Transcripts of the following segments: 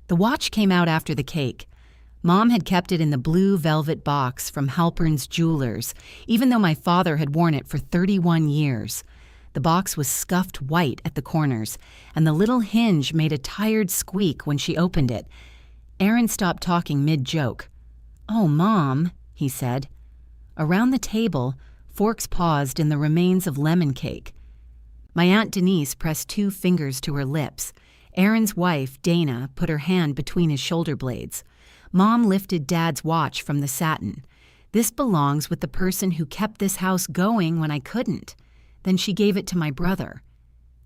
The watch came out after the cake. Mom had kept it in the blue velvet box from Halpern's Jewelers, even though my father had worn it for 31 years. The box was scuffed white at the corners, and the little hinge made a tired squeak when she opened it. Aaron stopped talking mid-joke. "Oh, Mom," he said. Around the table, forks paused in the remains of lemon cake. My Aunt Denise pressed 2 fingers to her lips. Aaron's wife, Dana, put her hand between his shoulder blades. Mom lifted Dad's watch from the satin. "This belongs with the person who kept this house going when I couldn't." Then she gave it to my brother.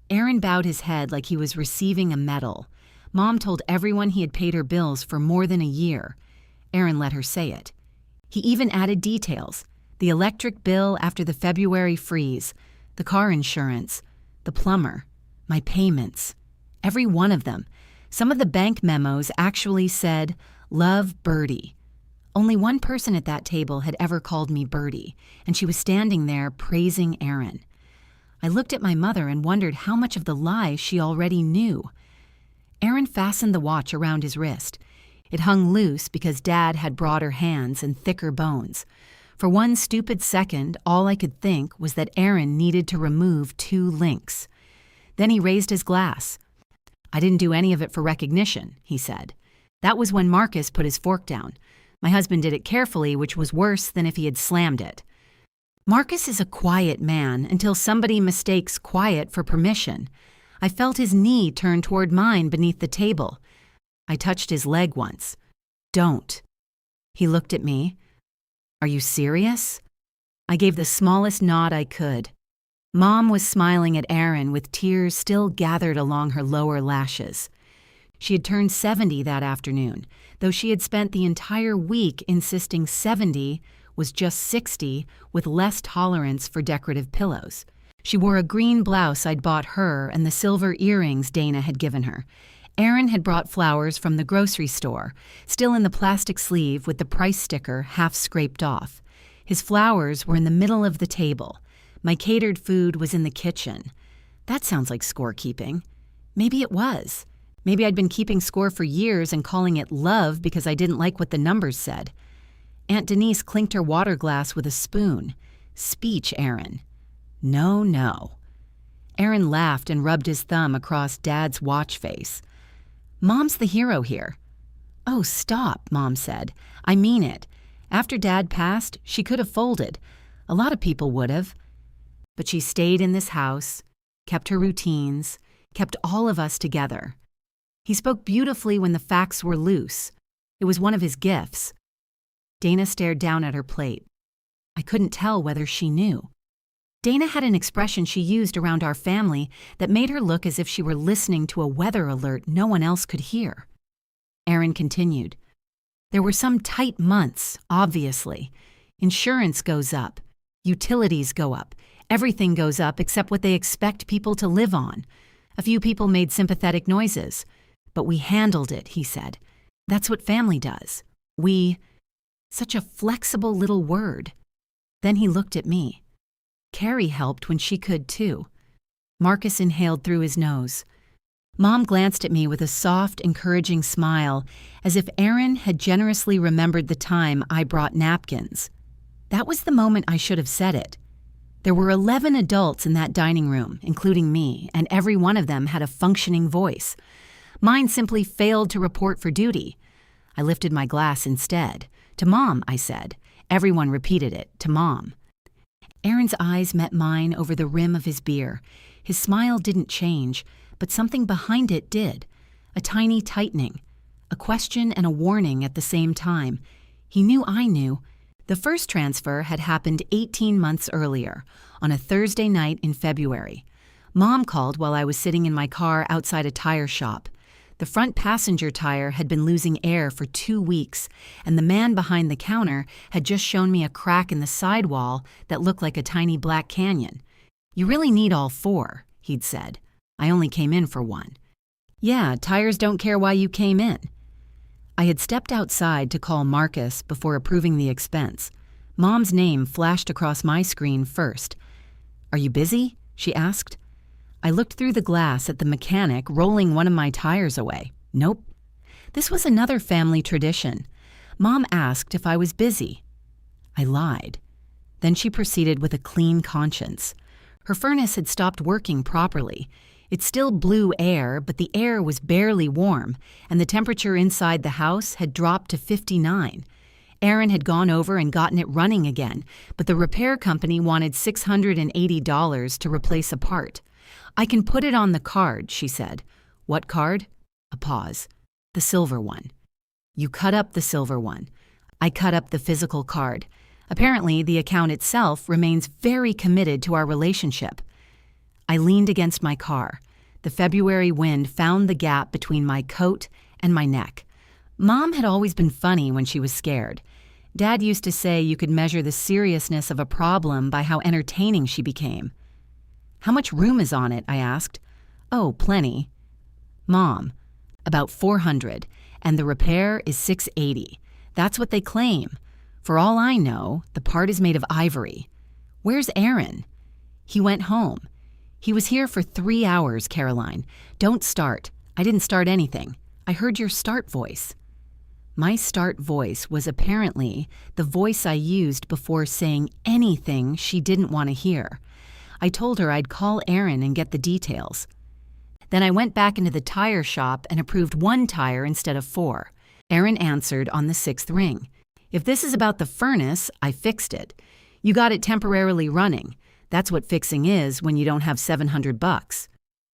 Aaron bowed his head like he was receiving a medal. Mom told everyone he had paid her bills for more than a year. Aaron let her say it. He even added details: the electric bill after the February freeze, the car insurance, the plumber, my payments, every one of them. Some of the bank memos actually said, "Love, Bertie." Only one person at that table had ever called me Bertie, and she was standing there praising Aaron. I looked at my mother and wondered how much of the lie she already knew. Aaron fastened the watch around his wrist. It hung loose because Dad had broader hands and thicker bones. For one stupid second, all I could think was that Aaron needed to remove 2 links. Then he raised his glass. "I didn't do any of it for recognition," he said. "That was when Marcus put his fork down. My husband did it carefully, which was worse than if he had slammed it. Marcus is a quiet man until somebody mistakes quiet for permission. I felt his knee turn toward mine beneath the table. I touched his leg once. "Don't." He looked at me. "Are you serious?" I gave the smallest nod I could. Mom was smiling at Aaron with tears still gathered along her lower lashes. She had turned 70 that afternoon, though she had spent the entire week insisting 70 was just 60 with less tolerance for decorative pillows. She wore a green blouse I'd bought her and the silver earrings Dana had given her. Aaron had brought flowers from the grocery store, still in the plastic sleeve with the price sticker half scraped off. His flowers were in the middle of the table. My catered food was in the kitchen. That sounds like scorekeeping. Maybe it was. Maybe I'd been keeping score for years and calling it love because I didn't like what the numbers said. Aunt Denise clinked her water glass with a spoon. "Speech, Aaron." "No, no." Aaron laughed and rubbed his thumb across Dad's watch face. "Mom's the hero here." "Oh, stop," Mom said. "I mean it. After Dad passed, she could have folded. A lot of people would have. But she stayed in this house, kept her routines, kept all of us together." He spoke beautifully when the facts were loose. It was one of his gifts. Dana stared down at her plate. I couldn't tell whether she knew. Dana had an expression she used around our family that made her look as if she were listening to a weather alert no one else could hear. Aaron continued. "There were some tight months, obviously. Insurance goes up. Utilities go up. Everything goes up except what they expect people to live on. A few people made sympathetic noises. But we handled it," he said. "That's what family does. We..." Such a flexible little word. Then he looked at me. Carrie helped when she could, too. Marcus inhaled through his nose. Mom glanced at me with a soft, encouraging smile, as if Aaron had generously remembered the time I brought napkins. That was the moment I should have said it. There were 11 adults in that dining room, including me, and every one of them had a functioning voice. Mine simply failed to report for duty. I lifted my glass instead. "To Mom," I said. Everyone repeated it, "to Mom." Aaron's eyes met mine over the rim of his beer. His smile didn't change, but something behind it did. A tiny tightening. A question and a warning at the same time. He knew I knew. The first transfer had happened 18 months earlier, on a Thursday night in February. Mom called while I was sitting in my car outside a tire shop. The front passenger tire had been losing air for 2 weeks, and the man behind the counter had just shown me a crack in the sidewall that looked like a tiny black canyon. "You really need all 4, he'd said. "I only came in for one." "Yeah, tires don't care why you came in." I had stepped outside to call Marcus before approving the expense. Mom's name flashed across my screen first. "Are you busy?" she asked. I looked through the glass at the mechanic rolling one of my tires away. "Nope." This was another family tradition. Mom asked if I was busy. I lied. Then she proceeded with a clean conscience. Her furnace had stopped working properly. It still blew air, but the air was barely warm, and the temperature inside the house had dropped to 59. Aaron had gone over and gotten it running again, but the repair company wanted $680 to replace a part. "I can put it on the card," she said. "What card?" A pause. "The silver one." "You cut up the silver one." I cut up the physical card. Apparently, the account itself remains very committed to our relationship. I leaned against my car. The February wind found the gap between my coat and my neck. Mom had always been funny when she was scared. Dad used to say you could measure the seriousness of a problem by how entertaining she became. "How much room is on it?" I asked. "Oh, plenty." "Mom, about 400, and the repair is 680. That's what they claim. For all I know, the part is made of ivory. Where's Aaron?" "He went home. He was here for 3 hours, Caroline. Don't start. I didn't start anything. I heard your start voice." My start voice was apparently the voice I used before saying anything she didn't want to hear. I told her I'd call Aaron and get the details. Then I went back into the tire shop and approved 1 tire instead of 4. Aaron answered on the 6th ring. "If this is about the furnace, I fixed it. You got it temporarily running. That's what fixing is when you don't have $700.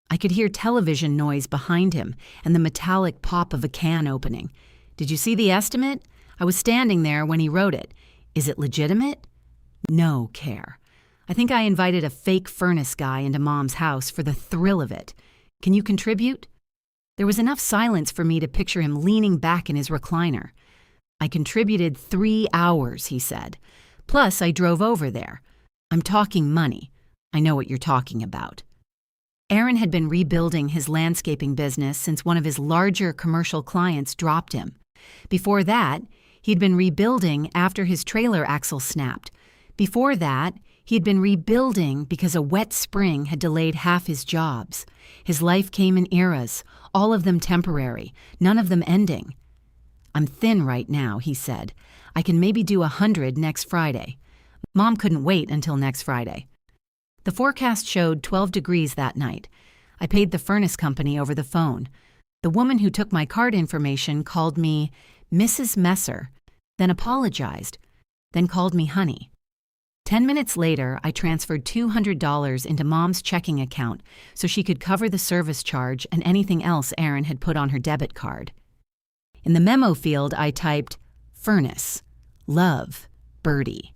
I could hear television noise behind him and the metallic pop of a can opening. "Did you see the estimate? I was standing there when he wrote it. Is it legitimate?" "No, Care. I think I invited a fake furnace guy into Mom's house for the thrill of it. Can you contribute?" There was enough silence for me to picture him leaning back in his recliner. "I contributed 3 hours," he said. "Plus, I drove over there. I'm talking money. I know what you're talking about." Aaron had been rebuilding his landscaping business since one of his larger commercial clients dropped him. Before that, he'd been rebuilding after his trailer axle snapped. Before that, he'd been rebuilding because a wet spring had delayed half his jobs. His life came in eras, all of them temporary, none of them ending. "I'm thin right now," he said. "I can maybe do 100 next Friday." Mom couldn't wait until next Friday. The forecast showed 12 degrees that night. I paid the furnace company over the phone. The woman who took my card information called me Mrs. Messer, then apologized, then called me honey. 10 minutes later, I transferred $200 into Mom's checking account so she could cover the service charge and anything else Aaron had put on her debit card. In the memo field, I typed, "Furnace, love, Birdie."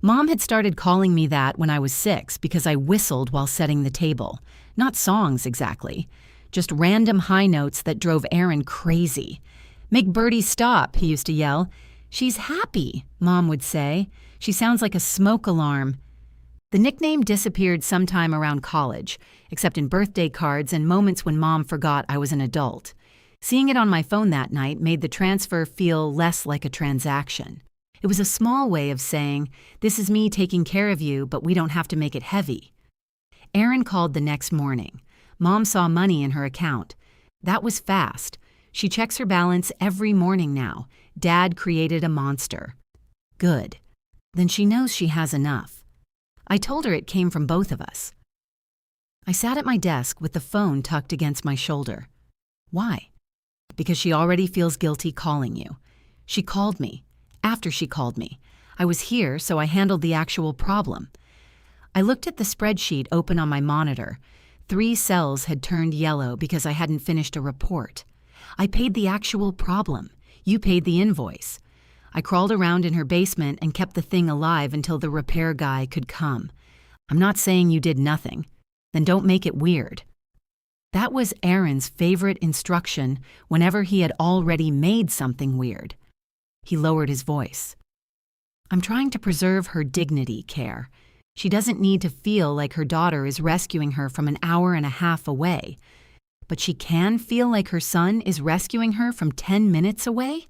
Mom had started calling me that when I was 6 because I whistled while setting the table. Not songs exactly, just random high notes that drove Aaron crazy. "Make Birdie stop," he used to yell. "She's happy," Mom would say. "She sounds like a smoke alarm." The nickname disappeared sometime around college, except in birthday cards and moments when Mom forgot I was an adult. Seeing it on my phone that night made the transfer feel less like a transaction. It was a small way of saying, "This is me taking care of you, but we don't have to make it heavy." Aaron called the next morning. Mom saw money in her account. That was fast. She checks her balance every morning now. Dad created a monster. Good. Then she knows she has enough. I told her it came from both of us. I sat at my desk with the phone tucked against my shoulder. Why? Because she already feels guilty calling you. She called me. After she called me. I was here, so I handled the actual problem. I looked at the spreadsheet open on my monitor. 3 cells had turned yellow because I hadn't finished a report. I paid the actual problem. You paid the invoice. I crawled around in her basement and kept the thing alive until the repair guy could come. I'm not saying you did nothing. Then don't make it weird. That was Aaron's favorite instruction whenever he had already made something weird. He lowered his voice. I'm trying to preserve her dignity, Care. She doesn't need to feel like her daughter is rescuing her from an hour and a half away. But she can feel like her son is rescuing her from 10 minutes away?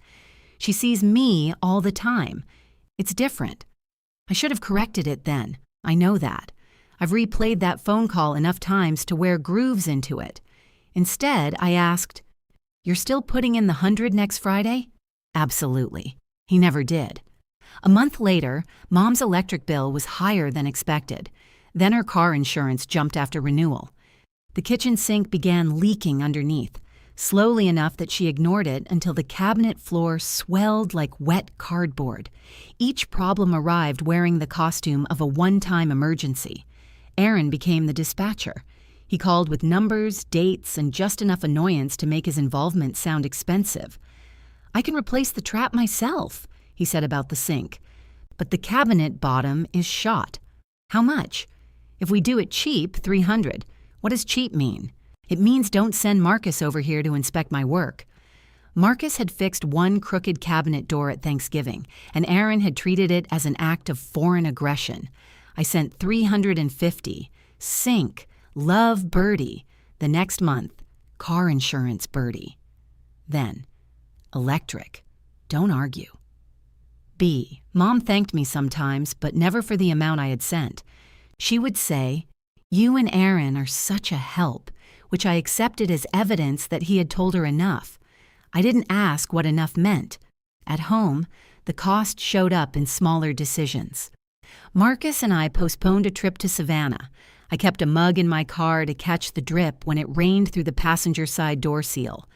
She sees me all the time. It's different. I should have corrected it then. I know that. I've replayed that phone call enough times to wear grooves into it. Instead, I asked, "You're still putting in the 100 next Friday?" Absolutely. He never did. A month later, Mom's electric bill was higher than expected. Then her car insurance jumped after renewal. The kitchen sink began leaking underneath, slowly enough that she ignored it until the cabinet floor swelled like wet cardboard. Each problem arrived wearing the costume of a one-time emergency. Aaron became the dispatcher. He called with numbers, dates, and just enough annoyance to make his involvement sound expensive. "I can replace the trap myself," he said about the sink. "But the cabinet bottom is shot." "How much?" "If we do it cheap, $300. What does cheap mean?" "It means don't send Marcus over here to inspect my work." Marcus had fixed one crooked cabinet door at Thanksgiving, and Aaron had treated it as an act of foreign aggression. I sent $350. Sink. Love Birdie. The next month, car insurance Birdie. Then, electric. Don't argue. B. Mom thanked me sometimes, but never for the amount I had sent. She would say, "You and Aaron are such a help," which I accepted as evidence that he had told her enough. I didn't ask what enough meant. At home, the cost showed up in smaller decisions. Marcus and I postponed a trip to Savannah. I kept a mug in my car to catch the drip when it rained through the passenger side door seal.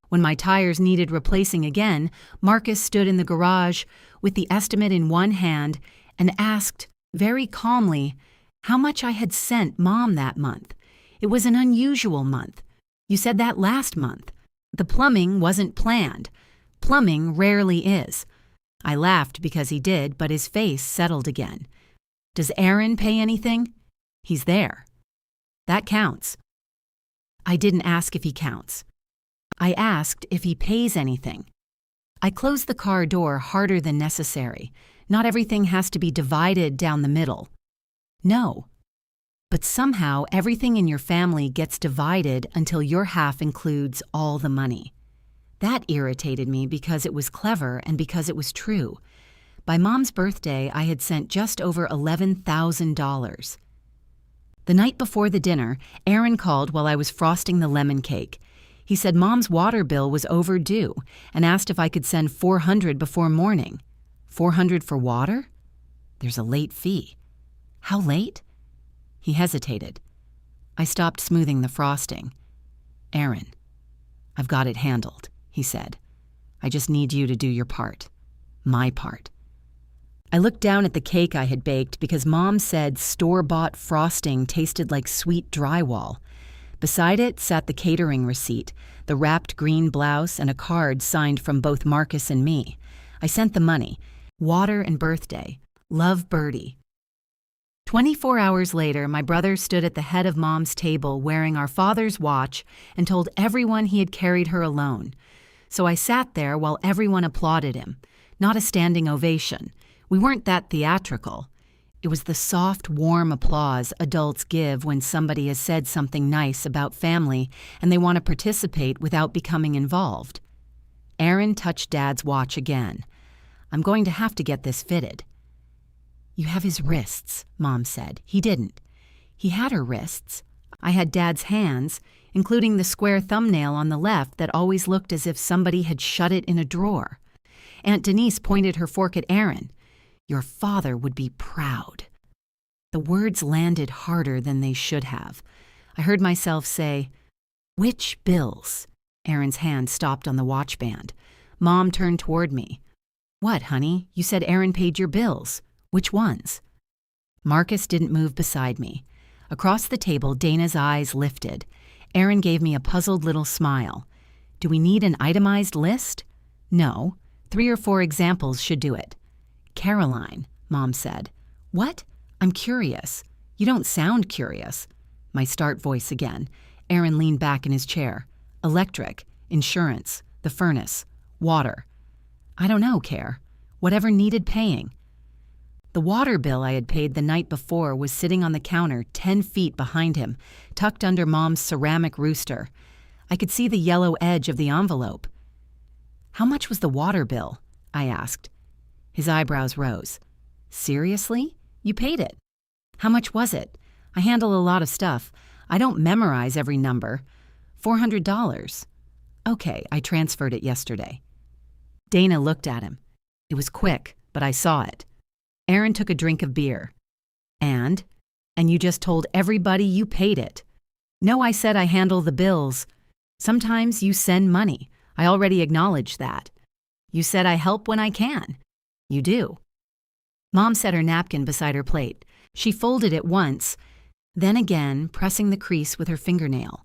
When my tires needed replacing again, Marcus stood in the garage with the estimate in one hand and asked, very calmly, how much I had sent Mom that month. It was an unusual month. "You said that last month. The plumbing wasn't planned. Plumbing rarely is." I laughed because he did, but his face settled again. "Does Aaron pay anything?" "He's there." "That counts." I didn't ask if he counts. I asked if he pays anything. I closed the car door harder than necessary. Not everything has to be divided down the middle. No. But somehow everything in your family gets divided until your half includes all the money. That irritated me because it was clever and because it was true. By Mom's birthday, I had sent just over $11,000. The night before the dinner, Aaron called while I was frosting the lemon cake. He said Mom's water bill was overdue and asked if I could send $400 before morning. $400 for water? There's a late fee. How late? He hesitated. I stopped smoothing the frosting. "Aaron, I've got it handled," he said. "I just need you to do your part. My part." I looked down at the cake I had baked because Mom said store-bought frosting tasted like sweet drywall. Beside it sat the catering receipt, the wrapped green blouse, and a card signed from both Marcus and me. I sent the money. Water and birthday. Love, Birdie. 24 hours later, my brother stood at the head of Mom's table wearing our father's watch and told everyone he had carried her alone. So I sat there while everyone applauded him. Not a standing ovation. We weren't that theatrical. It was the soft, warm applause adults give when somebody has said something nice about family and they want to participate without becoming involved. Aaron touched Dad's watch again. "I'm going to have to get this fitted." "You have his wrists," Mom said. "He didn't." He had her wrists. I had Dad's hands, including the square thumbnail on the left that always looked as if somebody had shut it in a drawer. Aunt Denise pointed her fork at Aaron. "Your father would be proud." The words landed harder than they should have. I heard myself say, "Which bills?" Aaron's hand stopped on the watch band. Mom turned toward me. "What, honey? You said Aaron paid your bills. Which ones?" Marcus didn't move beside me. Across the table, Dana's eyes lifted. Aaron gave me a puzzled little smile. "Do we need an itemized list?" "No. 3 or 4 examples should do it." "Caroline," Mom said. "What? I'm curious." "You don't sound curious." My start voice again. Aaron leaned back in his chair. "Electric, insurance, the furnace, water." "I don't know, Care. Whatever needed paying." The water bill I had paid the night before was sitting on the counter 10 feet behind him, tucked under Mom's ceramic rooster. I could see the yellow edge of the envelope. "How much was the water bill?" I asked. His eyebrows rose. "Seriously? You paid it." "How much was it? I handle a lot of stuff. I don't memorize every number." $400. Okay, I transferred it yesterday. Dana looked at him. It was quick, but I saw it. Aaron took a drink of beer. And you just told everybody you paid it. No, I said I handle the bills. Sometimes you send money. I already acknowledged that. You said I help when I can. You do. Mom set her napkin beside her plate. She folded it once, then again, pressing the crease with her fingernail.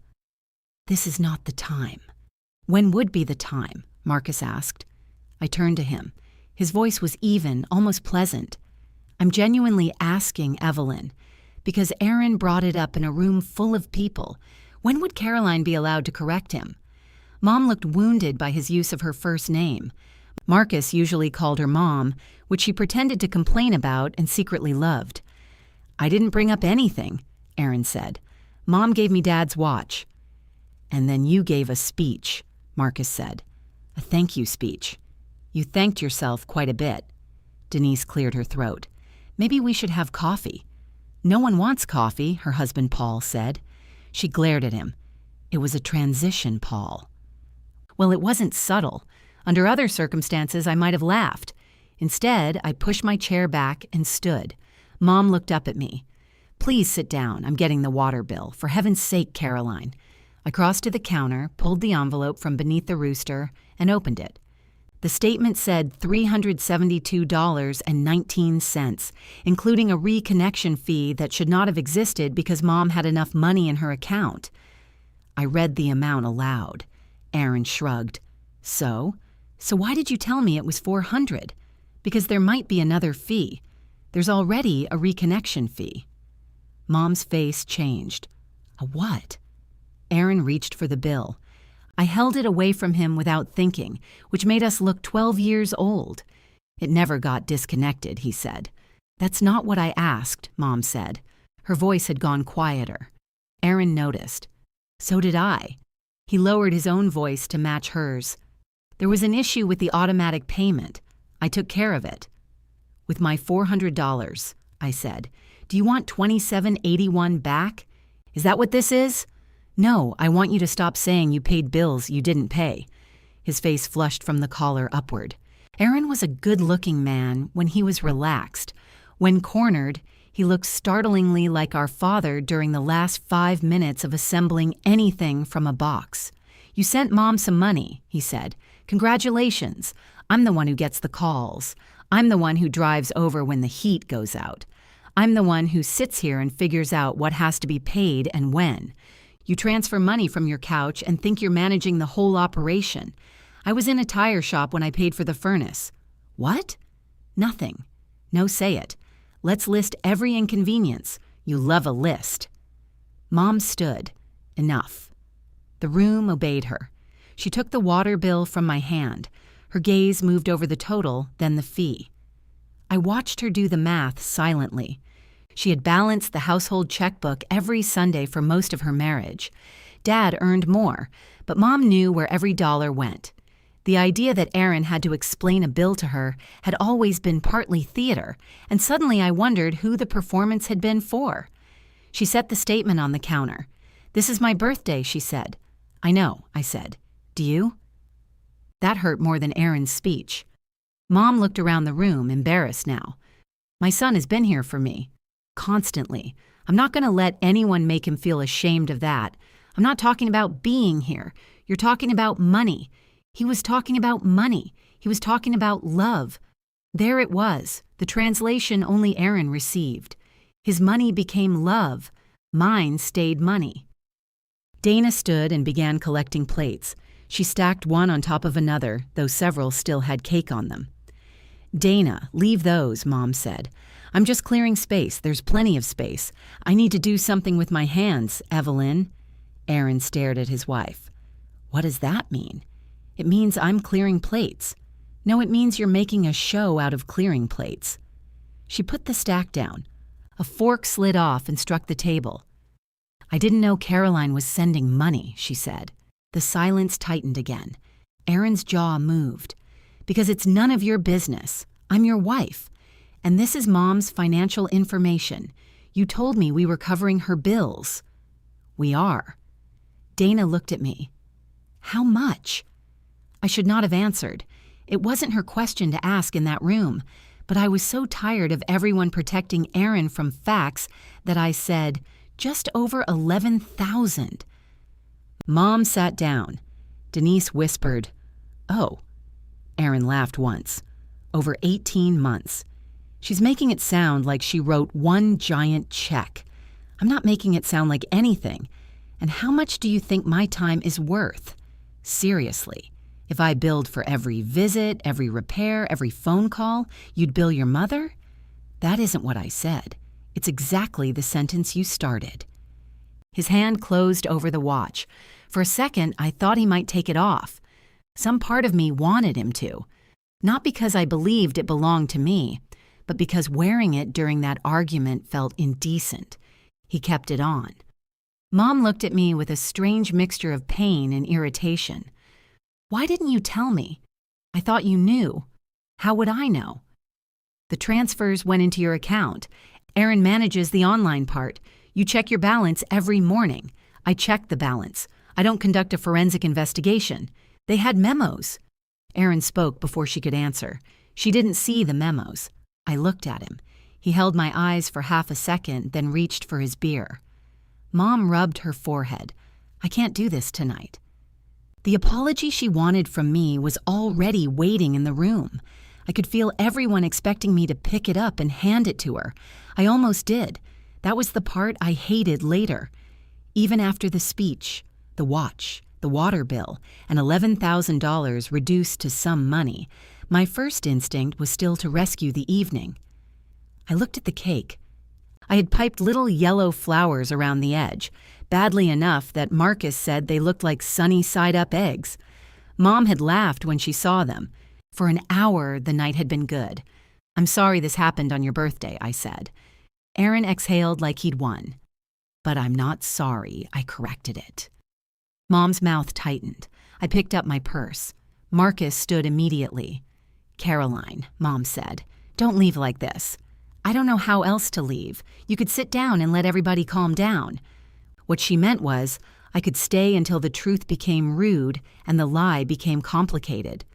This is not the time. When would be the time? Marcus asked. I turned to him. His voice was even, almost pleasant. I'm genuinely asking, Evelyn, because Aaron brought it up in a room full of people. When would Caroline be allowed to correct him? Mom looked wounded by his use of her first name. Marcus usually called her Mom, which she pretended to complain about and secretly loved. I didn't bring up anything, Aaron said. Mom gave me Dad's watch. And then you gave a speech, Marcus said. A thank you speech. You thanked yourself quite a bit. Denise cleared her throat. Maybe we should have coffee. No one wants coffee, her husband Paul said. She glared at him. It was a transition, Paul. Well, it wasn't subtle. Under other circumstances, I might have laughed. Instead, I pushed my chair back and stood. Mom looked up at me. Please sit down. I'm getting the water bill. For heaven's sake, Caroline. I crossed to the counter, pulled the envelope from beneath the rooster, and opened it. The statement said $372.19, including a reconnection fee that should not have existed because Mom had enough money in her account. I read the amount aloud. Aaron shrugged. So why did you tell me it was $400? Because there might be another fee. There's already a reconnection fee. Mom's face changed. A what? Aaron reached for the bill. I held it away from him without thinking, which made us look 12 years old. It never got disconnected, he said. That's not what I asked, Mom said. Her voice had gone quieter. Aaron noticed. So did I. He lowered his own voice to match hers. There was an issue with the automatic payment. I took care of it. With my $400, I said. Do you want $27.81 back? Is that what this is? No, I want you to stop saying you paid bills you didn't pay. His face flushed from the collar upward. Aaron was a good-looking man when he was relaxed. When cornered, he looked startlingly like our father during the last 5 minutes of assembling anything from a box. You sent Mom some money, he said. Congratulations. I'm the one who gets the calls. I'm the one who drives over when the heat goes out. I'm the one who sits here and figures out what has to be paid and when. You transfer money from your couch and think you're managing the whole operation. I was in a tire shop when I paid for the furnace. What? Nothing. No, say it. Let's list every inconvenience. You love a list. Mom stood. Enough. The room obeyed her. She took the water bill from my hand. Her gaze moved over the total, then the fee. I watched her do the math silently. She had balanced the household checkbook every Sunday for most of her marriage. Dad earned more, but Mom knew where every dollar went. The idea that Aaron had to explain a bill to her had always been partly theater, and suddenly I wondered who the performance had been for. She set the statement on the counter. This is my birthday, she said. I know, I said. Do you? That hurt more than Aaron's speech. Mom looked around the room, embarrassed now. My son has been here for me. Constantly. I'm not going to let anyone make him feel ashamed of that. I'm not talking about being here. You're talking about money. He was talking about money. He was talking about love. There it was, the translation only Aaron received. His money became love. Mine stayed money. Dana stood and began collecting plates. She stacked one on top of another, though several still had cake on them. Dana, leave those, Mom said. I'm just clearing space. There's plenty of space. I need to do something with my hands, Evelyn. Aaron stared at his wife. What does that mean? It means I'm clearing plates. No, it means you're making a show out of clearing plates. She put the stack down. A fork slid off and struck the table. I didn't know Caroline was sending money, she said. The silence tightened again. Aaron's jaw moved. Because it's none of your business. I'm your wife. And this is Mom's financial information. You told me we were covering her bills. We are. Dana looked at me. How much? I should not have answered. It wasn't her question to ask in that room, but I was so tired of everyone protecting Aaron from facts that I said, just over 11,000. Mom sat down. Denise whispered, "Oh." Aaron laughed once. Over 18 months. She's making it sound like she wrote one giant check. I'm not making it sound like anything. And how much do you think my time is worth? Seriously, if I billed for every visit, every repair, every phone call, you'd bill your mother? That isn't what I said. It's exactly the sentence you started. His hand closed over the watch. For a second, I thought he might take it off. Some part of me wanted him to. Not because I believed it belonged to me, but because wearing it during that argument felt indecent. He kept it on. Mom looked at me with a strange mixture of pain and irritation. "Why didn't you tell me? I thought you knew. How would I know?" "The transfers went into your account. Aaron manages the online part. You check your balance every morning. I checked the balance. I don't conduct a forensic investigation. They had memos." Aaron spoke before she could answer. She didn't see the memos. I looked at him. He held my eyes for half a second, then reached for his beer. Mom rubbed her forehead. "I can't do this tonight." The apology she wanted from me was already waiting in the room. I could feel everyone expecting me to pick it up and hand it to her. I almost did. That was the part I hated later. Even after the speech, the watch, the water bill, and $11,000 reduced to some money, my first instinct was still to rescue the evening. I looked at the cake. I had piped little yellow flowers around the edge, badly enough that Marcus said they looked like sunny side-up eggs. Mom had laughed when she saw them. For an hour, the night had been good. "I'm sorry this happened on your birthday," I said. Aaron exhaled like he'd won. "But I'm not sorry," I corrected it. Mom's mouth tightened. I picked up my purse. Marcus stood immediately. "Caroline," Mom said, "don't leave like this." "I don't know how else to leave. You could sit down and let everybody calm down." What she meant was, I could stay until the truth became rude and the lie became complicated.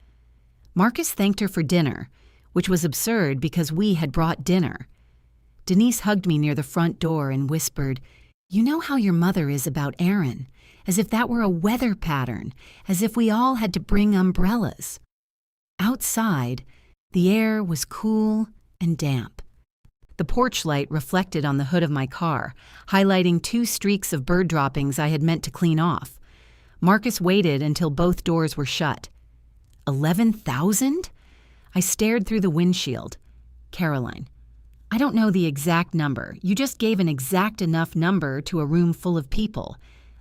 Marcus thanked her for dinner, which was absurd because we had brought dinner. Denise hugged me near the front door and whispered, "You know how your mother is about Aaron, as if that were a weather pattern, as if we all had to bring umbrellas." Outside, the air was cool and damp. The porch light reflected on the hood of my car, highlighting 2 streaks of bird droppings I had meant to clean off. Marcus waited until both doors were shut. 11,000? I stared through the windshield. "Caroline, I don't know the exact number. You just gave an exact enough number to a room full of people.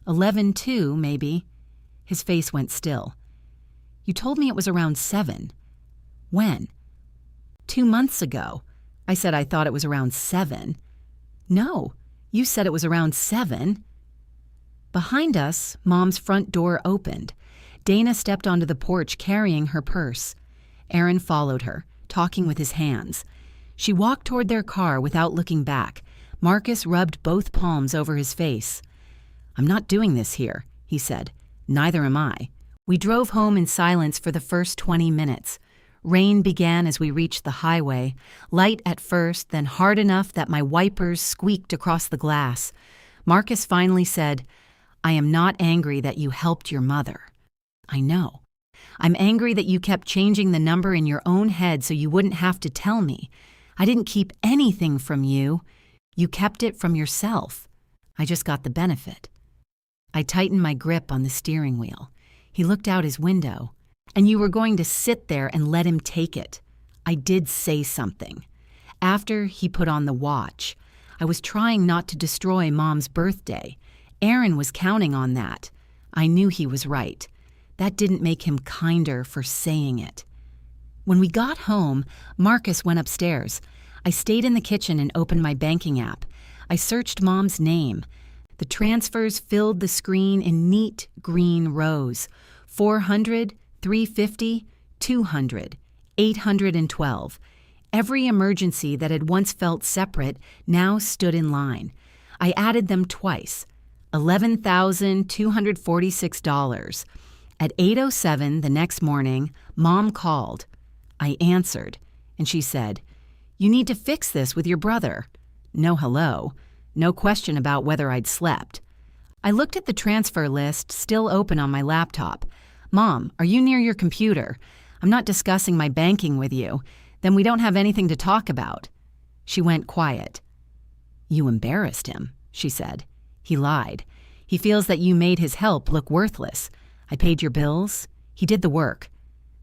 11.2, maybe." His face went still. "You told me it was around 7. When?" 2 months ago. I said I thought it was around 7. "No, you said it was around 7. Behind us, Mom's front door opened. Dana stepped onto the porch carrying her purse. Aaron followed her, talking with his hands. She walked toward their car without looking back. Marcus rubbed both palms over his face. "I'm not doing this here," he said. "Neither am I." We drove home in silence for the first 20 minutes. Rain began as we reached the highway, light at first, then hard enough that my wipers squeaked across the glass. Marcus finally said, "I am not angry that you helped your mother." "I know. I'm angry that you kept changing the number in your own head so you wouldn't have to tell me. I didn't keep anything from you. You kept it from yourself. I just got the benefit." I tightened my grip on the steering wheel. He looked out his window. "And you were going to sit there and let him take it." I did say something. After he put on the watch, I was trying not to destroy Mom's birthday. Aaron was counting on that. I knew he was right. That didn't make him kinder for saying it. When we got home, Marcus went upstairs. I stayed in the kitchen and opened my banking app. I searched Mom's name. The transfers filled the screen in neat green rows. 400, 350, 200, 812. Every emergency that had once felt separate now stood in line. I added them twice. $11,246. At 8:07 the next morning, Mom called. I answered, and she said, "You need to fix this with your brother." No hello. No question about whether I'd slept. I looked at the transfer list still open on my laptop. "Mom, are you near your computer? I'm not discussing my banking with you. Then we don't have anything to talk about." She went quiet. "You embarrassed him," she said. "He lied. He feels that you made his help look worthless. I paid your bills. He did the work.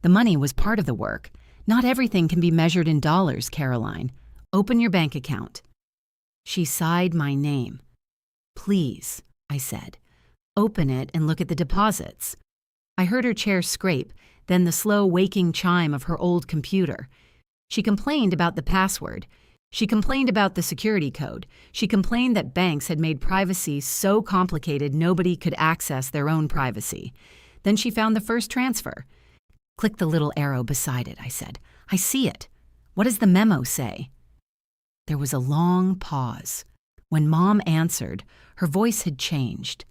The money was part of the work. Not everything can be measured in dollars, Caroline. Open your bank account." She sighed my name. "Please," I said. "Open it and look at the deposits." I heard her chair scrape, then the slow waking chime of her old computer. She complained about the password. She complained about the security code. She complained that banks had made privacy so complicated nobody could access their own privacy. Then she found the first transfer. "Click the little arrow beside it," I said. "I see it. What does the memo say?" There was a long pause. When Mom answered, her voice had changed.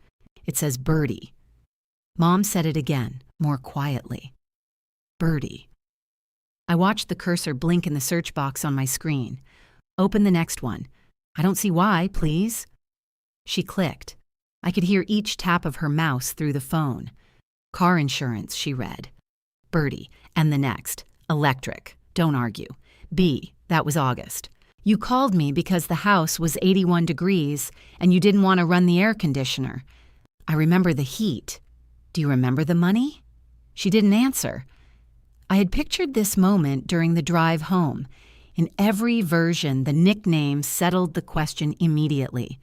"It says Birdie." Mom said it again, more quietly. "Birdie." I watched the cursor blink in the search box on my screen. "Open the next one." "I don't see why, please." She clicked. I could hear each tap of her mouse through the phone. "Car insurance," she read. "Birdie." And the next. "Electric." Don't argue. "B." That was August. "You called me because the house was 81 degrees and you didn't want to run the air conditioner." I remember the heat. "Do you remember the money?" She didn't answer. I had pictured this moment during the drive home. In every version, the nickname settled the question immediately.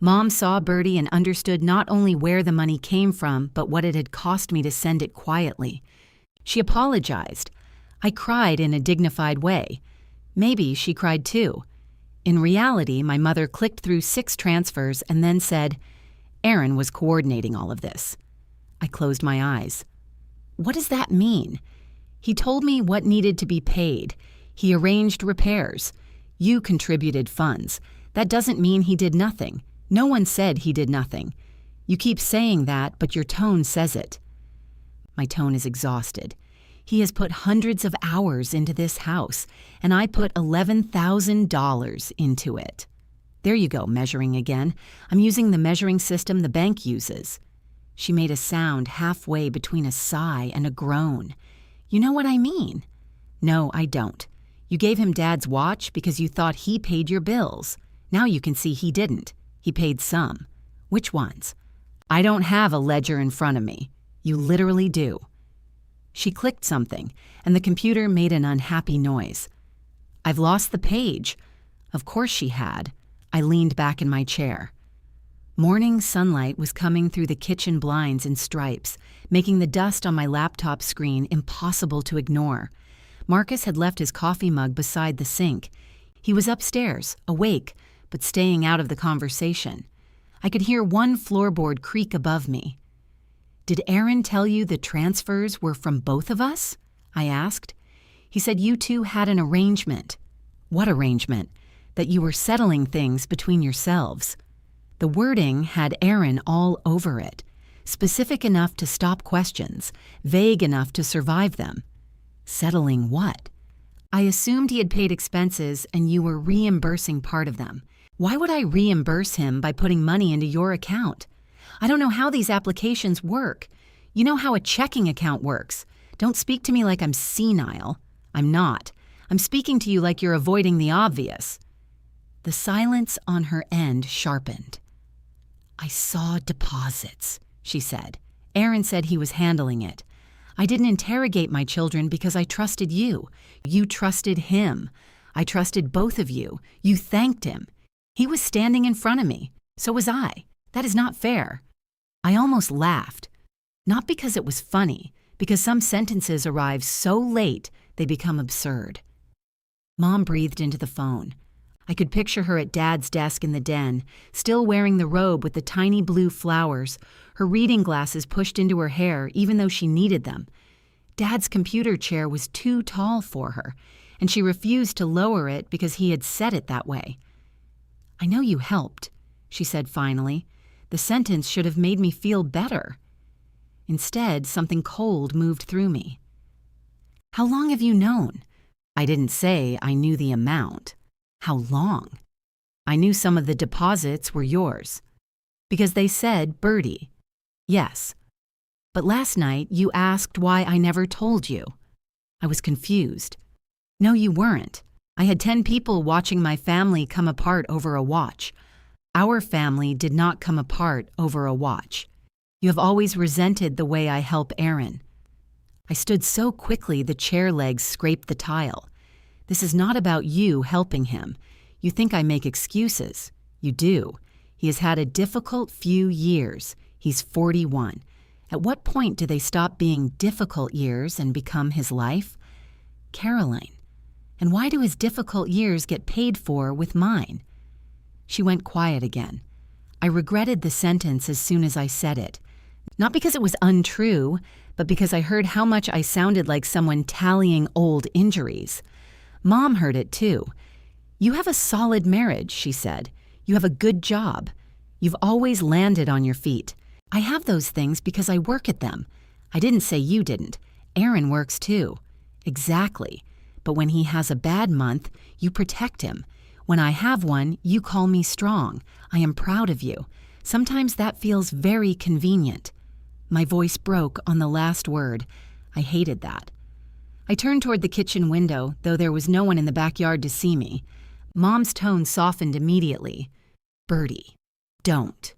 Mom saw Birdie and understood not only where the money came from, but what it had cost me to send it quietly. She apologized. I cried in a dignified way. Maybe she cried too. In reality, my mother clicked through 6 transfers and then said, "Aaron was coordinating all of this." I closed my eyes. What does that mean? He told me what needed to be paid. He arranged repairs. You contributed funds. That doesn't mean he did nothing. No one said he did nothing. You keep saying that, but your tone says it. My tone is exhausted. He has put hundreds of hours into this house, and I put $11,000 into it. There you go, measuring again. I'm using the measuring system the bank uses. She made a sound halfway between a sigh and a groan. "You know what I mean?" "No, I don't. You gave him Dad's watch because you thought he paid your bills. Now you can see he didn't. He paid some." "Which ones?" "I don't have a ledger in front of me. You literally do." She clicked something, and the computer made an unhappy noise. "I've lost the page." Of course she had. I leaned back in my chair. Morning sunlight was coming through the kitchen blinds in stripes, making the dust on my laptop screen impossible to ignore. Marcus had left his coffee mug beside the sink. He was upstairs, awake, but staying out of the conversation. I could hear one floorboard creak above me. "Did Aaron tell you the transfers were from both of us?" I asked. "He said you two had an arrangement." "What arrangement?" "That you were settling things between yourselves." The wording had Aaron all over it, specific enough to stop questions, vague enough to survive them. Settling what? I assumed he had paid expenses and you were reimbursing part of them. Why would I reimburse him by putting money into your account? I don't know how these applications work. You know how a checking account works. Don't speak to me like I'm senile. I'm not. I'm speaking to you like you're avoiding the obvious. The silence on her end sharpened. "I saw deposits," she said. "Aaron said he was handling it. I didn't interrogate my children because I trusted you. You trusted him. I trusted both of you. You thanked him. He was standing in front of me. So was I. That is not fair." I almost laughed. Not because it was funny, because some sentences arrive so late they become absurd. Mom breathed into the phone. I could picture her at Dad's desk in the den, still wearing the robe with the tiny blue flowers, her reading glasses pushed into her hair even though she needed them. Dad's computer chair was too tall for her, and she refused to lower it because he had set it that way. "I know you helped," she said finally. The sentence should have made me feel better. Instead, something cold moved through me. How long have you known? I didn't say I knew the amount. How long? I knew some of the deposits were yours. Because they said Birdie. Yes. But last night you asked why I never told you. I was confused. No, you weren't. I had 10 people watching my family come apart over a watch. Our family did not come apart over a watch. You have always resented the way I help Aaron. I stood so quickly the chair legs scraped the tile. This is not about you helping him. You think I make excuses. You do. He has had a difficult few years. He's 41. At what point do they stop being difficult years and become his life? Caroline. And why do his difficult years get paid for with mine? She went quiet again. I regretted the sentence as soon as I said it. Not because it was untrue, but because I heard how much I sounded like someone tallying old injuries. Mom heard it too. You have a solid marriage, she said. You have a good job. You've always landed on your feet. I have those things because I work at them. I didn't say you didn't. Aaron works too. Exactly. But when he has a bad month, you protect him. When I have one, you call me strong. I am proud of you. Sometimes that feels very convenient. My voice broke on the last word. I hated that. I turned toward the kitchen window, though there was no one in the backyard to see me. Mom's tone softened immediately. Birdie, don't.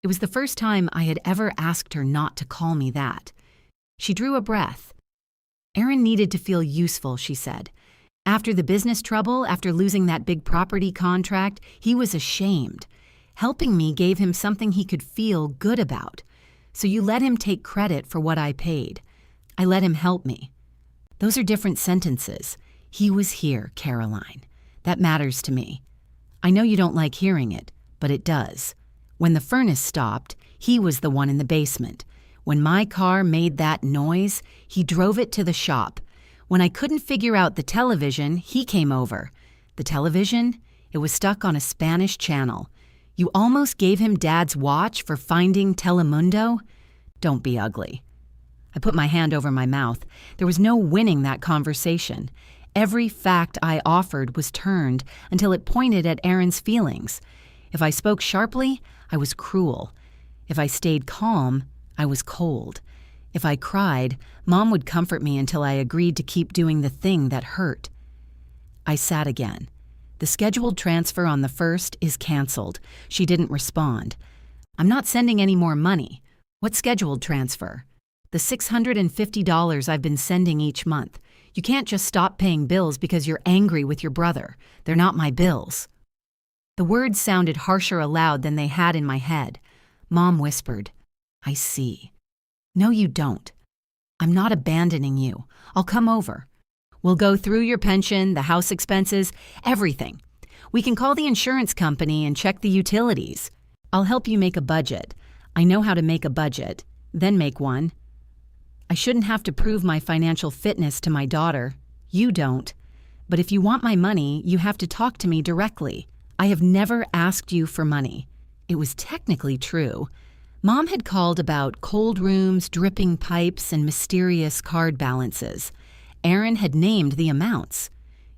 It was the first time I had ever asked her not to call me that. She drew a breath. Aaron needed to feel useful, she said. After the business trouble, after losing that big property contract, he was ashamed. Helping me gave him something he could feel good about. So you let him take credit for what I paid. I let him help me. Those are different sentences. He was here, Caroline. That matters to me. I know you don't like hearing it, but it does. When the furnace stopped, he was the one in the basement. When my car made that noise, he drove it to the shop. When I couldn't figure out the television, he came over. The television? It was stuck on a Spanish channel. You almost gave him Dad's watch for finding Telemundo? Don't be ugly. I put my hand over my mouth. There was no winning that conversation. Every fact I offered was turned until it pointed at Aaron's feelings. If I spoke sharply, I was cruel. If I stayed calm, I was cold. If I cried, Mom would comfort me until I agreed to keep doing the thing that hurt. I sat again. The scheduled transfer on the 1st is canceled. She didn't respond. I'm not sending any more money. What scheduled transfer? The $650 I've been sending each month. You can't just stop paying bills because you're angry with your brother. They're not my bills. The words sounded harsher aloud than they had in my head. Mom whispered, I see. No, you don't. I'm not abandoning you. I'll come over. We'll go through your pension, the house expenses, everything. We can call the insurance company and check the utilities. I'll help you make a budget. I know how to make a budget, then make one. I shouldn't have to prove my financial fitness to my daughter. You don't. But if you want my money, you have to talk to me directly. I have never asked you for money. It was technically true. Mom had called about cold rooms, dripping pipes, and mysterious card balances. Aaron had named the amounts.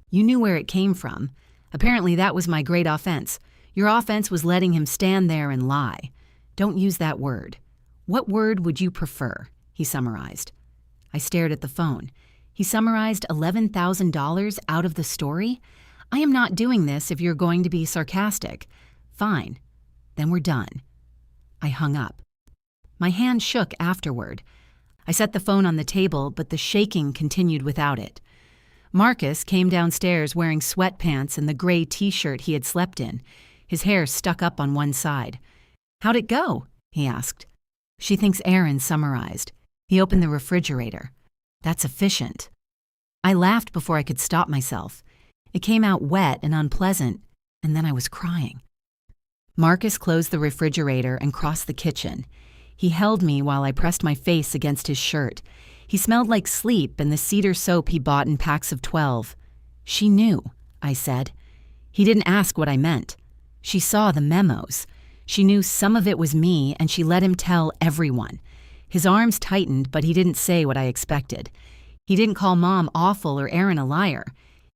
You knew where it came from. Apparently that was my great offense. Your offense was letting him stand there and lie. Don't use that word. What word would you prefer? He summarized. I stared at the phone. He summarized $11,000 out of the story? I am not doing this if you're going to be sarcastic. Fine. Then we're done. I hung up. My hand shook afterward. I set the phone on the table, but the shaking continued without it. Marcus came downstairs wearing sweatpants and the gray t-shirt he had slept in. His hair stuck up on one side. How'd it go? He asked. She thinks Aaron summarized. He opened the refrigerator. That's efficient. I laughed before I could stop myself. It came out wet and unpleasant, and then I was crying. Marcus closed the refrigerator and crossed the kitchen. He held me while I pressed my face against his shirt. He smelled like sleep and the cedar soap he bought in packs of 12. She knew, I said. He didn't ask what I meant. She saw the memos. She knew some of it was me, and she let him tell everyone. His arms tightened, but he didn't say what I expected. He didn't call Mom awful or Aaron a liar.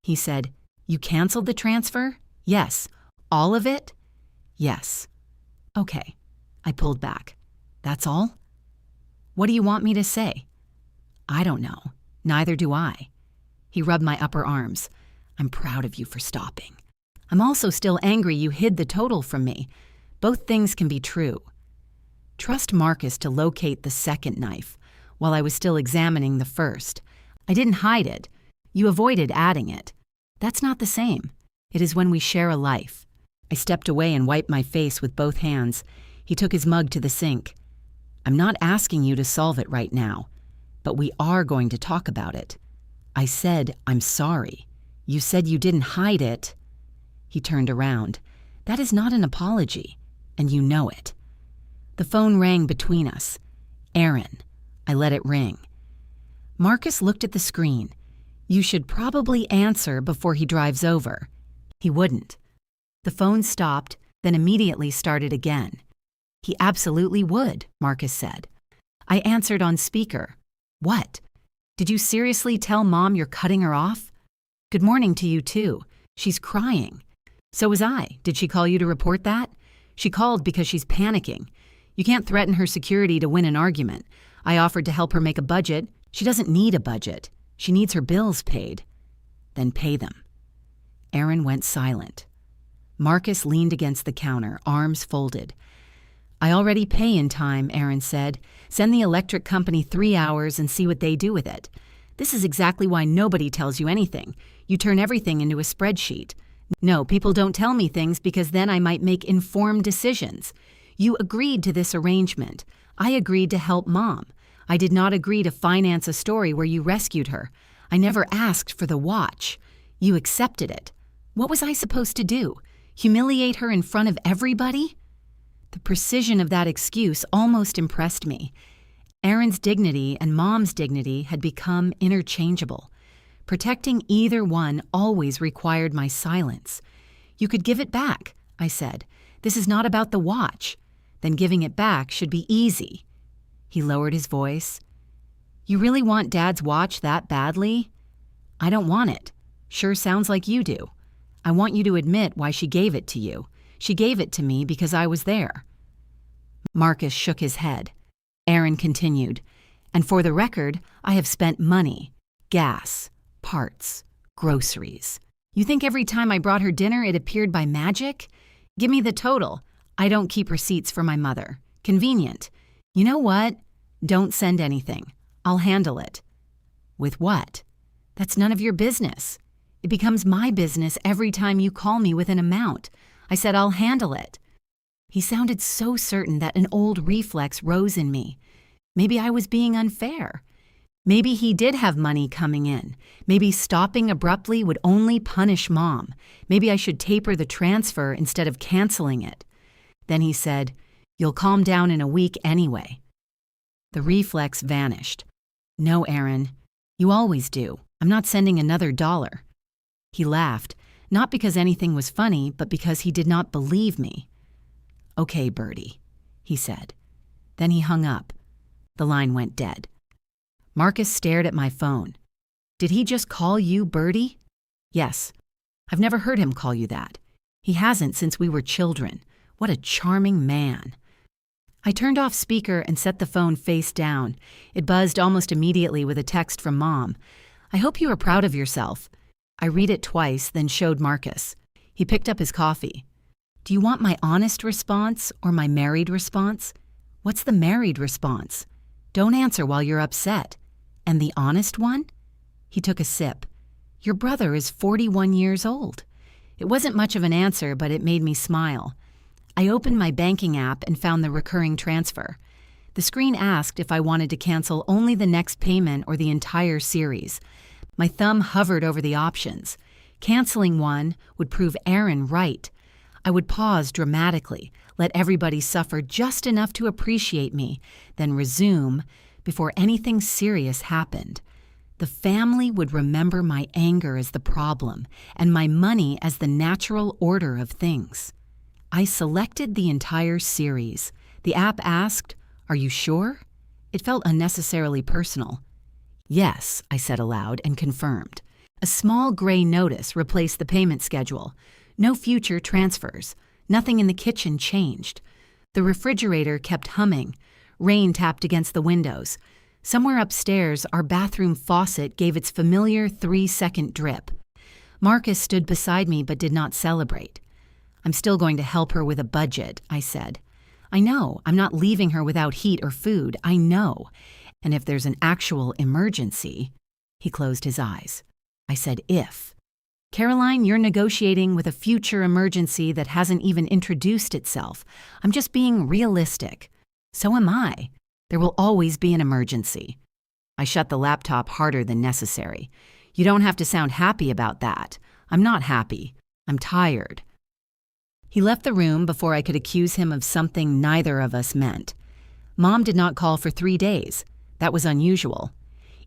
He said, "You canceled the transfer?" "Yes." "All of it?" "Yes." "Okay." I pulled back. "That's all?" "What do you want me to say?" "I don't know. Neither do I." He rubbed my upper arms. "I'm proud of you for stopping. I'm also still angry you hid the total from me. Both things can be true. Trust Marcus to locate the second knife while I was still examining the first. I didn't hide it. You avoided adding it. That's not the same. It is when we share a life." I stepped away and wiped my face with both hands. He took his mug to the sink. "I'm not asking you to solve it right now, but we are going to talk about it." I said, "I'm sorry. You said you didn't hide it." He turned around. "That is not an apology, and you know it." The phone rang between us. "Aaron." I let it ring. Marcus looked at the screen. "You should probably answer before he drives over." He wouldn't. The phone stopped, then immediately started again. "He absolutely would," Marcus said. I answered on speaker. "What? Did you seriously tell Mom you're cutting her off?" "Good morning to you too. She's crying." "So was I. Did she call you to report that?" "She called because she's panicking. You can't threaten her security to win an argument. I offered to help her make a budget. She doesn't need a budget. She needs her bills paid." "Then pay them." Aaron went silent. Marcus leaned against the counter, arms folded. "I already pay in time," Aaron said. "Send the electric company 3 hours and see what they do with it. This is exactly why nobody tells you anything. You turn everything into a spreadsheet. No, people don't tell me things because then I might make informed decisions. You agreed to this arrangement. I agreed to help Mom. I did not agree to finance a story where you rescued her. I never asked for the watch. You accepted it. What was I supposed to do? Humiliate her in front of everybody?" The precision of that excuse almost impressed me. Aaron's dignity and Mom's dignity had become interchangeable. Protecting either one always required my silence. "You could give it back," I said. "This is not about the watch. Then giving it back should be easy." He lowered his voice. "You really want Dad's watch that badly?" "I don't want it. Sure sounds like you do. I want you to admit why she gave it to you. She gave it to me because I was there." Marcus shook his head. Aaron continued, "And for the record, I have spent money, gas, parts, groceries. You think every time I brought her dinner it appeared by magic? Give me the total. I don't keep receipts for my mother. Convenient. You know what? Don't send anything. I'll handle it." "With what?" "That's none of your business. It becomes my business every time you call me with an amount. I said I'll handle it." He sounded so certain that an old reflex rose in me. Maybe I was being unfair. Maybe he did have money coming in. Maybe stopping abruptly would only punish Mom. Maybe I should taper the transfer instead of canceling it. Then he said, "You'll calm down in a week anyway." The reflex vanished. "No, Aaron. You always do. I'm not sending another $1. He laughed, not because anything was funny, but because he did not believe me. "Okay, Bertie," he said. Then he hung up. The line went dead. Marcus stared at my phone. "Did he just call you Bertie?" "Yes. I've never heard him call you that. He hasn't since we were children. What a charming man." I turned off speaker and set the phone face down. It buzzed almost immediately with a text from Mom. "I hope you are proud of yourself." I read it twice, then showed Marcus. He picked up his coffee. "Do you want my honest response or my married response?" "What's the married response?" "Don't answer while you're upset." "And the honest one?" He took a sip. "Your brother is 41 years old." It wasn't much of an answer, but it made me smile. I opened my banking app and found the recurring transfer. The screen asked if I wanted to cancel only the next payment or the entire series. My thumb hovered over the options. Canceling one would prove Aaron right. I would pause dramatically, let everybody suffer just enough to appreciate me, then resume before anything serious happened. The family would remember my anger as the problem and my money as the natural order of things. I selected the entire series. The app asked, "Are you sure?" It felt unnecessarily personal. Yes, I said aloud and confirmed. A small gray notice replaced the payment schedule. No future transfers. Nothing in the kitchen changed. The refrigerator kept humming. Rain tapped against the windows. Somewhere upstairs, our bathroom faucet gave its familiar 3-second drip. Marcus stood beside me but did not celebrate. I'm still going to help her with a budget, I said. I know, I'm not leaving her without heat or food, I know. And if there's an actual emergency, he closed his eyes. I said, if. Caroline, you're negotiating with a future emergency that hasn't even introduced itself. I'm just being realistic. So am I. There will always be an emergency. I shut the laptop harder than necessary. You don't have to sound happy about that. I'm not happy. I'm tired. He left the room before I could accuse him of something neither of us meant. Mom did not call for 3 days. That was unusual.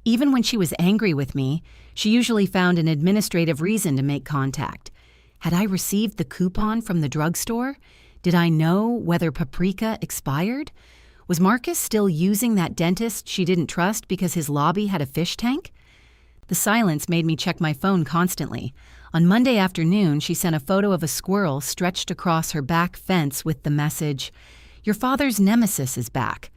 Even when she was angry with me, she usually found an administrative reason to make contact. Had I received the coupon from the drugstore? Did I know whether paprika expired? Was Marcus still using that dentist she didn't trust because his lobby had a fish tank? The silence made me check my phone constantly. On Monday afternoon, she sent a photo of a squirrel stretched across her back fence with the message, "Your father's nemesis is back."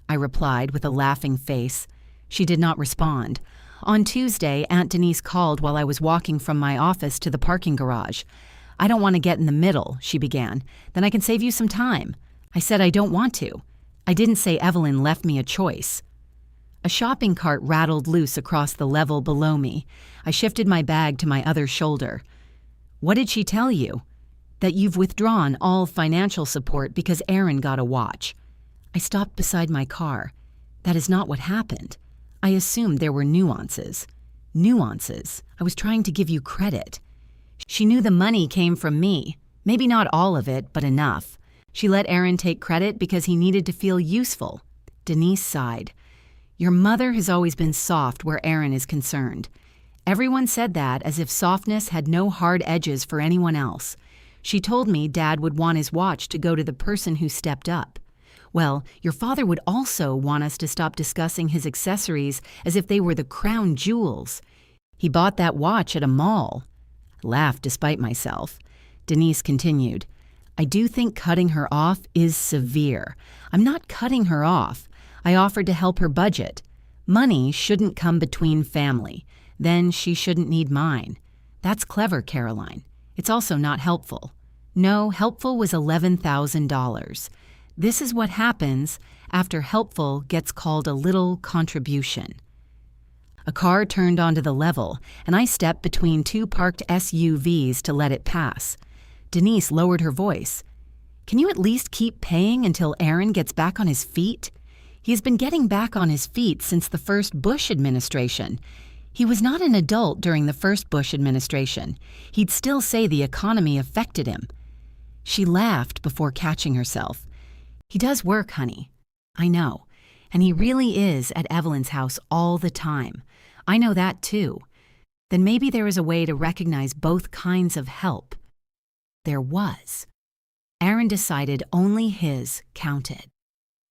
I replied with a laughing face. She did not respond. On Tuesday, Aunt Denise called while I was walking from my office to the parking garage. "I don't want to get in the middle," she began. "Then I can save you some time." I said I don't want to. I didn't say Evelyn left me a choice. A shopping cart rattled loose across the level below me. I shifted my bag to my other shoulder. "What did she tell you?" "That you've withdrawn all financial support because Aaron got a watch." I stopped beside my car. That is not what happened. I assumed there were nuances. Nuances. I was trying to give you credit. She knew the money came from me. Maybe not all of it, but enough. She let Aaron take credit because he needed to feel useful. Denise sighed. "Your mother has always been soft where Aaron is concerned." Everyone said that as if softness had no hard edges for anyone else. She told me Dad would want his watch to go to the person who stepped up. Well, your father would also want us to stop discussing his accessories as if they were the crown jewels. He bought that watch at a mall. I laughed despite myself. Denise continued, "I do think cutting her off is severe. I'm not cutting her off. I offered to help her budget. Money shouldn't come between family. Then she shouldn't need mine. That's clever, Caroline. It's also not helpful. No, helpful was $11,000. This is what happens after helpful gets called a little contribution." A car turned onto the level, and I stepped between 2 parked SUVs to let it pass. Denise lowered her voice. "Can you at least keep paying until Aaron gets back on his feet? He has been getting back on his feet since the first Bush administration. He was not an adult during the first Bush administration. He'd still say the economy affected him." She laughed before catching herself. "He does work, honey." "I know. And he really is at Evelyn's house all the time. I know that too. Then maybe there is a way to recognize both kinds of help." There was. Aaron decided only his counted.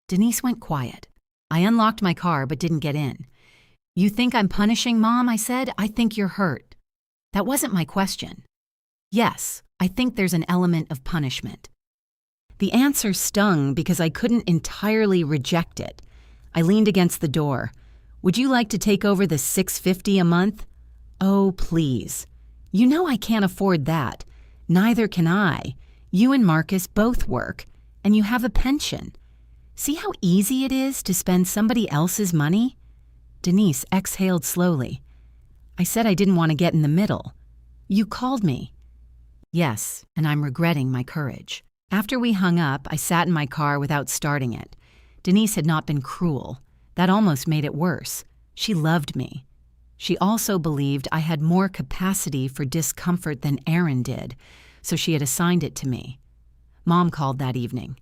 Denise went quiet. I unlocked my car but didn't get in. "You think I'm punishing, Mom?" I said. "I think you're hurt." That wasn't my question. Yes, I think there's an element of punishment. The answer stung because I couldn't entirely reject it. I leaned against the door. "Would you like to take over the $650 a month?" "Oh, please. You know I can't afford that. Neither can I. You and Marcus both work, and you have a pension. See how easy it is to spend somebody else's money?" Denise exhaled slowly. "I said I didn't want to get in the middle. You called me." "Yes, and I'm regretting my courage." After we hung up, I sat in my car without starting it. Denise had not been cruel. That almost made it worse. She loved me. She also believed I had more capacity for discomfort than Aaron did, so she had assigned it to me. Mom called that evening.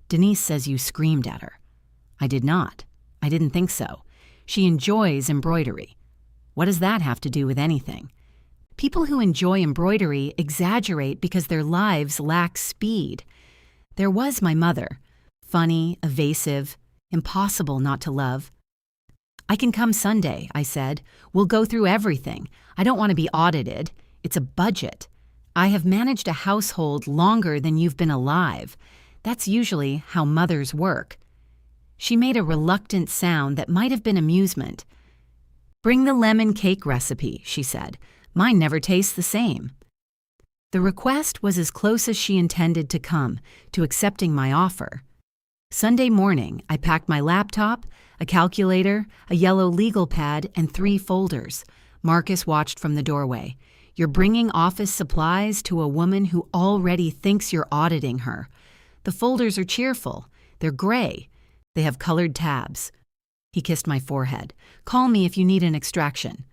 "Denise says you screamed at her." I did not. I didn't think so. She enjoys embroidery. What does that have to do with anything? People who enjoy embroidery exaggerate because their lives lack speed. There was my mother, funny, evasive. Impossible not to love. I can come Sunday, I said. We'll go through everything. I don't want to be audited. It's a budget. I have managed a household longer than you've been alive. That's usually how mothers work. She made a reluctant sound that might have been amusement. Bring the lemon cake recipe, she said. Mine never tastes the same. The request was as close as she intended to come, to accepting my offer. Sunday morning, I packed my laptop, a calculator, a yellow legal pad, and 3 folders. Marcus watched from the doorway. You're bringing office supplies to a woman who already thinks you're auditing her. The folders are cheerful. They're gray. They have colored tabs. He kissed my forehead. Call me if you need an extraction.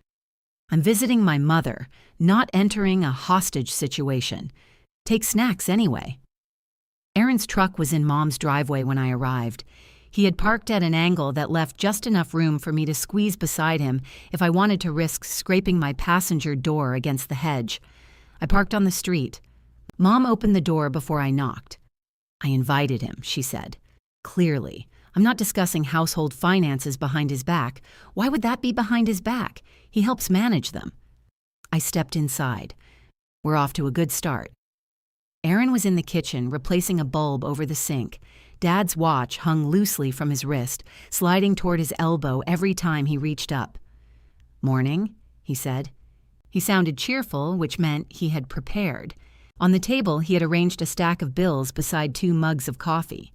I'm visiting my mother, not entering a hostage situation. Take snacks anyway. Aaron's truck was in Mom's driveway when I arrived. He had parked at an angle that left just enough room for me to squeeze beside him if I wanted to risk scraping my passenger door against the hedge. I parked on the street. Mom opened the door before I knocked. I invited him, she said. Clearly, I'm not discussing household finances behind his back. Why would that be behind his back? He helps manage them. I stepped inside. We're off to a good start. Aaron was in the kitchen, replacing a bulb over the sink. Dad's watch hung loosely from his wrist, sliding toward his elbow every time he reached up. Morning, he said. He sounded cheerful, which meant he had prepared. On the table, he had arranged a stack of bills beside 2 mugs of coffee.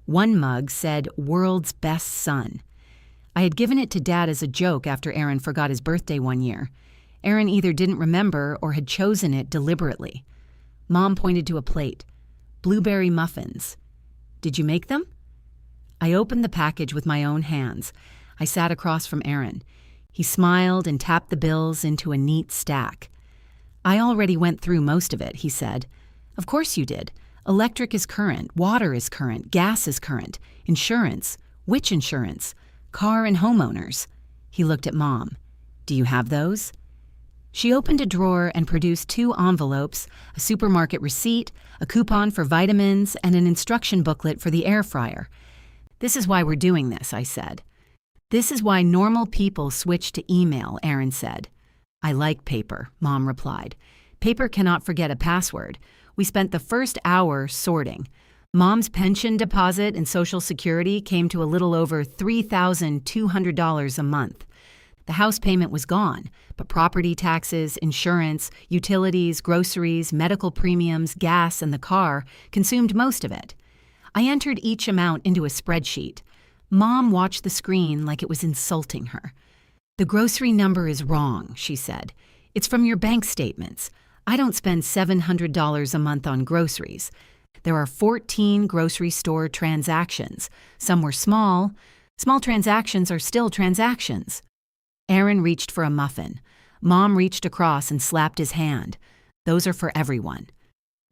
One mug said, World's Best Son. I had given it to Dad as a joke after Aaron forgot his birthday one year. Aaron either didn't remember or had chosen it deliberately. Mom pointed to a plate. Blueberry muffins. Did you make them? I opened the package with my own hands. I sat across from Aaron. He smiled and tapped the bills into a neat stack. I already went through most of it, he said. Of course you did. Electric is current, water is current, gas is current, insurance. Which insurance? Car and homeowners. He looked at Mom. Do you have those? She opened a drawer and produced 2 envelopes, a supermarket receipt, a coupon for vitamins, and an instruction booklet for the air fryer. This is why we're doing this, I said. This is why normal people switch to email, Aaron said. I like paper, Mom replied. Paper cannot forget a password. We spent the first hour sorting. Mom's pension deposit and Social Security came to a little over $3,200 a month. The house payment was gone, but property taxes, insurance, utilities, groceries, medical premiums, gas, and the car consumed most of it. I entered each amount into a spreadsheet. Mom watched the screen like it was insulting her. The grocery number is wrong, she said. It's from your bank statements. I don't spend $700 a month on groceries. There are 14 grocery store transactions. Some were small. Small transactions are still transactions. Aaron reached for a muffin. Mom reached across and slapped his hand. Those are for everyone.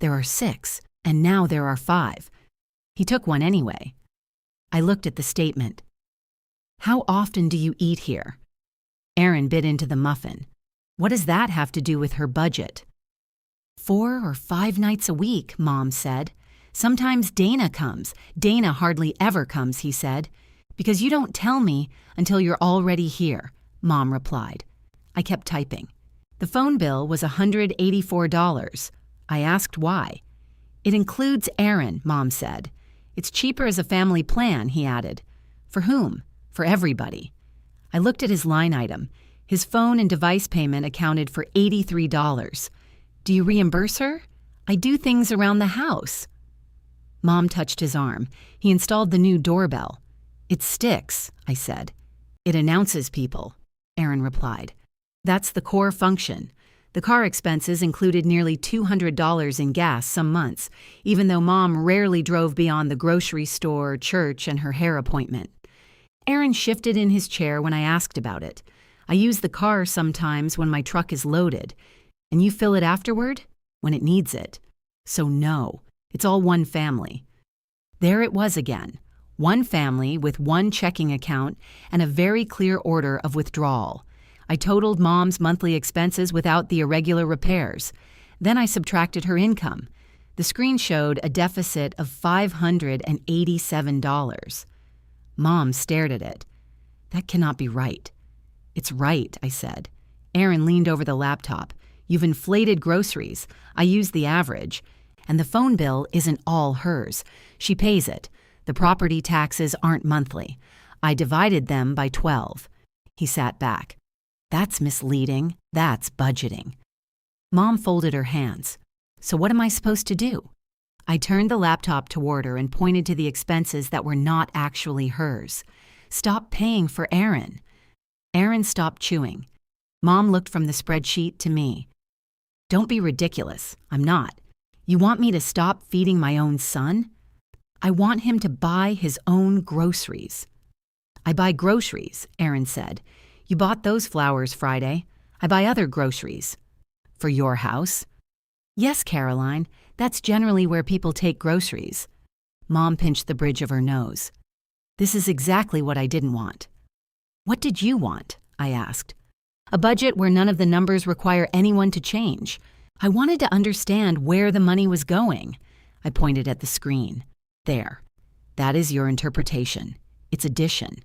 There are 6, and now there are 5. He took one anyway. I looked at the statement. How often do you eat here? Aaron bit into the muffin. What does that have to do with her budget? 4 or 5 nights a week, Mom said. Sometimes Dana comes. Dana hardly ever comes, he said. Because you don't tell me until you're already here, Mom replied. I kept typing. The phone bill was $184. I asked why. It includes Aaron, Mom said. It's cheaper as a family plan, he added. For whom? For everybody. I looked at his line item. His phone and device payment accounted for $83. Do you reimburse her? I do things around the house. Mom touched his arm. He installed the new doorbell. It sticks, I said. It announces people, Aaron replied. That's the core function. The car expenses included nearly $200 in gas some months, even though Mom rarely drove beyond the grocery store, church, and her hair appointment. Aaron shifted in his chair when I asked about it. I use the car sometimes when my truck is loaded. And you fill it afterward? When it needs it. So no, it's all one family. There it was again. One family with one checking account and a very clear order of withdrawal. I totaled Mom's monthly expenses without the irregular repairs. Then I subtracted her income. The screen showed a deficit of $587. Mom stared at it. That cannot be right. It's right, I said. Aaron leaned over the laptop. You've inflated groceries. I used the average. And the phone bill isn't all hers. She pays it. The property taxes aren't monthly. I divided them by 12. He sat back. That's misleading. That's budgeting. Mom folded her hands. So what am I supposed to do? I turned the laptop toward her and pointed to the expenses that were not actually hers. Stop paying for Aaron. Aaron stopped chewing. Mom looked from the spreadsheet to me. Don't be ridiculous. I'm not. You want me to stop feeding my own son? I want him to buy his own groceries. I buy groceries, Aaron said. You bought those flowers Friday. I buy other groceries. For your house? Yes, Caroline. That's generally where people take groceries. Mom pinched the bridge of her nose. This is exactly what I didn't want. What did you want? I asked. A budget where none of the numbers require anyone to change. I wanted to understand where the money was going. I pointed at the screen. There. That is your interpretation. It's addition.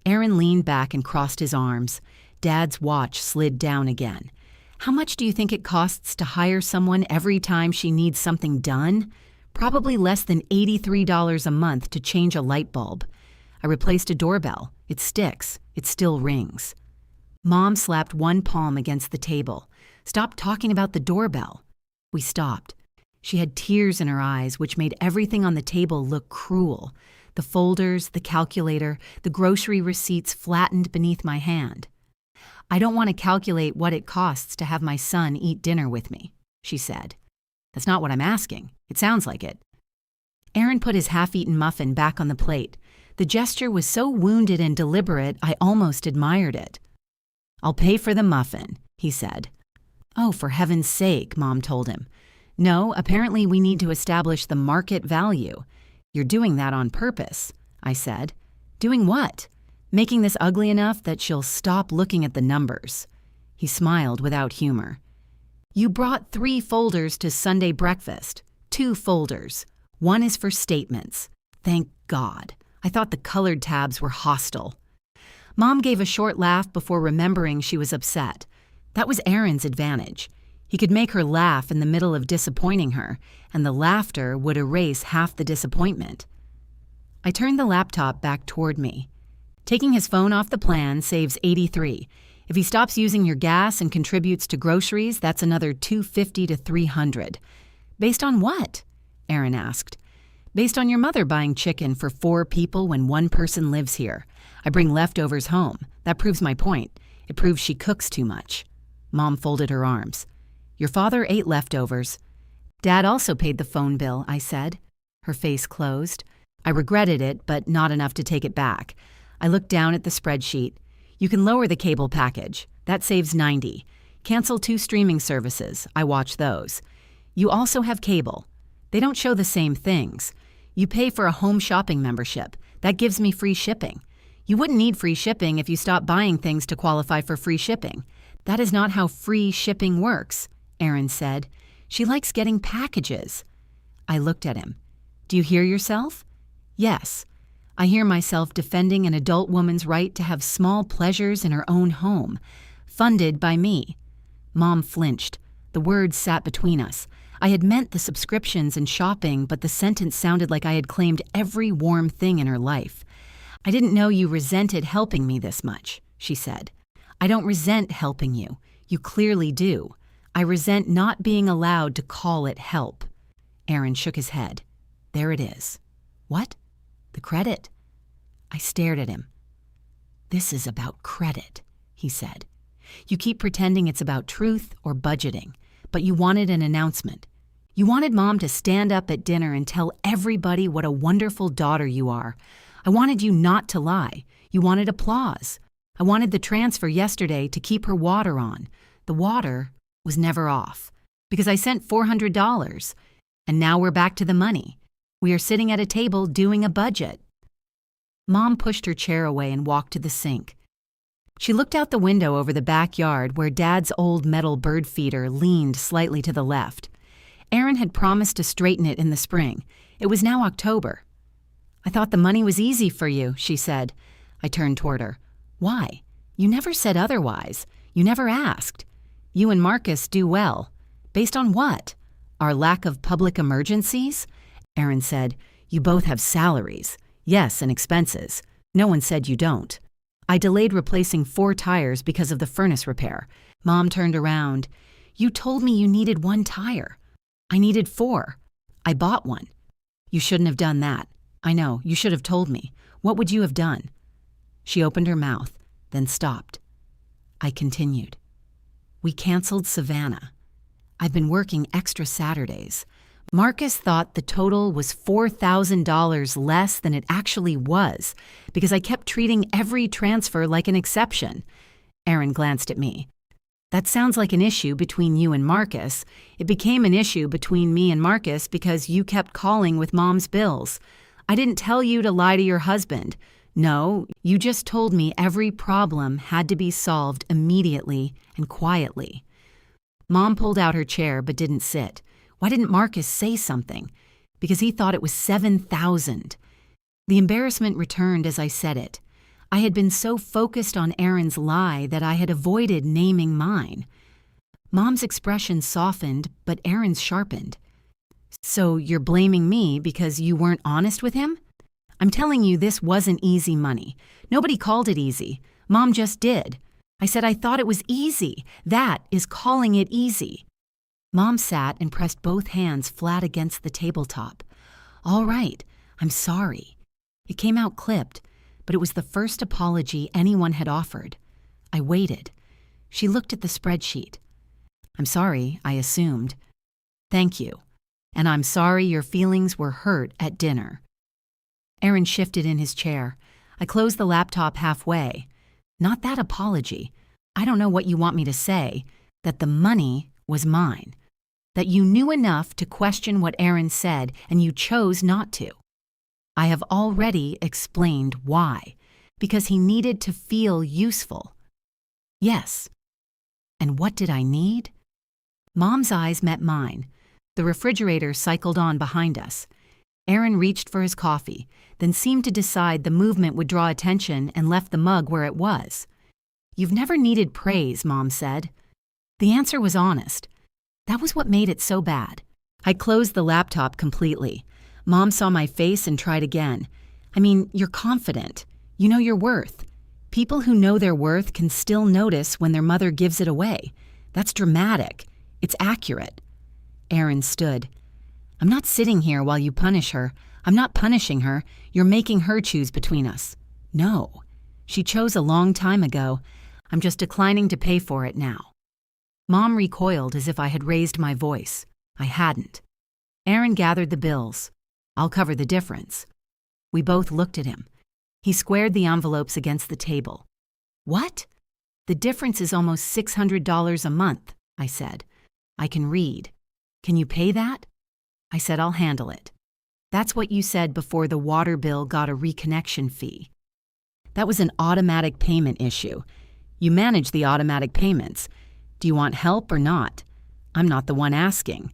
Aaron leaned back and crossed his arms. Dad's watch slid down again. How much do you think it costs to hire someone every time she needs something done? Probably less than $83 a month to change a light bulb. I replaced a doorbell. It sticks. It still rings. Mom slapped one palm against the table. Stop talking about the doorbell. We stopped. She had tears in her eyes, which made everything on the table look cruel. The folders, the calculator, the grocery receipts flattened beneath my hand. I don't want to calculate what it costs to have my son eat dinner with me, she said. That's not what I'm asking. It sounds like it. Aaron put his half-eaten muffin back on the plate. The gesture was so wounded and deliberate, I almost admired it. I'll pay for the muffin, he said. Oh, for heaven's sake, Mom told him. No, apparently we need to establish the market value. You're doing that on purpose, I said. Doing what? Making this ugly enough that she'll stop looking at the numbers. He smiled without humor. You brought 3 folders to Sunday breakfast. 2 folders. One is for statements. Thank God. I thought the colored tabs were hostile. Mom gave a short laugh before remembering she was upset. That was Aaron's advantage. He could make her laugh in the middle of disappointing her, and the laughter would erase half the disappointment. I turned the laptop back toward me. Taking his phone off the plan saves $83. If he stops using your gas and contributes to groceries, that's another $250 to $300. Based on what? Aaron asked. Based on your mother buying chicken for 4 people when 1 person lives here. I bring leftovers home. That proves my point. It proves she cooks too much. Mom folded her arms. Your father ate leftovers. Dad also paid the phone bill, I said. Her face closed. I regretted it, but not enough to take it back. I looked down at the spreadsheet. You can lower the cable package. That saves $90. Cancel 2 streaming services. I watch those. You also have cable. They don't show the same things. You pay for a home shopping membership. That gives me free shipping. You wouldn't need free shipping if you stopped buying things to qualify for free shipping. That is not how free shipping works, Aaron said. She likes getting packages. I looked at him. Do you hear yourself? Yes. I hear myself defending an adult woman's right to have small pleasures in her own home, funded by me. Mom flinched. The words sat between us. I had meant the subscriptions and shopping, but the sentence sounded like I had claimed every warm thing in her life. I didn't know you resented helping me this much, she said. I don't resent helping you. You clearly do. I resent not being allowed to call it help. Aaron shook his head. There it is. What? The credit? I stared at him. This is about credit, he said. You keep pretending it's about truth or budgeting, but you wanted an announcement. You wanted Mom to stand up at dinner and tell everybody what a wonderful daughter you are. I wanted you not to lie. You wanted applause. I wanted the transfer yesterday to keep her water on. The water was never off because I sent $400. And now we're back to the money. We are sitting at a table doing a budget. Mom pushed her chair away and walked to the sink. She looked out the window over the backyard where Dad's old metal bird feeder leaned slightly to the left. Aaron had promised to straighten it in the spring. It was now October. I thought the money was easy for you, she said. I turned toward her. Why? You never said otherwise. You never asked. You and Marcus do well. Based on what? Our lack of public emergencies? Aaron said, You both have salaries. Yes, and expenses. No one said you don't. I delayed replacing 4 tires because of the furnace repair. Mom turned around. You told me you needed 1 tire. I needed 4. I bought one. You shouldn't have done that. I know, you should have told me. What would you have done? She opened her mouth, then stopped. I continued. We canceled Savannah. I've been working extra Saturdays. Marcus thought the total was $4,000 less than it actually was because I kept treating every transfer like an exception. Aaron glanced at me. That sounds like an issue between you and Marcus. It became an issue between me and Marcus because you kept calling with Mom's bills. I didn't tell you to lie to your husband. No, you just told me every problem had to be solved immediately and quietly. Mom pulled out her chair but didn't sit. Why didn't Marcus say something? Because he thought it was $7,000. The embarrassment returned as I said it. I had been so focused on Aaron's lie that I had avoided naming mine. Mom's expression softened, but Aaron's sharpened. So you're blaming me because you weren't honest with him? I'm telling you this wasn't easy money. Nobody called it easy. Mom just did. I said I thought it was easy. That is calling it easy. Mom sat and pressed both hands flat against the tabletop. All right, I'm sorry. It came out clipped, but it was the first apology anyone had offered. I waited. She looked at the spreadsheet. I'm sorry, I assumed. Thank you. And I'm sorry your feelings were hurt at dinner. Aaron shifted in his chair. I closed the laptop halfway. Not that apology. I don't know what you want me to say. That the money was mine. That you knew enough to question what Aaron said and you chose not to. I have already explained why. Because he needed to feel useful. Yes. And what did I need? Mom's eyes met mine. The refrigerator cycled on behind us. Aaron reached for his coffee, then seemed to decide the movement would draw attention and left the mug where it was. You've never needed praise, Mom said. The answer was honest. That was what made it so bad. I closed the laptop completely. Mom saw my face and tried again. I mean, you're confident. You know your worth. People who know their worth can still notice when their mother gives it away. That's dramatic. It's accurate. Aaron stood. I'm not sitting here while you punish her. I'm not punishing her. You're making her choose between us. No. She chose a long time ago. I'm just declining to pay for it now. Mom recoiled as if I had raised my voice. I hadn't. Aaron gathered the bills. I'll cover the difference. We both looked at him. He squared the envelopes against the table. What? The difference is almost $600 a month, I said. I can read. Can you pay that? I said I'll handle it. That's what you said before the water bill got a reconnection fee. That was an automatic payment issue. You manage the automatic payments. Do you want help or not? I'm not the one asking.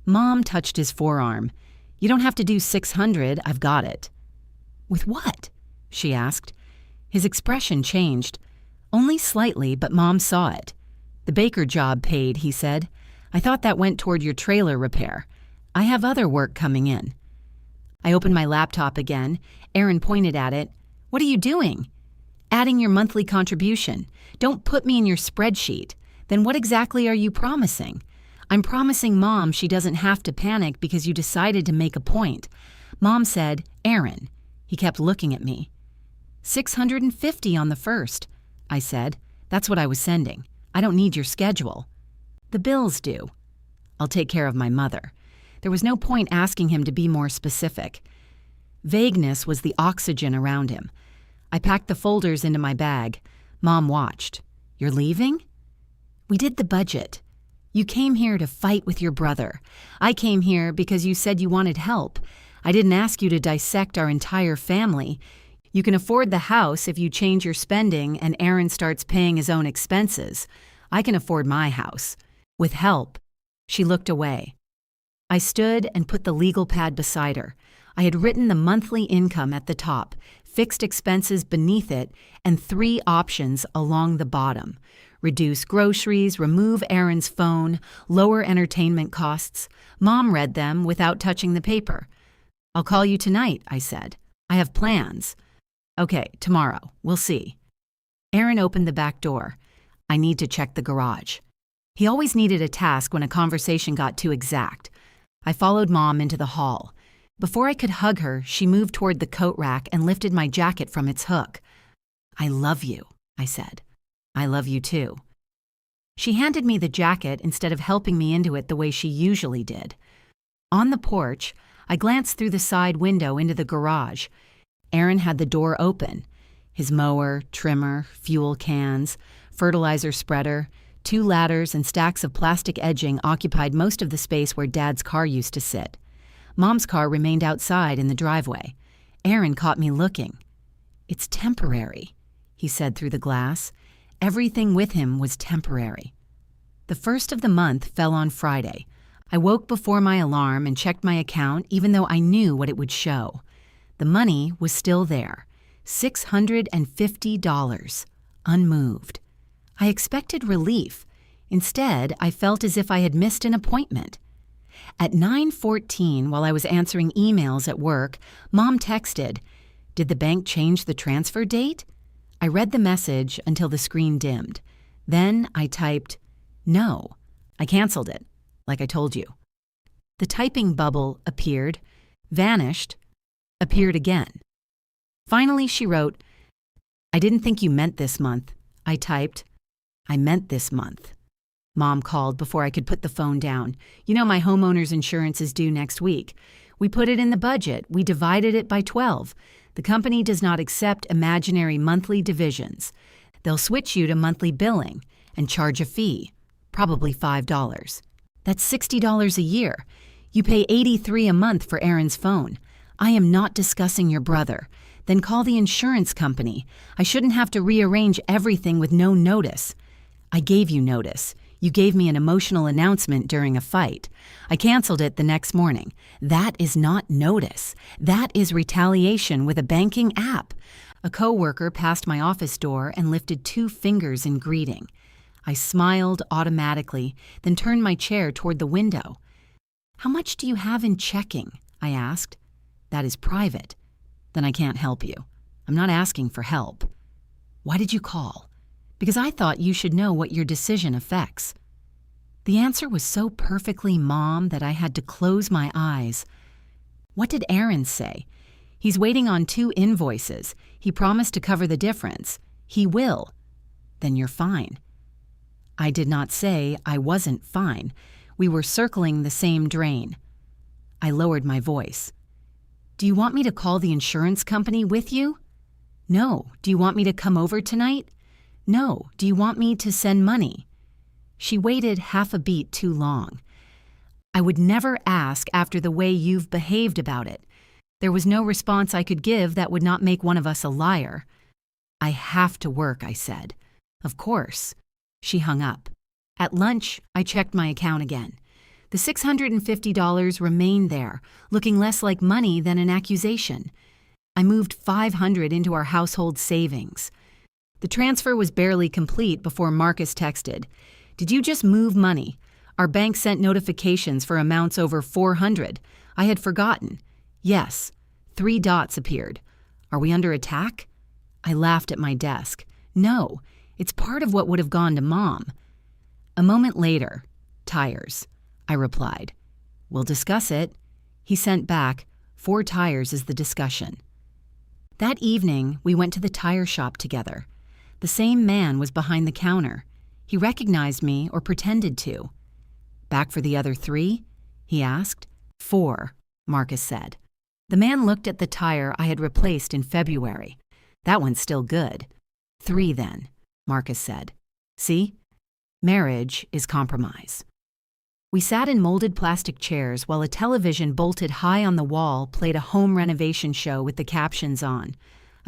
Mom touched his forearm. You don't have to do $600, I've got it. With what? She asked. His expression changed. Only slightly, but Mom saw it. The baker job paid, he said. I thought that went toward your trailer repair. I have other work coming in. I opened my laptop again. Aaron pointed at it. What are you doing? Adding your monthly contribution. Don't put me in your spreadsheet. Then what exactly are you promising? I'm promising Mom she doesn't have to panic because you decided to make a point. Mom said, Aaron. He kept looking at me. $650 on the first, I said. That's what I was sending. I don't need your schedule. The bills do. I'll take care of my mother. There was no point asking him to be more specific. Vagueness was the oxygen around him. I packed the folders into my bag. Mom watched. You're leaving? We did the budget. You came here to fight with your brother. I came here because you said you wanted help. I didn't ask you to dissect our entire family. You can afford the house if you change your spending and Aaron starts paying his own expenses. I can afford my house. With help. She looked away. I stood and put the legal pad beside her. I had written the monthly income at the top, fixed expenses beneath it, and 3 options along the bottom. Reduce groceries, remove Aaron's phone, lower entertainment costs. Mom read them without touching the paper. "I'll call you tonight," I said. "I have plans." "Okay, tomorrow. We'll see." Aaron opened the back door. "I need to check the garage." He always needed a task when a conversation got too exact. I followed Mom into the hall. Before I could hug her, she moved toward the coat rack and lifted my jacket from its hook. "I love you," I said. "I love you too." She handed me the jacket instead of helping me into it the way she usually did. On the porch, I glanced through the side window into the garage. Aaron had the door open. His mower, trimmer, fuel cans, fertilizer spreader, 2 ladders and stacks of plastic edging occupied most of the space where Dad's car used to sit. Mom's car remained outside in the driveway. Aaron caught me looking. "It's temporary," he said through the glass. Everything with him was temporary. The first of the month fell on Friday. I woke before my alarm and checked my account even though I knew what it would show. The money was still there, $650, unmoved. I expected relief. Instead, I felt as if I had missed an appointment. At 9:14, while I was answering emails at work, Mom texted, "Did the bank change the transfer date?" I read the message until the screen dimmed. Then I typed, "No, I canceled it, like I told you." The typing bubble appeared, vanished, appeared again. Finally, she wrote, "I didn't think you meant this month." I typed, "I meant this month." Mom called before I could put the phone down. "You know my homeowner's insurance is due next week. We put it in the budget. We divided it by 12. The company does not accept imaginary monthly divisions. They'll switch you to monthly billing and charge a fee, probably $5. That's $60 a year. You pay $83 a month for Aaron's phone. I am not discussing your brother. Then call the insurance company. I shouldn't have to rearrange everything with no notice. I gave you notice. You gave me an emotional announcement during a fight. I canceled it the next morning. That is not notice. That is retaliation with a banking app." A coworker passed my office door and lifted 2 fingers in greeting. I smiled automatically, then turned my chair toward the window. "How much do you have in checking?" I asked. "That is private." "Then I can't help you. I'm not asking for help." "Why did you call?" "Because I thought you should know what your decision affects." The answer was so perfectly Mom that I had to close my eyes. What did Aaron say? He's waiting on 2 invoices. He promised to cover the difference. He will. Then you're fine. I did not say I wasn't fine. We were circling the same drain. I lowered my voice. "Do you want me to call the insurance company with you?" "No. Do you want me to come over tonight?" "No. Do you want me to send money?" She waited half a beat too long. "I would never ask after the way you've behaved about it." There was no response I could give that would not make one of us a liar. "I have to work," I said. "Of course." She hung up. At lunch, I checked my account again. The $650 remained there, looking less like money than an accusation. I moved $500 into our household savings. The transfer was barely complete before Marcus texted, "Did you just move money? Our bank sent notifications for amounts over $400. I had forgotten." "Yes." 3 dots appeared. "Are we under attack?" I laughed at my desk. "No, it's part of what would have gone to Mom." A moment later, "Tires," I replied. "We'll discuss it." He sent back, "4 tires is the discussion." That evening, we went to the tire shop together. The same man was behind the counter. He recognized me or pretended to. "Back for the other 3?" he asked. "4, Marcus said. The man looked at the tire I had replaced in February. "That one's still good." "3 then," Marcus said. "See? Marriage is compromise." We sat in molded plastic chairs while a television bolted high on the wall played a home renovation show with the captions on.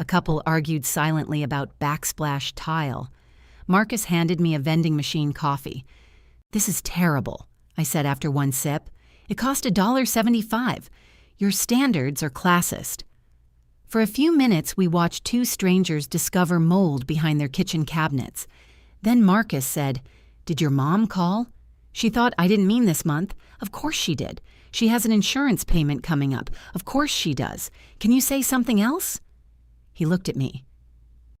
A couple argued silently about backsplash tile. Marcus handed me a vending machine coffee. "This is terrible," I said after one sip. "It cost $1.75. Your standards are classist." For a few minutes, we watched two strangers discover mold behind their kitchen cabinets. Then Marcus said, "Did your mom call? She thought I didn't mean this month. Of course she did. She has an insurance payment coming up. Of course she does. Can you say something else?" He looked at me.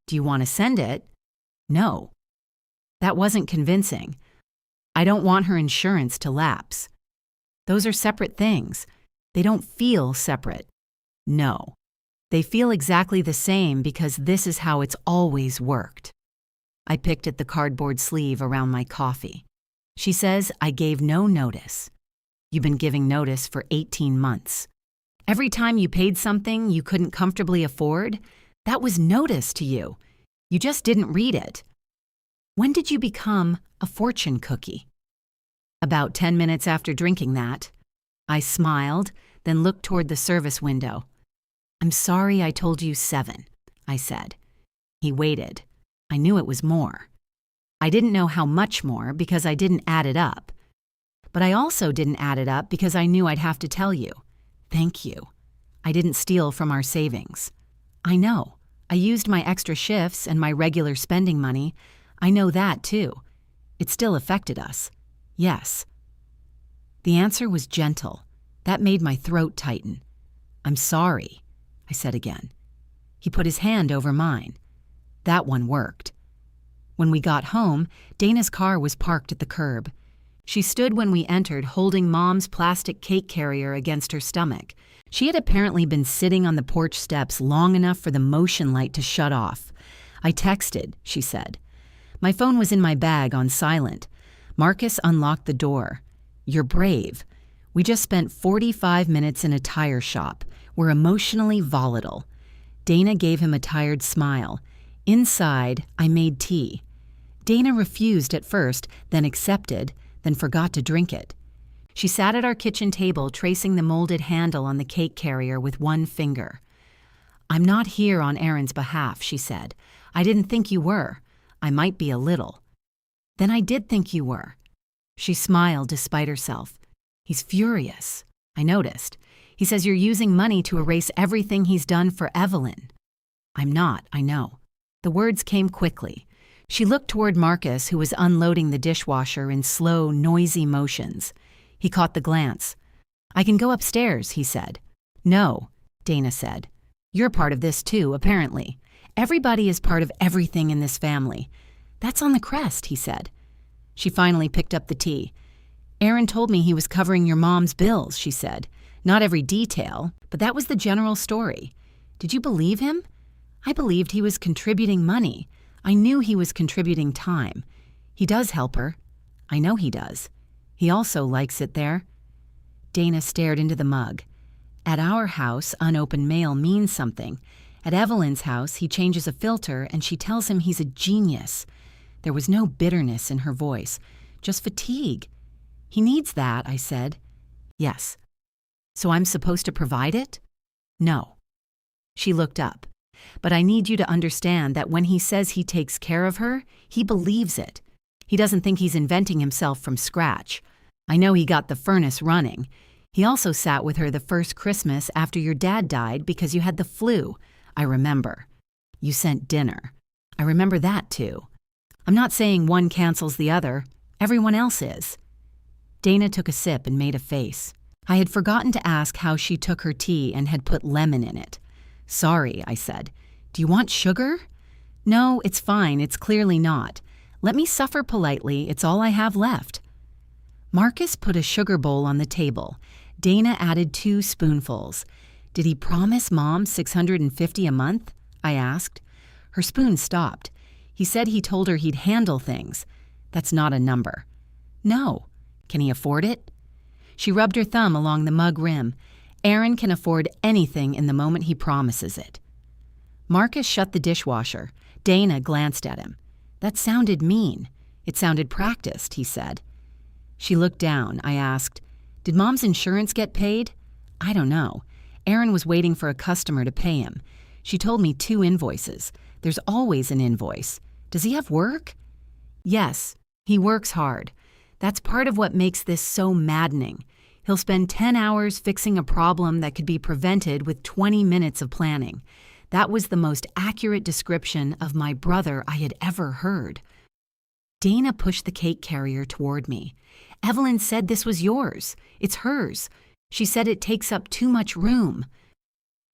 "Do you want to send it?" "No." That wasn't convincing. "I don't want her insurance to lapse." "Those are separate things. They don't feel separate." "No. They feel exactly the same because this is how it's always worked." I picked at the cardboard sleeve around my coffee. "She says I gave no notice." "You've been giving notice for 18 months. Every time you paid something you couldn't comfortably afford, that was notice to you. You just didn't read it." "When did you become a fortune cookie?" "About 10 minutes after drinking that." I smiled, then looked toward the service window. "I'm sorry I told you 7, I said. He waited. I knew it was more. I didn't know how much more because I didn't add it up. But I also didn't add it up because I knew I'd have to tell you. Thank you. I didn't steal from our savings. I know. I used my extra shifts and my regular spending money. I know that too. It still affected us. Yes." The answer was gentle. That made my throat tighten. "I'm sorry," I said again. He put his hand over mine. That one worked. When we got home, Dana's car was parked at the curb. She stood when we entered, holding Mom's plastic cake carrier against her stomach. She had apparently been sitting on the porch steps long enough for the motion light to shut off. "I texted," she said. My phone was in my bag on silent. Marcus unlocked the door. "You're brave. We just spent 45 minutes in a tire shop. We're emotionally volatile." Dana gave him a tired smile. Inside, I made tea. Dana refused at first, then accepted, then forgot to drink it. She sat at our kitchen table, tracing the molded handle on the cake carrier with one finger. "I'm not here on Aaron's behalf," she said. "I didn't think you were. I might be a little." "Then I did think you were." She smiled despite herself. "He's furious. I noticed. He says you're using money to erase everything he's done for Evelyn." "I'm not, I know." The words came quickly. She looked toward Marcus, who was unloading the dishwasher in slow, noisy motions. He caught the glance. "I can go upstairs," he said. "No," Dana said. "You're part of this too, apparently. Everybody is part of everything in this family. That's on the crest," he said. She finally picked up the tea. "Aaron told me he was covering your mom's bills," she said. "Not every detail, but that was the general story. Did you believe him?" "I believed he was contributing money. I knew he was contributing time. He does help her. I know he does. He also likes it there." Dana stared into the mug. "At our house, unopened mail means something. At Evelyn's house, he changes a filter and she tells him he's a genius." There was no bitterness in her voice, just fatigue. "He needs that," I said. "Yes." "So I'm supposed to provide it?" "No." She looked up. "But I need you to understand that when he says he takes care of her, he believes it. He doesn't think he's inventing himself from scratch. I know he got the furnace running. He also sat with her the first Christmas after your dad died because you had the flu. I remember. You sent dinner. I remember that too. I'm not saying one cancels the other. Everyone else is." Dana took a sip and made a face. I had forgotten to ask how she took her tea and had put lemon in it. "Sorry," I said. "Do you want sugar?" "No, it's fine. It's clearly not. Let me suffer politely. It's all I have left." Marcus put a sugar bowl on the table. Dana added 2 spoonfuls. "Did he promise Mom $650 a month?" I asked. Her spoon stopped. "He said he told her he'd handle things." "That's not a number." "No." "Can he afford it?" She rubbed her thumb along the mug rim. "Aaron can afford anything in the moment he promises it." Marcus shut the dishwasher. Dana glanced at him. "That sounded mean. It sounded practiced," he said. She looked down. I asked, "Did Mom's insurance get paid?" "I don't know. Aaron was waiting for a customer to pay him. She told me 2 invoices. There's always an invoice. Does he have work?" "Yes, he works hard. That's part of what makes this so maddening. He'll spend 10 hours fixing a problem that could be prevented with 20 minutes of planning. That was the most accurate description of my brother I had ever heard. Dana pushed the cake carrier toward me. Evelyn said this was yours. It's hers. She said it takes up too much room.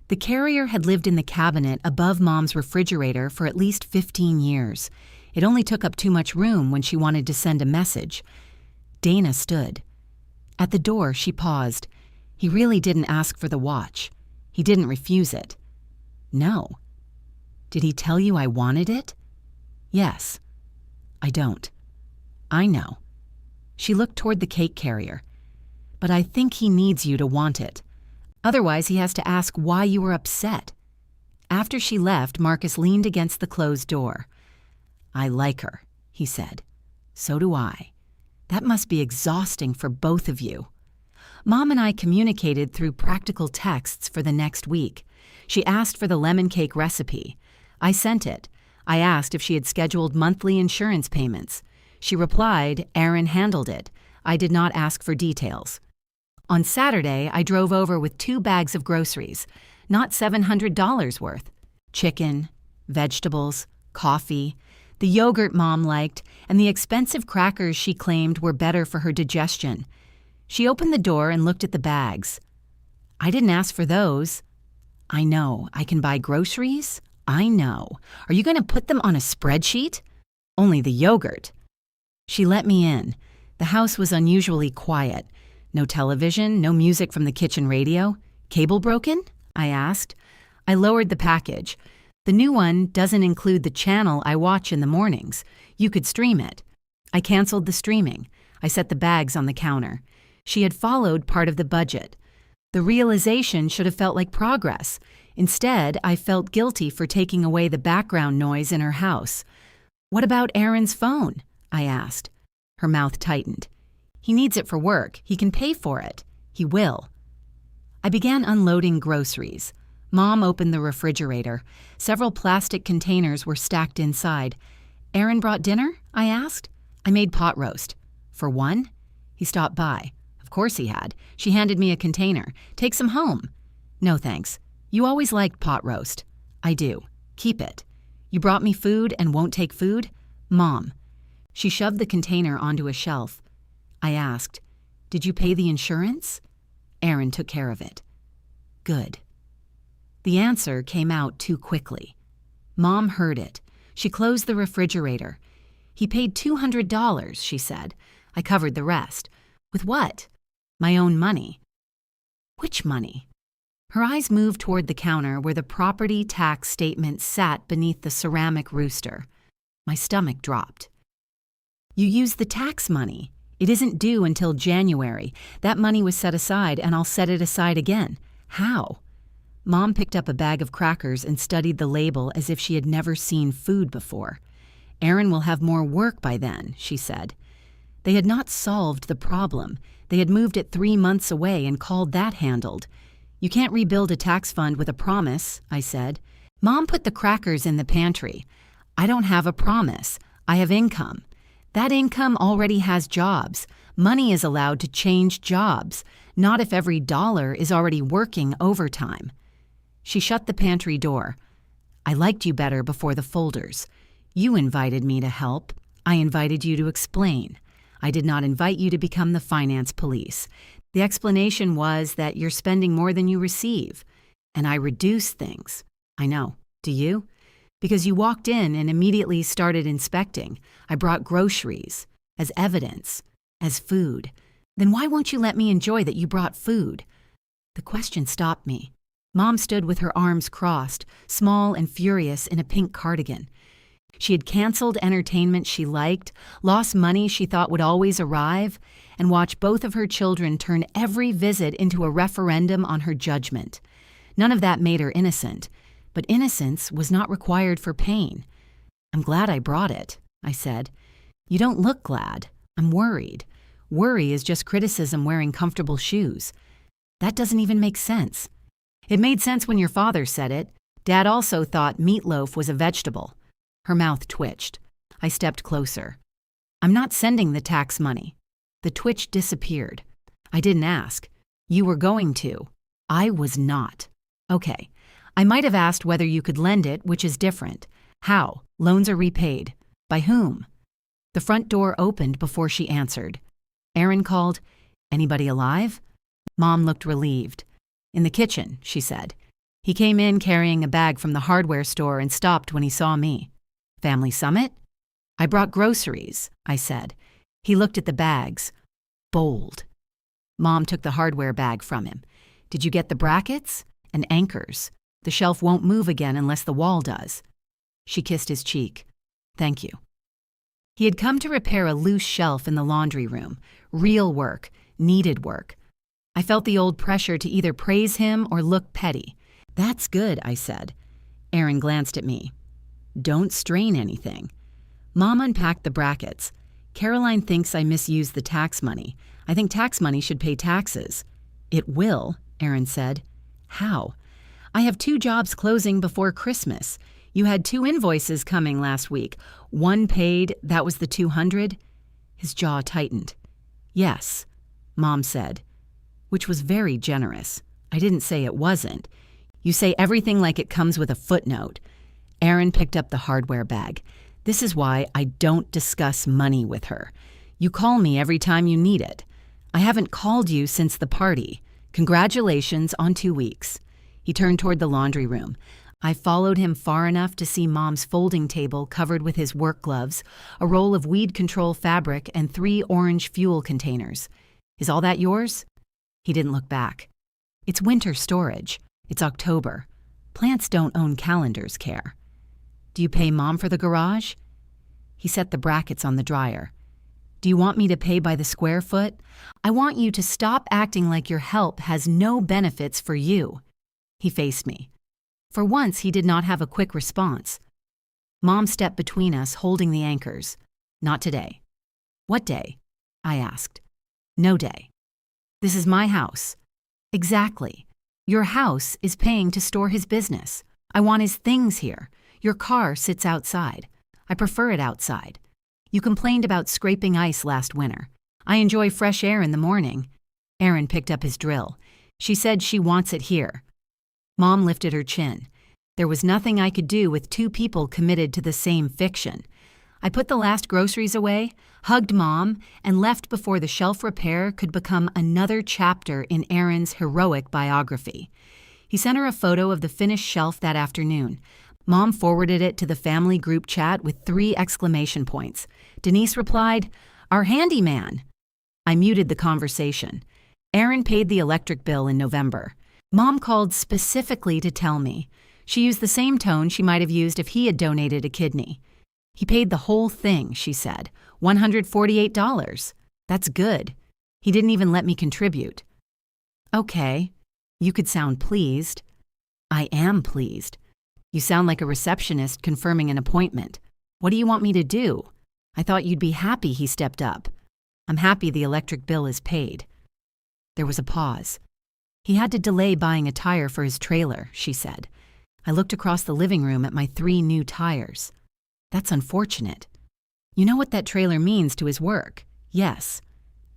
The carrier had lived in the cabinet above Mom's refrigerator for at least 15 years. It only took up too much room when she wanted to send a message. Dana stood. At the door, she paused. He really didn't ask for the watch. He didn't refuse it. No. Did he tell you I wanted it? Yes. I don't. I know. She looked toward the cake carrier. But I think he needs you to want it. Otherwise, he has to ask why you were upset. After she left, Marcus leaned against the closed door. I like her, he said. So do I. That must be exhausting for both of you. Mom and I communicated through practical texts for the next week. She asked for the lemon cake recipe. I sent it. I asked if she had scheduled monthly insurance payments. She replied, Aaron handled it. I did not ask for details. On Saturday, I drove over with 2 bags of groceries, not $700 worth. Chicken, vegetables, coffee, the yogurt Mom liked, and the expensive crackers she claimed were better for her digestion. She opened the door and looked at the bags. I didn't ask for those. I know. I can buy groceries? I know. Are you going to put them on a spreadsheet? Only the yogurt. She let me in. The house was unusually quiet. No television, no music from the kitchen radio. Cable broken? I asked. I lowered the package. The new one doesn't include the channel I watch in the mornings. You could stream it. I canceled the streaming. I set the bags on the counter. She had followed part of the budget. The realization should have felt like progress. Instead, I felt guilty for taking away the background noise in her house. What about Aaron's phone? I asked. Her mouth tightened. He needs it for work. He can pay for it. He will. I began unloading groceries. Mom opened the refrigerator. Several plastic containers were stacked inside. Aaron brought dinner? I asked. I made pot roast. For one? He stopped by. Of course he had. She handed me a container. Take some home. No thanks. You always liked pot roast. I do. Keep it. You brought me food and won't take food? Mom. She shoved the container onto a shelf. I asked, did you pay the insurance? Aaron took care of it. Good. The answer came out too quickly. Mom heard it. She closed the refrigerator. He paid $200, she said. I covered the rest. With what? My own money. Which money? Her eyes moved toward the counter where the property tax statement sat beneath the ceramic rooster. My stomach dropped. You used the tax money. It isn't due until January. That money was set aside, and I'll set it aside again. How? Mom picked up a bag of crackers and studied the label as if she had never seen food before. Aaron will have more work by then, she said. They had not solved the problem. They had moved it 3 months away and called that handled. You can't rebuild a tax fund with a promise, I said. Mom put the crackers in the pantry. I don't have a promise. I have income. That income already has jobs. Money is allowed to change jobs, not if every dollar is already working overtime. She shut the pantry door. I liked you better before the folders. You invited me to help. I invited you to explain. I did not invite you to become the finance police. The explanation was that you're spending more than you receive. And I reduce things. I know. Do you? Because you walked in and immediately started inspecting. I brought groceries. As evidence. As food. Then why won't you let me enjoy that you brought food? The question stopped me. Mom stood with her arms crossed, small and furious in a pink cardigan. She had canceled entertainment she liked, lost money she thought would always arrive, and watched both of her children turn every visit into a referendum on her judgment. None of that made her innocent, but innocence was not required for pain. I'm glad I brought it, I said. You don't look glad. I'm worried. Worry is just criticism wearing comfortable shoes. That doesn't even make sense. It made sense when your father said it. Dad also thought meatloaf was a vegetable. Her mouth twitched. I stepped closer. I'm not sending the tax money. The twitch disappeared. I didn't ask. You were going to. I was not. Okay. I might have asked whether you could lend it, which is different. How? Loans are repaid. By whom? The front door opened before she answered. Aaron called, "Anybody alive?" Mom looked relieved. "In the kitchen," she said. "He came in carrying a bag from the hardware store and stopped when he saw me." "Family summit?" "I brought groceries," I said. He looked at the bags. Bold. Mom took the hardware bag from him. "Did you get the brackets?" "And anchors. The shelf won't move again unless the wall does." She kissed his cheek. "Thank you." He had come to repair a loose shelf in the laundry room. Real work, needed work. I felt the old pressure to either praise him or look petty. "That's good," I said. Aaron glanced at me. "Don't strain anything." Mom unpacked the brackets. "Caroline thinks I misused the tax money. I think tax money should pay taxes." "It will," Aaron said. "How?" "I have 2 jobs closing before Christmas. You had 2 invoices coming last week. One paid, that was the $200. His jaw tightened. "Yes," Mom said, which was very generous. I didn't say it wasn't. You say everything like it comes with a footnote. Aaron picked up the hardware bag. "This is why I don't discuss money with her. You call me every time you need it. I haven't called you since the party. Congratulations on 2 weeks." He turned toward the laundry room. I followed him far enough to see Mom's folding table covered with his work gloves, a roll of weed control fabric, and 3 orange fuel containers. "Is all that yours?" He didn't look back. "It's winter storage. It's October. Plants don't own calendars, Care." "Do you pay Mom for the garage?" He set the brackets on the dryer. "Do you want me to pay by the square foot? I want you to stop acting like your help has no benefits for you." He faced me. For once, he did not have a quick response. Mom stepped between us, holding the anchors. "Not today." "What day?" I asked. "No day." "This is my house." "Exactly. Your house is paying to store his business. I want his things here. Your car sits outside. I prefer it outside. You complained about scraping ice last winter. I enjoy fresh air in the morning." Aaron picked up his drill. "She said she wants it here." Mom lifted her chin. There was nothing I could do with 2 people committed to the same fiction. I put the last groceries away, hugged Mom, and left before the shelf repair could become another chapter in Aaron's heroic biography. He sent her a photo of the finished shelf that afternoon. Mom forwarded it to the family group chat with 3 exclamation points. Denise replied, "Our handyman." I muted the conversation. Aaron paid the electric bill in November. Mom called specifically to tell me. She used the same tone she might have used if he had donated a kidney. "He paid the whole thing," she said. $148. That's good. He didn't even let me contribute. "Okay. You could sound pleased." "I am pleased. You sound like a receptionist confirming an appointment. What do you want me to do?" "I thought you'd be happy he stepped up." "I'm happy the electric bill is paid." There was a pause. "He had to delay buying a tire for his trailer," she said. I looked across the living room at my 3 new tires. "That's unfortunate." "You know what that trailer means to his work?" "Yes."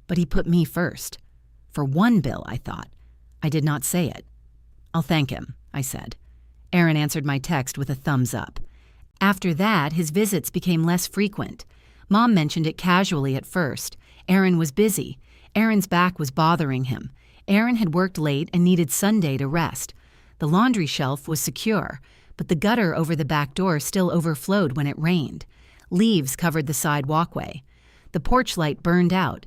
"But he put me first." For one bill, I thought. I did not say it. "I'll thank him," I said. Aaron answered my text with a thumbs up. After that, his visits became less frequent. Mom mentioned it casually at first. Aaron was busy. Aaron's back was bothering him. Aaron had worked late and needed Sunday to rest. The laundry shelf was secure, but the gutter over the back door still overflowed when it rained. Leaves covered the side walkway. The porch light burned out.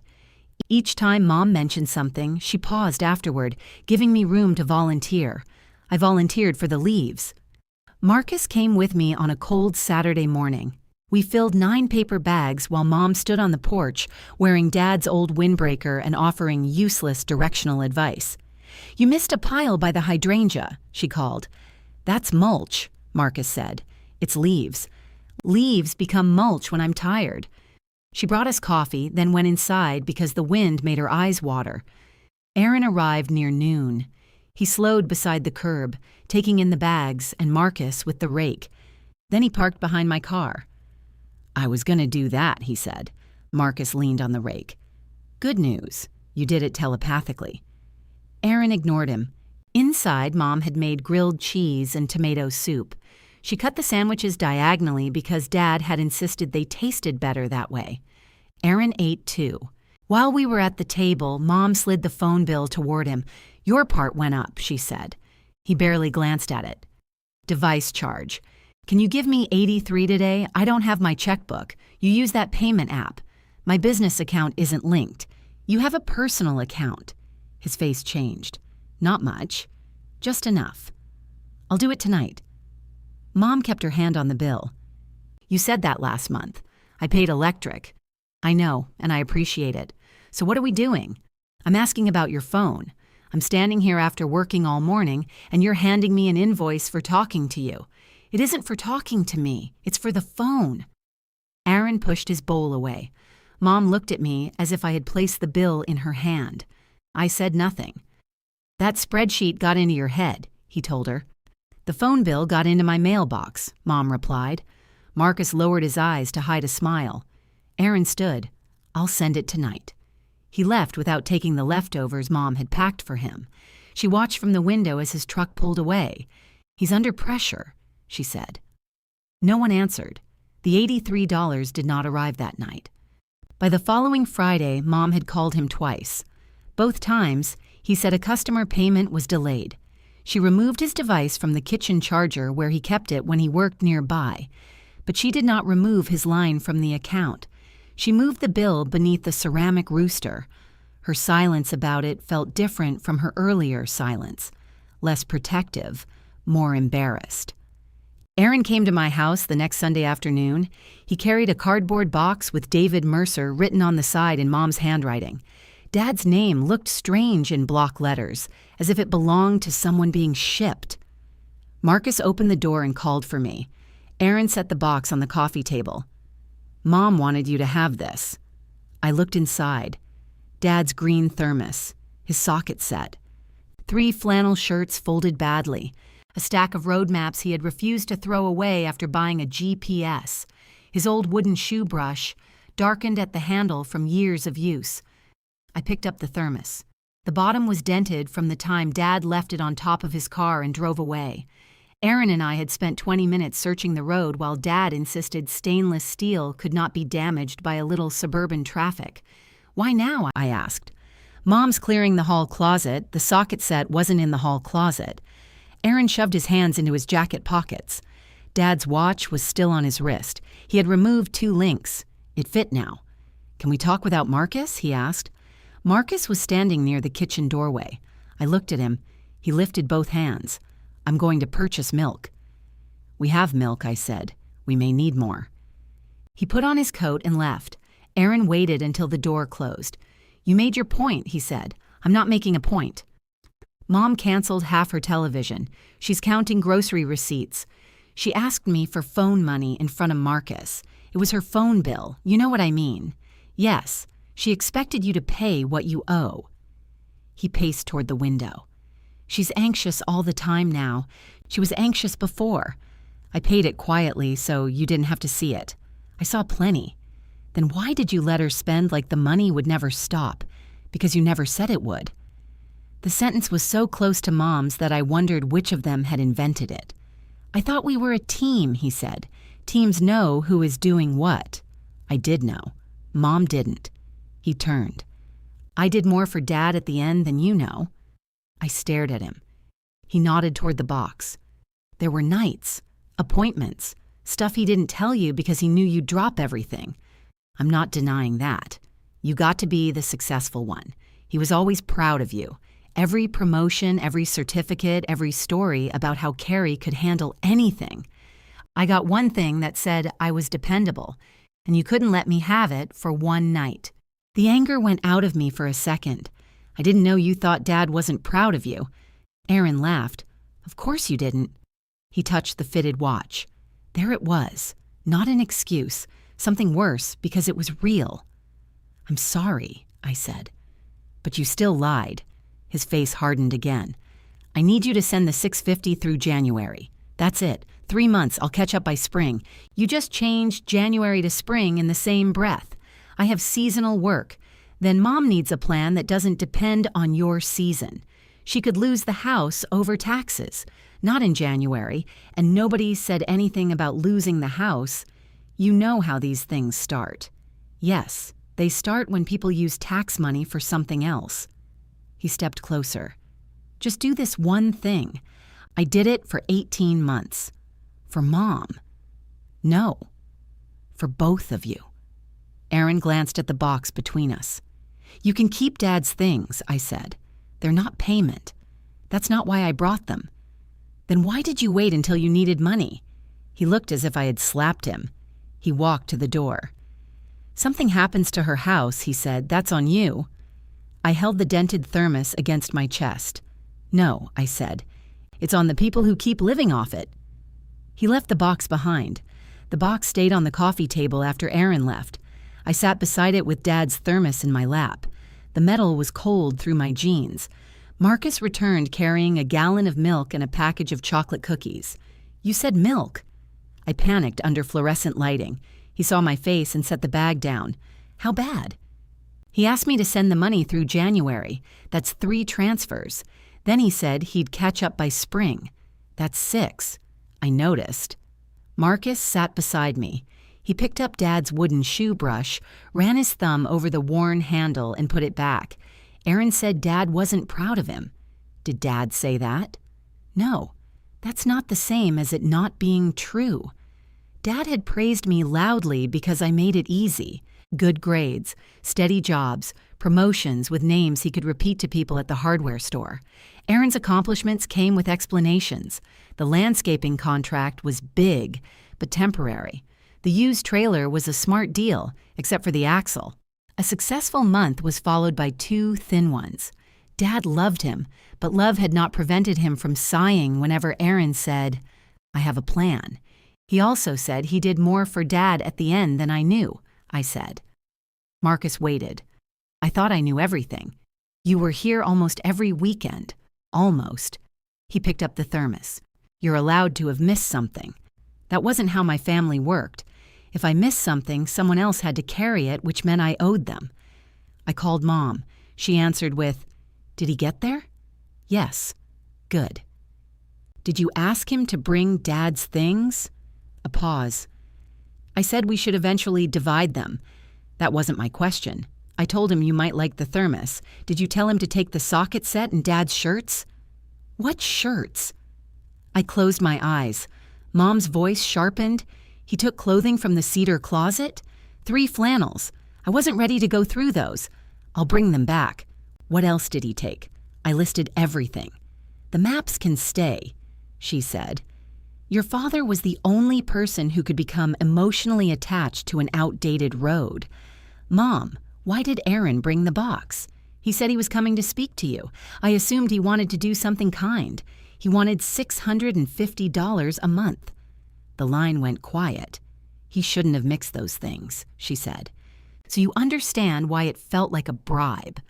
Each time Mom mentioned something, she paused afterward, giving me room to volunteer. I volunteered for the leaves. Marcus came with me on a cold Saturday morning. We filled 9 paper bags while Mom stood on the porch, wearing Dad's old windbreaker and offering useless directional advice. "You missed a pile by the hydrangea," she called. "That's mulch," Marcus said. "It's leaves. Leaves become mulch when I'm tired." She brought us coffee, then went inside because the wind made her eyes water. Aaron arrived near noon. He slowed beside the curb, taking in the bags and Marcus with the rake. Then he parked behind my car. "I was going to do that," he said. Marcus leaned on the rake. "Good news. You did it telepathically. Aaron ignored him. Inside, Mom had made grilled cheese and tomato soup. She cut the sandwiches diagonally because Dad had insisted they tasted better that way. Aaron ate too. While we were at the table, Mom slid the phone bill toward him. "Your part went up," she said. He barely glanced at it. "Device charge. Can you give me $83 today? I don't have my checkbook. You use that payment app. My business account isn't linked. You have a personal account." His face changed. "Not much. Just enough. I'll do it tonight." Mom kept her hand on the bill. "You said that last month. I paid electric." "I know, and I appreciate it. So what are we doing?" "I'm asking about your phone. I'm standing here after working all morning, and you're handing me an invoice for talking to you. It isn't for talking to me. It's for the phone." Aaron pushed his bowl away. Mom looked at me as if I had placed the bill in her hand. I said nothing. "That spreadsheet got into your head," he told her. "The phone bill got into my mailbox," Mom replied. Marcus lowered his eyes to hide a smile. Aaron stood. "I'll send it tonight." He left without taking the leftovers Mom had packed for him. She watched from the window as his truck pulled away. "He's under pressure," she said. No one answered. The $83 did not arrive that night. By the following Friday, Mom had called him twice. Both times, he said a customer payment was delayed. She removed his device from the kitchen charger where he kept it when he worked nearby, but she did not remove his line from the account. She moved the bill beneath the ceramic rooster. Her silence about it felt different from her earlier silence, less protective, more embarrassed. Aaron came to my house the next Sunday afternoon. He carried a cardboard box with David Mercer written on the side in Mom's handwriting. Dad's name looked strange in block letters, as if it belonged to someone being shipped. Marcus opened the door and called for me. Aaron set the box on the coffee table. "Mom wanted you to have this." I looked inside. Dad's green thermos, his socket set. 3 flannel shirts folded badly. A stack of road maps he had refused to throw away after buying a GPS. His old wooden shoe brush, darkened at the handle from years of use. I picked up the thermos. The bottom was dented from the time Dad left it on top of his car and drove away. Aaron and I had spent 20 minutes searching the road while Dad insisted stainless steel could not be damaged by a little suburban traffic. "Why now?" I asked. "Mom's clearing the hall closet. The socket set wasn't in the hall closet." Aaron shoved his hands into his jacket pockets. Dad's watch was still on his wrist. He had removed 2 links. It fit now. "Can we talk without Marcus?" he asked. Marcus was standing near the kitchen doorway. I looked at him. He lifted both hands. "I'm going to purchase milk." "We have milk," I said. "We may need more." He put on his coat and left. Aaron waited until the door closed. "You made your point," he said. "I'm not making a point." Mom canceled half her television. She's counting grocery receipts. She asked me for phone money in front of Marcus. It was her phone bill. You know what I mean. "Yes. She expected you to pay what you owe." He paced toward the window. "She's anxious all the time now. She was anxious before. I paid it quietly so you didn't have to see it. I saw plenty. Then why did you let her spend like the money would never stop? Because you never said it would." The sentence was so close to Mom's that I wondered which of them had invented it. "I thought we were a team," he said. "Teams know who is doing what." I did know. Mom didn't. He turned. "I did more for Dad at the end than you know." I stared at him. He nodded toward the box. "There were nights, appointments, stuff he didn't tell you because he knew you'd drop everything. I'm not denying that. You got to be the successful one. He was always proud of you. Every promotion, every certificate, every story about how Carrie could handle anything. I got one thing that said I was dependable, and you couldn't let me have it for one night." The anger went out of me for a second. "I didn't know you thought Dad wasn't proud of you." Aaron laughed. "Of course you didn't." He touched the fitted watch. There it was. Not an excuse. Something worse, because it was real. "I'm sorry," I said. "But you still lied." His face hardened again. "I need you to send the $650 through January. That's it. 3 months, I'll catch up by spring. You just changed January to spring in the same breath. I have seasonal work. Then Mom needs a plan that doesn't depend on your season. She could lose the house over taxes. Not in January, and nobody said anything about losing the house. You know how these things start. Yes, they start when people use tax money for something else. He stepped closer. Just do this one thing. I did it for 18 months. For Mom. No. For both of you. Aaron glanced at the box between us. You can keep Dad's things, I said. They're not payment. That's not why I brought them. Then why did you wait until you needed money? He looked as if I had slapped him. He walked to the door. Something happens to her house, he said. That's on you. I held the dented thermos against my chest. No, I said. It's on the people who keep living off it. He left the box behind. The box stayed on the coffee table after Aaron left. I sat beside it with Dad's thermos in my lap. The metal was cold through my jeans. Marcus returned carrying a gallon of milk and a package of chocolate cookies. You said milk. I panicked under fluorescent lighting. He saw my face and set the bag down. How bad? He asked me to send the money through January. That's 3 transfers. Then he said he'd catch up by spring. That's 6. I noticed. Marcus sat beside me. He picked up Dad's wooden shoe brush, ran his thumb over the worn handle, and put it back. Aaron said Dad wasn't proud of him. Did Dad say that? No, that's not the same as it not being true. Dad had praised me loudly because I made it easy. Good grades, steady jobs, promotions with names he could repeat to people at the hardware store. Aaron's accomplishments came with explanations. The landscaping contract was big, but temporary. The used trailer was a smart deal, except for the axle. A successful month was followed by 2 thin ones. Dad loved him, but love had not prevented him from sighing whenever Aaron said, I have a plan. He also said he did more for Dad at the end than I knew, I said. Marcus waited. I thought I knew everything. You were here almost every weekend. Almost. He picked up the thermos. You're allowed to have missed something. That wasn't how my family worked. If I missed something, someone else had to carry it, which meant I owed them. I called Mom. She answered with, Did he get there? Yes. Good. Did you ask him to bring Dad's things? A pause. I said we should eventually divide them. That wasn't my question. I told him you might like the thermos. Did you tell him to take the socket set and Dad's shirts? What shirts? I closed my eyes. Mom's voice sharpened. He took clothing from the cedar closet? 3 flannels. I wasn't ready to go through those. I'll bring them back. What else did he take? I listed everything. The maps can stay, she said. Your father was the only person who could become emotionally attached to an outdated road. Mom, why did Aaron bring the box? He said he was coming to speak to you. I assumed he wanted to do something kind. He wanted $650 a month. The line went quiet. He shouldn't have mixed those things, she said. So you understand why it felt like a bribe.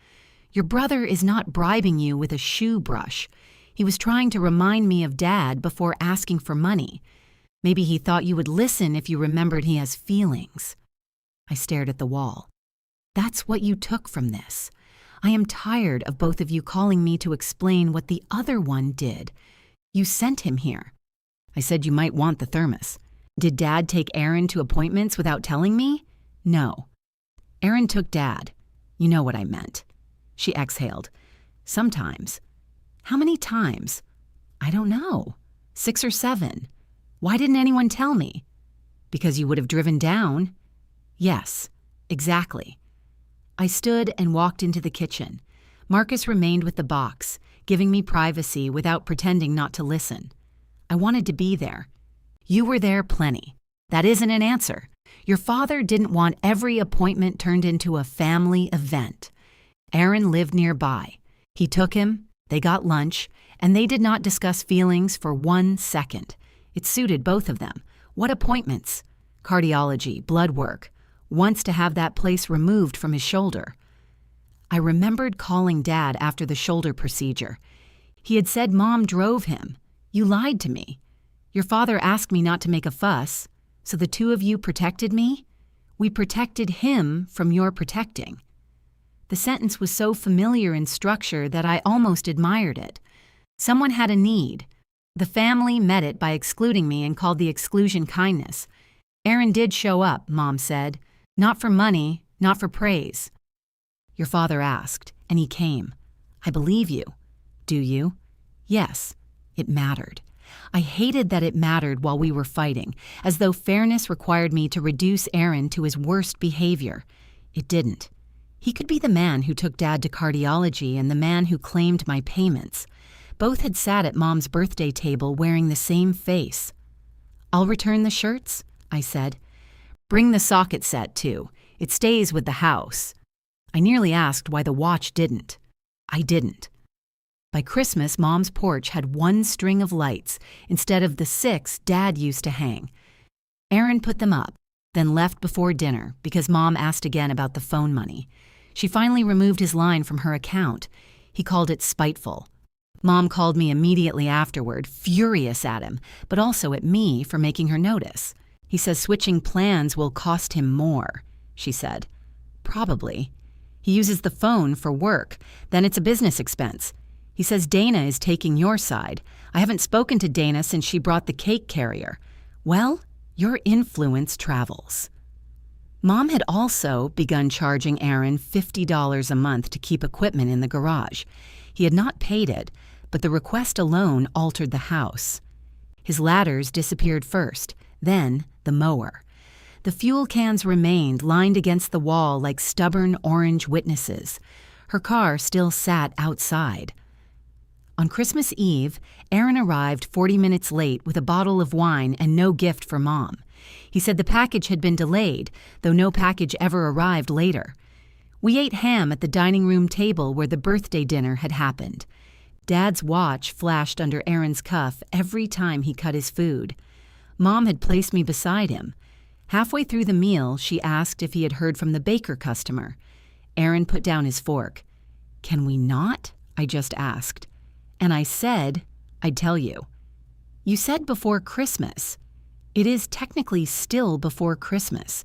Your brother is not bribing you with a shoe brush. He was trying to remind me of Dad before asking for money. Maybe he thought you would listen if you remembered he has feelings. I stared at the wall. That's what you took from this. I am tired of both of you calling me to explain what the other one did. You sent him here. I said you might want the thermos. Did Dad take Aaron to appointments without telling me? No. Aaron took Dad. You know what I meant. She exhaled. Sometimes. How many times? I don't know. 6 or 7. Why didn't anyone tell me? Because you would have driven down. Yes, exactly. I stood and walked into the kitchen. Marcus remained with the box, giving me privacy without pretending not to listen. I wanted to be there. You were there plenty. That isn't an answer. Your father didn't want every appointment turned into a family event. Aaron lived nearby. He took him, they got lunch, and they did not discuss feelings for 1 second. It suited both of them. What appointments? Cardiology, blood work. Wants to have that place removed from his shoulder. I remembered calling Dad after the shoulder procedure. He had said Mom drove him. You lied to me. Your father asked me not to make a fuss, so the 2 of you protected me? We protected him from your protecting. The sentence was so familiar in structure that I almost admired it. Someone had a need. The family met it by excluding me and called the exclusion kindness. Aaron did show up, Mom said. Not for money, not for praise. Your father asked, and he came. I believe you. Do you? Yes. It mattered. I hated that it mattered while we were fighting, as though fairness required me to reduce Aaron to his worst behavior. It didn't. He could be the man who took Dad to cardiology and the man who claimed my payments. Both had sat at Mom's birthday table wearing the same face. I'll return the shirts, I said. Bring the socket set, too. It stays with the house. I nearly asked why the watch didn't. I didn't. By Christmas, Mom's porch had 1 string of lights instead of the 6 Dad used to hang. Aaron put them up, then left before dinner because Mom asked again about the phone money. She finally removed his line from her account. He called it spiteful. Mom called me immediately afterward, furious at him, but also at me for making her notice. He says switching plans will cost him more, she said. Probably. He uses the phone for work, then it's a business expense. He says Dana is taking your side. I haven't spoken to Dana since she brought the cake carrier. Well, your influence travels. Mom had also begun charging Aaron $50 a month to keep equipment in the garage. He had not paid it, but the request alone altered the house. His ladders disappeared first, then the mower. The fuel cans remained lined against the wall like stubborn orange witnesses. Her car still sat outside. On Christmas Eve, Aaron arrived 40 minutes late with a bottle of wine and no gift for Mom. He said the package had been delayed, though no package ever arrived later. We ate ham at the dining room table where the birthday dinner had happened. Dad's watch flashed under Aaron's cuff every time he cut his food. Mom had placed me beside him. Halfway through the meal, she asked if he had heard from the baker customer. Aaron put down his fork. Can we not? I just asked. And I said, I'd tell you. You said before Christmas. It is technically still before Christmas.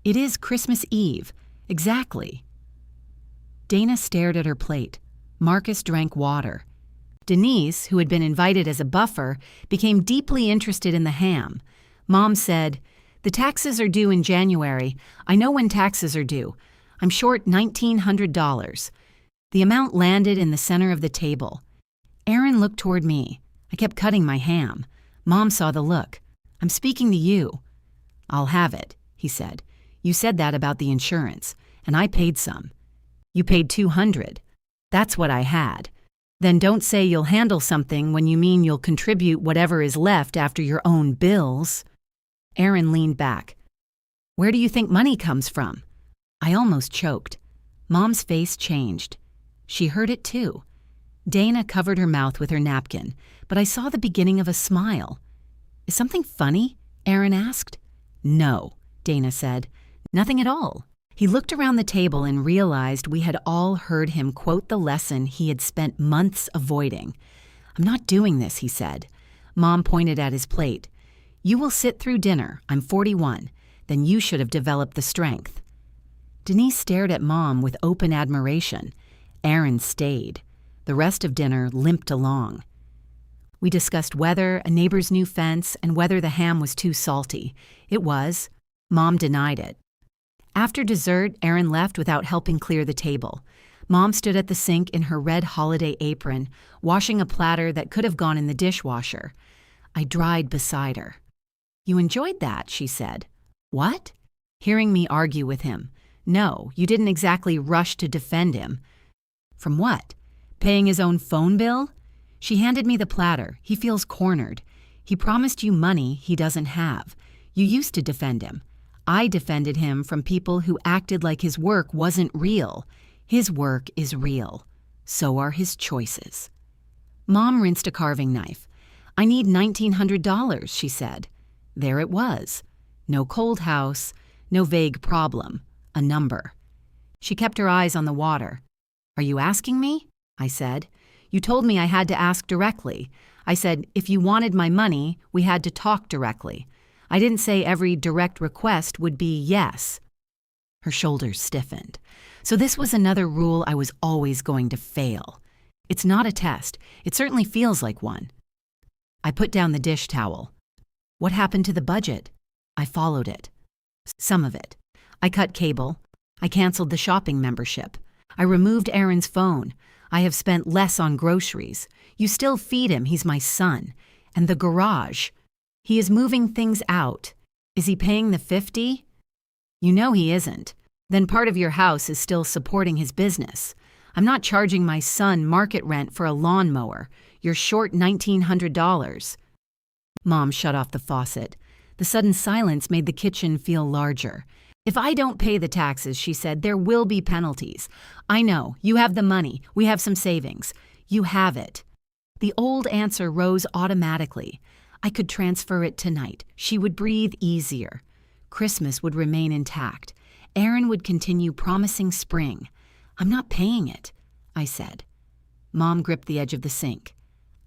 It is Christmas Eve. Exactly. Dana stared at her plate. Marcus drank water. Denise, who had been invited as a buffer, became deeply interested in the ham. Mom said, the taxes are due in January. I know when taxes are due. I'm short $1,900. The amount landed in the center of the table. Aaron looked toward me. I kept cutting my ham. Mom saw the look. I'm speaking to you. I'll have it, he said. You said that about the insurance, and I paid some. You paid $200. That's what I had. Then don't say you'll handle something when you mean you'll contribute whatever is left after your own bills. Aaron leaned back. Where do you think money comes from? I almost choked. Mom's face changed. She heard it too. Dana covered her mouth with her napkin, but I saw the beginning of a smile. Is something funny? Aaron asked. No, Dana said. Nothing at all. He looked around the table and realized we had all heard him quote the lesson he had spent months avoiding. I'm not doing this, he said. Mom pointed at his plate. You will sit through dinner. I'm 41. Then you should have developed the strength. Denise stared at Mom with open admiration. Aaron stayed. The rest of dinner limped along. We discussed weather, a neighbor's new fence, and whether the ham was too salty. It was. Mom denied it. After dessert, Aaron left without helping clear the table. Mom stood at the sink in her red holiday apron, washing a platter that could have gone in the dishwasher. I dried beside her. You enjoyed that, she said. What? Hearing me argue with him. No, you didn't exactly rush to defend him. From what? Paying his own phone bill? She handed me the platter. He feels cornered. He promised you money he doesn't have. You used to defend him. I defended him from people who acted like his work wasn't real. His work is real. So are his choices. Mom rinsed a carving knife. I need $1,900, she said. There it was. No cold house, no vague problem, a number. She kept her eyes on the water. Are you asking me? I said. You told me I had to ask directly. I said, if you wanted my money, we had to talk directly. I didn't say every direct request would be yes. Her shoulders stiffened. So this was another rule I was always going to fail. It's not a test. It certainly feels like one. I put down the dish towel. What happened to the budget? I followed it. Some of it. I cut cable. I canceled the shopping membership. I removed Aaron's phone. I have spent less on groceries. You still feed him, he's my son. And the garage. He is moving things out. Is he paying the $50? You know he isn't. Then part of your house is still supporting his business. I'm not charging my son market rent for a lawnmower. You're short $1,900. Mom shut off the faucet. The sudden silence made the kitchen feel larger. If I don't pay the taxes, she said, there will be penalties. I know. You have the money. We have some savings. You have it. The old answer rose automatically. I could transfer it tonight. She would breathe easier. Christmas would remain intact. Aaron would continue promising spring. I'm not paying it, I said. Mom gripped the edge of the sink.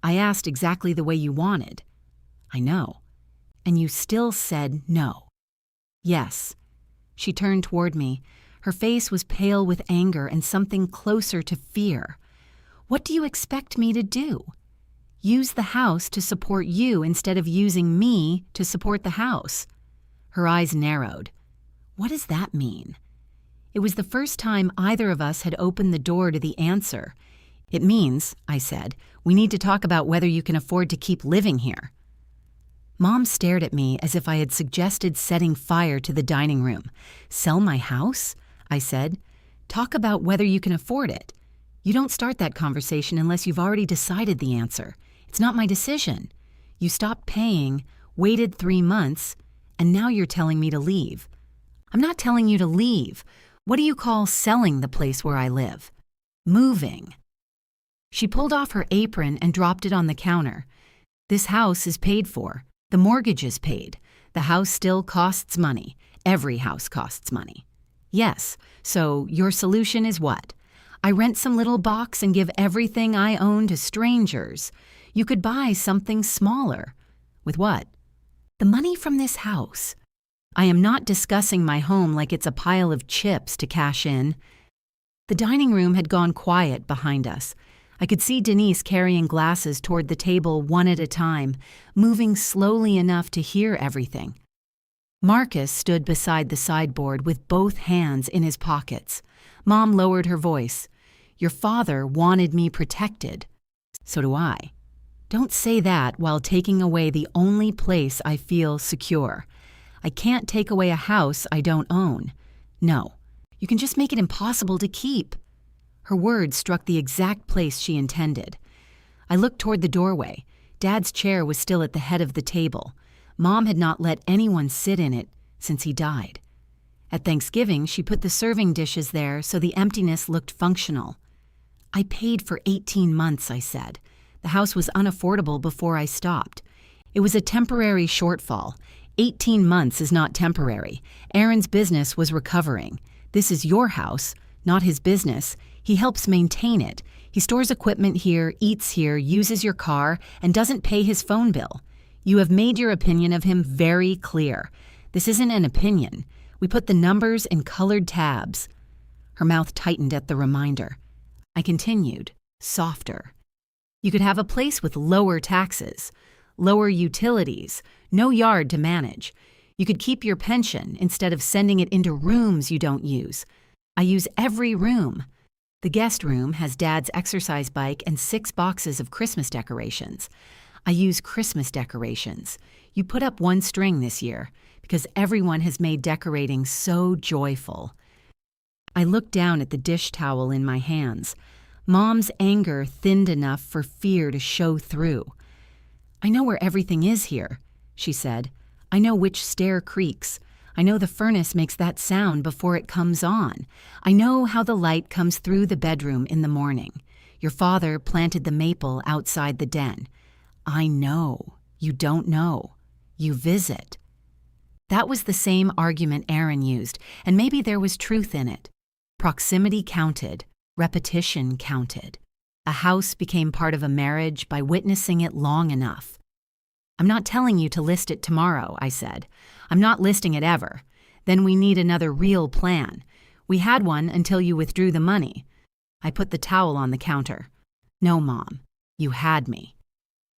I asked exactly the way you wanted. I know. And you still said no. Yes. She turned toward me. Her face was pale with anger and something closer to fear. What do you expect me to do? Use the house to support you instead of using me to support the house. Her eyes narrowed. What does that mean? It was the first time either of us had opened the door to the answer. It means, I said, we need to talk about whether you can afford to keep living here. Mom stared at me as if I had suggested setting fire to the dining room. Sell my house? I said. Talk about whether you can afford it. You don't start that conversation unless you've already decided the answer. It's not my decision. You stopped paying, waited 3 months, and now you're telling me to leave. I'm not telling you to leave. What do you call selling the place where I live? Moving. She pulled off her apron and dropped it on the counter. This house is paid for. The mortgage is paid. The house still costs money. Every house costs money. Yes, so your solution is what? I rent some little box and give everything I own to strangers. You could buy something smaller. With what? The money from this house. I am not discussing my home like it's a pile of chips to cash in. The dining room had gone quiet behind us. I could see Denise carrying glasses toward the table one at a time, moving slowly enough to hear everything. Marcus stood beside the sideboard with both hands in his pockets. Mom lowered her voice. Your father wanted me protected. So do I. Don't say that while taking away the only place I feel secure. I can't take away a house I don't own. No, you can just make it impossible to keep. Her words struck the exact place she intended. I looked toward the doorway. Dad's chair was still at the head of the table. Mom had not let anyone sit in it since he died. At Thanksgiving, she put the serving dishes there so the emptiness looked functional. I paid for 18 months, I said. The house was unaffordable before I stopped. It was a temporary shortfall. 18 months is not temporary. Aaron's business was recovering. This is your house, not his business. He helps maintain it. He stores equipment here, eats here, uses your car, and doesn't pay his phone bill. You have made your opinion of him very clear. This isn't an opinion. We put the numbers in colored tabs. Her mouth tightened at the reminder. I continued, softer. You could have a place with lower taxes, lower utilities, no yard to manage. You could keep your pension instead of sending it into rooms you don't use. I use every room. The guest room has Dad's exercise bike and 6 boxes of Christmas decorations. I use Christmas decorations. You put up 1 string this year because everyone has made decorating so joyful. I looked down at the dish towel in my hands. Mom's anger thinned enough for fear to show through. I know where everything is here, she said. I know which stair creaks. I know the furnace makes that sound before it comes on. I know how the light comes through the bedroom in the morning. Your father planted the maple outside the den. I know. You don't know. You visit. That was the same argument Aaron used, and maybe there was truth in it. Proximity counted. Repetition counted. A house became part of a marriage by witnessing it long enough. I'm not telling you to list it tomorrow, I said. I'm not listing it ever. Then we need another real plan. We had one until you withdrew the money. I put the towel on the counter. No, Mom, you had me.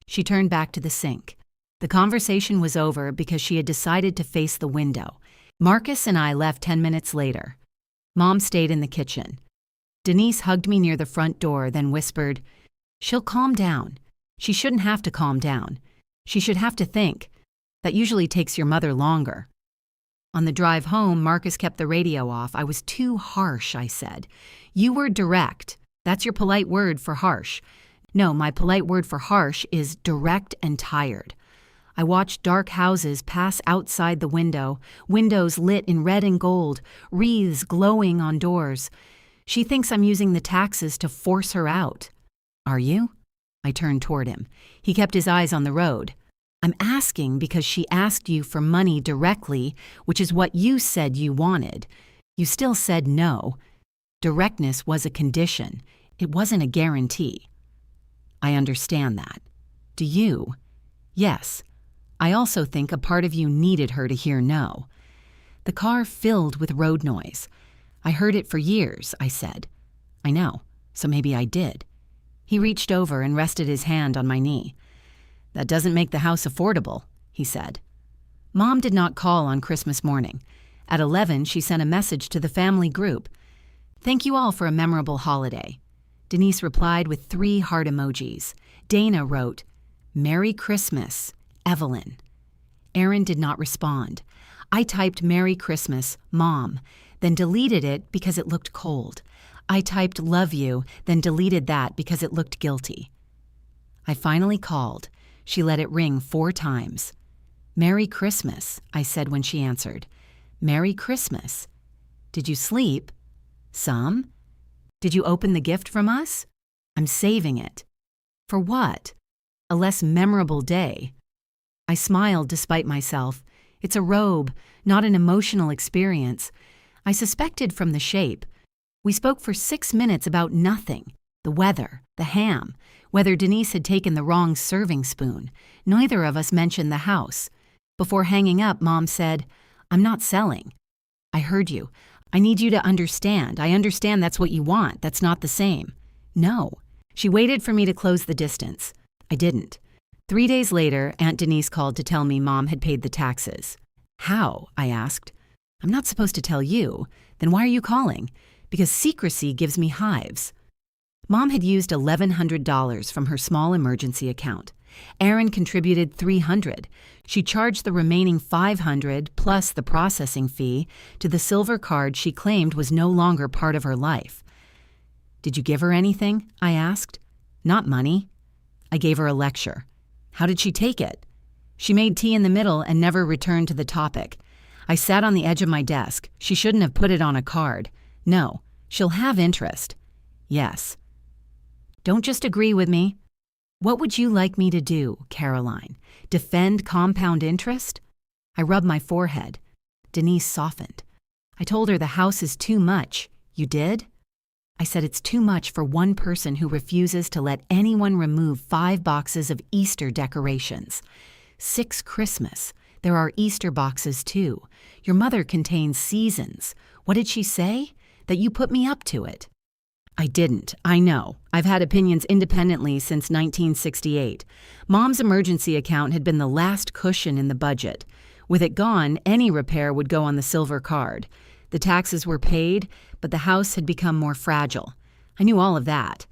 She turned back to the sink. The conversation was over because she had decided to face the window. Marcus and I left 10 minutes later. Mom stayed in the kitchen. Denise hugged me near the front door, then whispered, "She'll calm down. She shouldn't have to calm down. She should have to think. That usually takes your mother longer." On the drive home, Marcus kept the radio off. "I was too harsh," I said. "You were direct. That's your polite word for harsh." "No, my polite word for harsh is direct and tired." I watched dark houses pass outside the window, windows lit in red and gold, wreaths glowing on doors. She thinks I'm using the taxes to force her out. "Are you?" I turned toward him. He kept his eyes on the road. "I'm asking because she asked you for money directly, which is what you said you wanted. You still said no. Directness was a condition. It wasn't a guarantee." "I understand that. Do you?" "Yes. I also think a part of you needed her to hear no." The car filled with road noise. "I heard it for years," I said. "I know, so maybe I did." He reached over and rested his hand on my knee. "That doesn't make the house affordable," he said. Mom did not call on Christmas morning. At 11, she sent a message to the family group. "Thank you all for a memorable holiday." Denise replied with 3 heart emojis. Dana wrote, "Merry Christmas, Evelyn." Aaron did not respond. I typed "Merry Christmas, Mom," then deleted it because it looked cold. I typed "Love you," then deleted that because it looked guilty. I finally called. She let it ring 4 times. "Merry Christmas," I said when she answered. "Merry Christmas. Did you sleep?" "Some." "Did you open the gift from us?" "I'm saving it." "For what?" "A less memorable day." I smiled despite myself. It's a robe, not an emotional experience. I suspected from the shape. We spoke for 6 minutes about nothing. The weather, the ham, whether Denise had taken the wrong serving spoon. Neither of us mentioned the house. Before hanging up, Mom said, "I'm not selling." "I heard you. I need you to understand. I understand that's what you want. That's not the same." "No." She waited for me to close the distance. I didn't. 3 days later, Aunt Denise called to tell me Mom had paid the taxes. "How?" I asked. "I'm not supposed to tell you. Then why are you calling?" "Because secrecy gives me hives." Mom had used $1,100 from her small emergency account. Aaron contributed $300. She charged the remaining $500 plus the processing fee to the silver card she claimed was no longer part of her life. "Did you give her anything?" I asked. "Not money." I gave her a lecture. "How did she take it?" "She made tea in the middle and never returned to the topic." I sat on the edge of my desk. "She shouldn't have put it on a card." "No, she'll have interest." "Yes." "Don't just agree with me." "What would you like me to do, Caroline? Defend compound interest?" I rubbed my forehead. Denise softened. I told her the house is too much. "You did?" I said it's too much for one person who refuses to let anyone remove 5 boxes of Easter decorations. 6 Christmas. There are Easter boxes too. Your mother contains seasons. What did she say? That you put me up to it. I didn't. I know. I've had opinions independently since 1968. Mom's emergency account had been the last cushion in the budget. With it gone, any repair would go on the silver card. The taxes were paid, but the house had become more fragile. I knew all of that.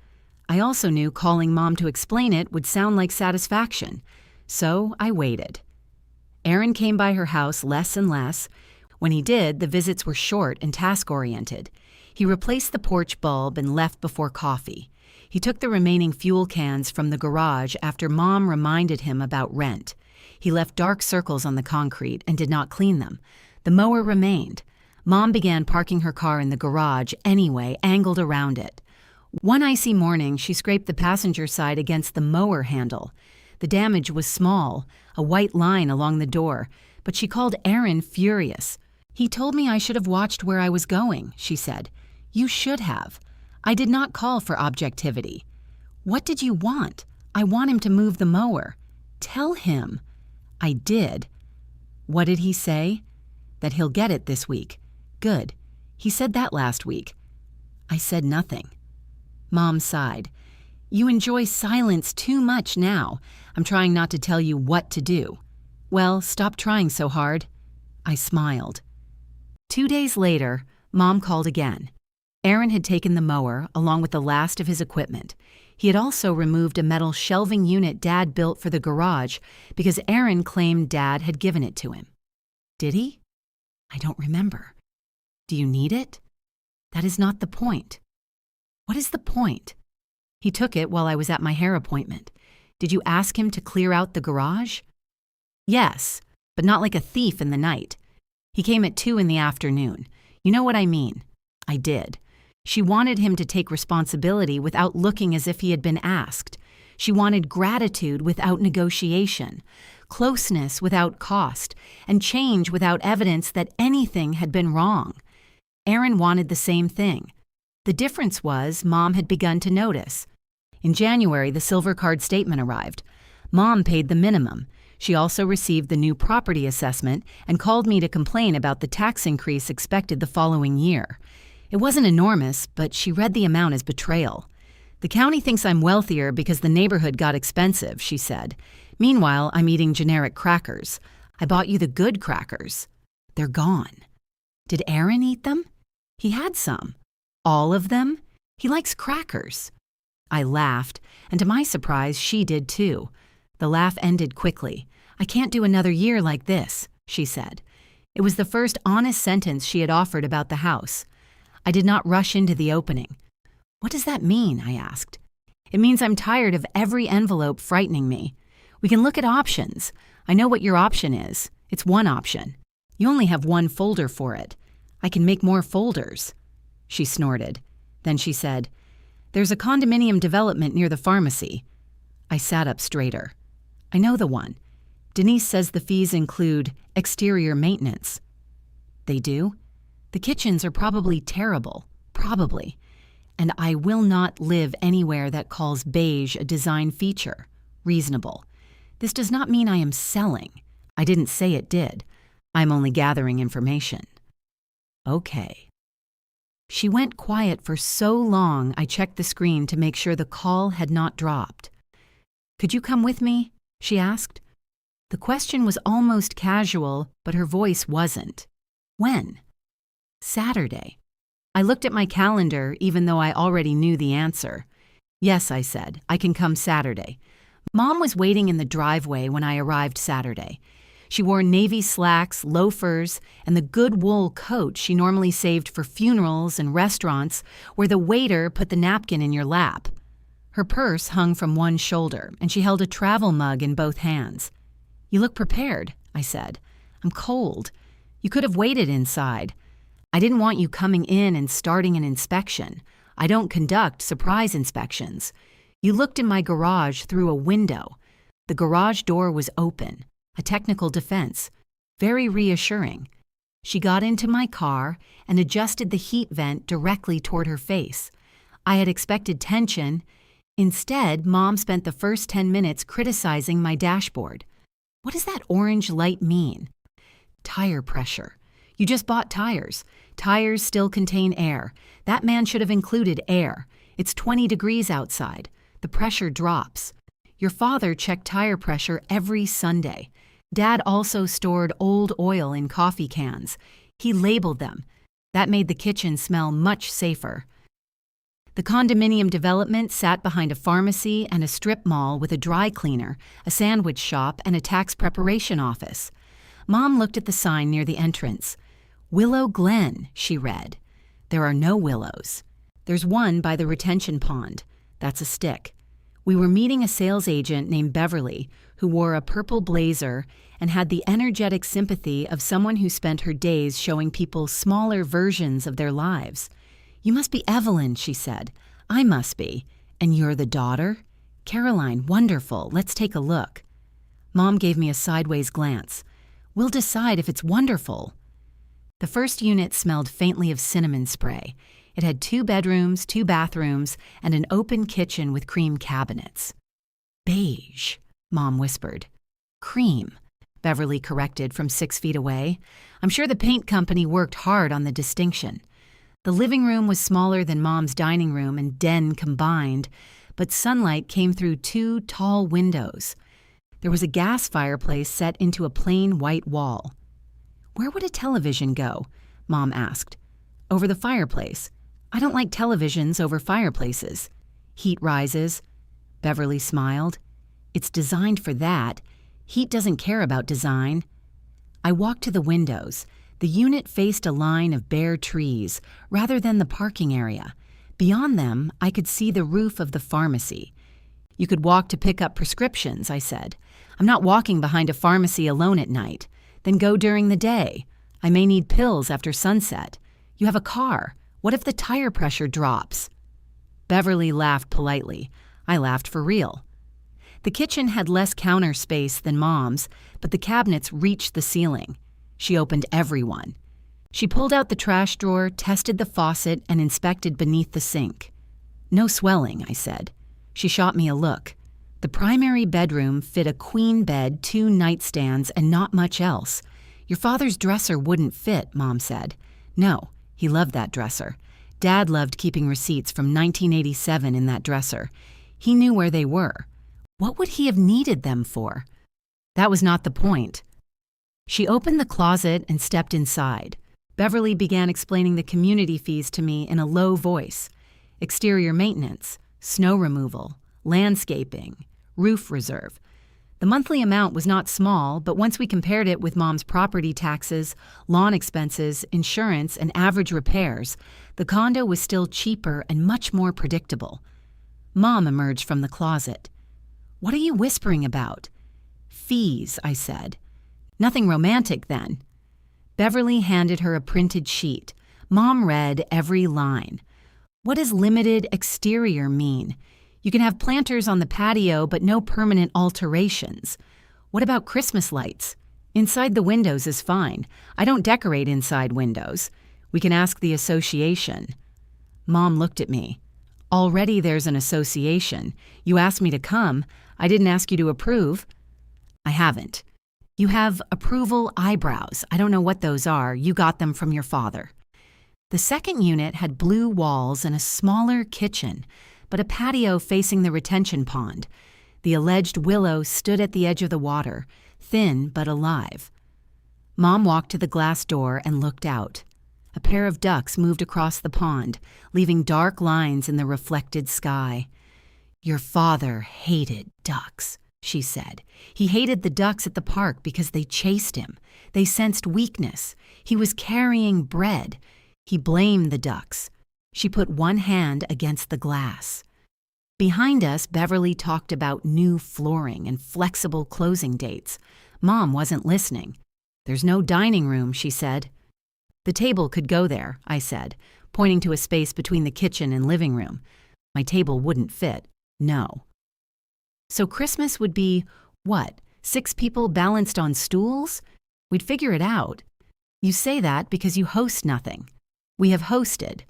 I also knew calling Mom to explain it would sound like satisfaction. So I waited. Aaron came by her house less and less. When he did, the visits were short and task-oriented. He replaced the porch bulb and left before coffee. He took the remaining fuel cans from the garage after Mom reminded him about rent. He left dark circles on the concrete and did not clean them. The mower remained. Mom began parking her car in the garage anyway, angled around it. One icy morning, she scraped the passenger side against the mower handle. The damage was small, a white line along the door, but she called Aaron furious. "He told me I should have watched where I was going," she said. "You should have. I did not call for objectivity." "What did you want?" "I want him to move the mower." "Tell him." "I did." "What did he say?" "That he'll get it this week." "Good. He said that last week. I said nothing. Mom sighed. You enjoy silence too much now. I'm trying not to tell you what to do. Well, stop trying so hard. I smiled. 2 days later, Mom called again. Aaron had taken the mower along with the last of his equipment. He had also removed a metal shelving unit Dad built for the garage because Aaron claimed Dad had given it to him. Did he? I don't remember. Do you need it? That is not the point. What is the point? He took it while I was at my hair appointment. Did you ask him to clear out the garage? Yes, but not like a thief in the night. He came at 2 in the afternoon. You know what I mean. I did. She wanted him to take responsibility without looking as if he had been asked. She wanted gratitude without negotiation, closeness without cost, and change without evidence that anything had been wrong. Aaron wanted the same thing. The difference was Mom had begun to notice. In January, the silver card statement arrived. Mom paid the minimum. She also received the new property assessment and called me to complain about the tax increase expected the following year. It wasn't enormous, but she read the amount as betrayal. The county thinks I'm wealthier because the neighborhood got expensive, she said. Meanwhile, I'm eating generic crackers. I bought you the good crackers. They're gone. Did Aaron eat them? He had some. All of them? He likes crackers. I laughed, and to my surprise, she did too. The laugh ended quickly. I can't do another year like this, she said. It was the first honest sentence she had offered about the house. I did not rush into the opening. What does that mean? I asked. It means I'm tired of every envelope frightening me. We can look at options. I know what your option is. It's one option. You only have one folder for it. I can make more folders. She snorted. Then she said, There's a condominium development near the pharmacy. I sat up straighter. I know the one. Denise says the fees include exterior maintenance. They do? The kitchens are probably terrible. Probably. And I will not live anywhere that calls beige a design feature. Reasonable. This does not mean I am selling. I didn't say it did. I'm only gathering information. Okay. She went quiet for so long I checked the screen to make sure the call had not dropped. Could you come with me? She asked. The question was almost casual, but her voice wasn't. When? Saturday. I looked at my calendar even though I already knew the answer. Yes, I said, I can come Saturday. Mom was waiting in the driveway when I arrived Saturday. She wore navy slacks, loafers, and the good wool coat she normally saved for funerals and restaurants where the waiter put the napkin in your lap. Her purse hung from one shoulder, and she held a travel mug in both hands. You look prepared, I said. I'm cold. You could have waited inside. I didn't want you coming in and starting an inspection. I don't conduct surprise inspections. You looked in my garage through a window. The garage door was open, a technical defense, very reassuring. She got into my car and adjusted the heat vent directly toward her face. I had expected tension. Instead, Mom spent the first 10 minutes criticizing my dashboard. What does that orange light mean? Tire pressure. You just bought tires. Tires still contain air. That man should have included air. It's 20 degrees outside. The pressure drops. Your father checked tire pressure every Sunday. Dad also stored old oil in coffee cans. He labeled them. That made the kitchen smell much safer. The condominium development sat behind a pharmacy and a strip mall with a dry cleaner, a sandwich shop, and a tax preparation office. Mom looked at the sign near the entrance. Willow Glen, she read. There are no willows. There's one by the retention pond. That's a stick. We were meeting a sales agent named Beverly who wore a purple blazer and had the energetic sympathy of someone who spent her days showing people smaller versions of their lives. You must be Evelyn, she said. I must be. And you're the daughter? Caroline, wonderful. Let's take a look. Mom gave me a sideways glance. We'll decide if it's wonderful. The first unit smelled faintly of cinnamon spray. It had 2 bedrooms, 2 bathrooms, and an open kitchen with cream cabinets. Beige, Mom whispered. Cream, Beverly corrected from 6 feet away. I'm sure the paint company worked hard on the distinction. The living room was smaller than Mom's dining room and den combined, but sunlight came through two tall windows. There was a gas fireplace set into a plain white wall. "Where would a television go?" Mom asked. "Over the fireplace. I don't like televisions over fireplaces. Heat rises." Beverly smiled. "It's designed for that. Heat doesn't care about design." I walked to the windows. The unit faced a line of bare trees, rather than the parking area. Beyond them, I could see the roof of the pharmacy. "You could walk to pick up prescriptions," I said. "I'm not walking behind a pharmacy alone at night. Then go during the day. I may need pills after sunset. You have a car. What if the tire pressure drops?" Beverly laughed politely. I laughed for real. The kitchen had less counter space than Mom's, but the cabinets reached the ceiling. She opened every one. She pulled out the trash drawer, tested the faucet, and inspected beneath the sink. "No swelling," I said. She shot me a look. The primary bedroom fit a queen bed, 2 nightstands, and not much else. "Your father's dresser wouldn't fit," Mom said. "No, he loved that dresser. Dad loved keeping receipts from 1987 in that dresser. He knew where they were. What would he have needed them for?" That was not the point. She opened the closet and stepped inside. Beverly began explaining the community fees to me in a low voice. Exterior maintenance, snow removal, landscaping, roof reserve. The monthly amount was not small, but once we compared it with Mom's property taxes, lawn expenses, insurance, and average repairs, the condo was still cheaper and much more predictable. Mom emerged from the closet. "What are you whispering about?" "Fees," I said. "Nothing romantic, then." Beverly handed her a printed sheet. Mom read every line. "What does limited exterior mean? You can have planters on the patio, but no permanent alterations. What about Christmas lights? Inside the windows is fine. I don't decorate inside windows. We can ask the association." Mom looked at me. "Already there's an association. You asked me to come. I didn't ask you to approve." "I haven't. You have approval eyebrows. I don't know what those are. You got them from your father." The second unit had blue walls and a smaller kitchen, but a patio facing the retention pond. The alleged willow stood at the edge of the water, thin but alive. Mom walked to the glass door and looked out. A pair of ducks moved across the pond, leaving dark lines in the reflected sky. "Your father hated ducks," she said. "He hated the ducks at the park because they chased him. They sensed weakness. He was carrying bread. He blamed the ducks." She put one hand against the glass. Behind us, Beverly talked about new flooring and flexible closing dates. Mom wasn't listening. "There's no dining room," she said. "The table could go there," I said, pointing to a space between the kitchen and living room. "My table wouldn't fit. No." So Christmas would be, what, 6 people balanced on stools? We'd figure it out. You say that because you host nothing. We have hosted.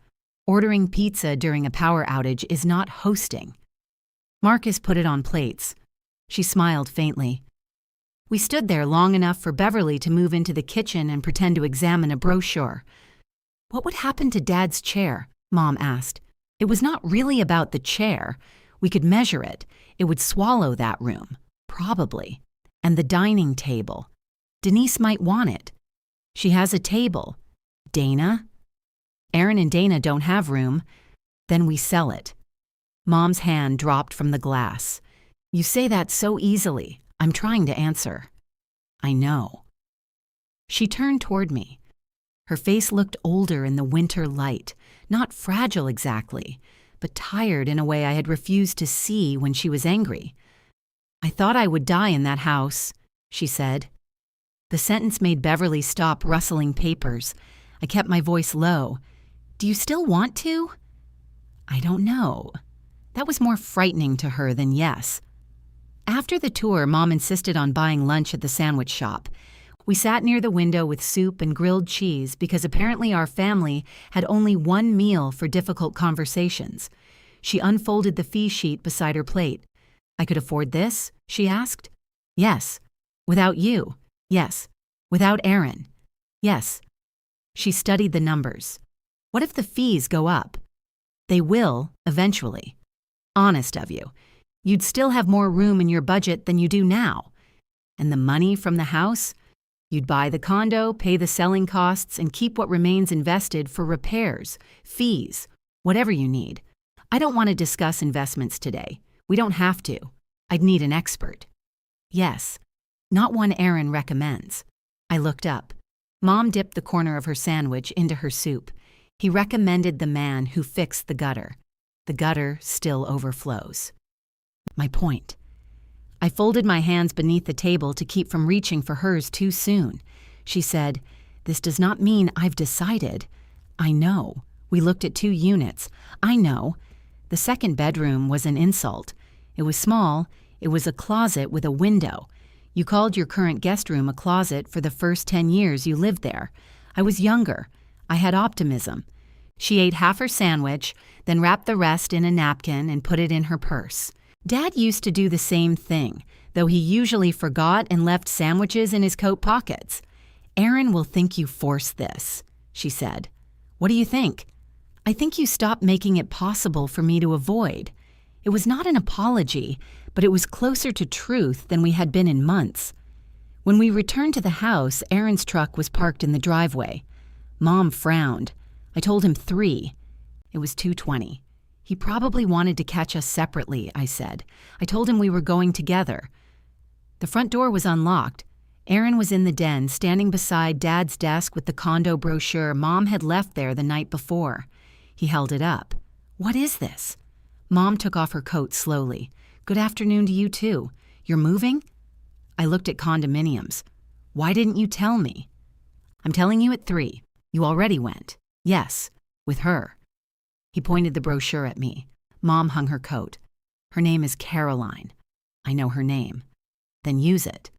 Ordering pizza during a power outage is not hosting. Marcus put it on plates. She smiled faintly. We stood there long enough for Beverly to move into the kitchen and pretend to examine a brochure. "What would happen to Dad's chair?" Mom asked. It was not really about the chair. We could measure it. It would swallow that room, probably. And the dining table. Denise might want it. She has a table. Dana? Aaron and Dana don't have room. Then we sell it. Mom's hand dropped from the glass. "You say that so easily. I'm trying to answer." "I know." She turned toward me. Her face looked older in the winter light, not fragile exactly, but tired in a way I had refused to see when she was angry. "I thought I would die in that house," she said. The sentence made Beverly stop rustling papers. I kept my voice low. "Do you still want to?" "I don't know." That was more frightening to her than yes. After the tour, Mom insisted on buying lunch at the sandwich shop. We sat near the window with soup and grilled cheese because apparently our family had only one meal for difficult conversations. She unfolded the fee sheet beside her plate. "I could afford this?" she asked. "Yes." "Without you?" "Yes." "Without Aaron?" "Yes." She studied the numbers. What if the fees go up? They will, eventually. Honest of you. You'd still have more room in your budget than you do now. And the money from the house? You'd buy the condo, pay the selling costs, and keep what remains invested for repairs, fees, whatever you need. I don't want to discuss investments today. We don't have to. I'd need an expert. Yes, not one Aaron recommends. I looked up. Mom dipped the corner of her sandwich into her soup. He recommended the man who fixed the gutter. The gutter still overflows. My point. I folded my hands beneath the table to keep from reaching for hers too soon. She said, "This does not mean I've decided." I know. We looked at 2 units. I know. The second bedroom was an insult. It was small. It was a closet with a window. You called your current guest room a closet for the first 10 years you lived there. I was younger. I had optimism. She ate half her sandwich, then wrapped the rest in a napkin and put it in her purse. Dad used to do the same thing, though he usually forgot and left sandwiches in his coat pockets. "Aaron will think you forced this," she said. "What do you think?" "I think you stopped making it possible for me to avoid." It was not an apology, but it was closer to truth than we had been in months. When we returned to the house, Aaron's truck was parked in the driveway. Mom frowned. I told him 3. It was 2:20. "He probably wanted to catch us separately," I said. "I told him we were going together." The front door was unlocked. Aaron was in the den, standing beside Dad's desk with the condo brochure Mom had left there the night before. He held it up. "What is this?" Mom took off her coat slowly. "Good afternoon to you too. You're moving?" I looked at condominiums. "Why didn't you tell me?" "I'm telling you at 3. You already went." "Yes, with her." He pointed the brochure at me. Mom hung her coat. "Her name is Caroline." "I know her name." "Then use it."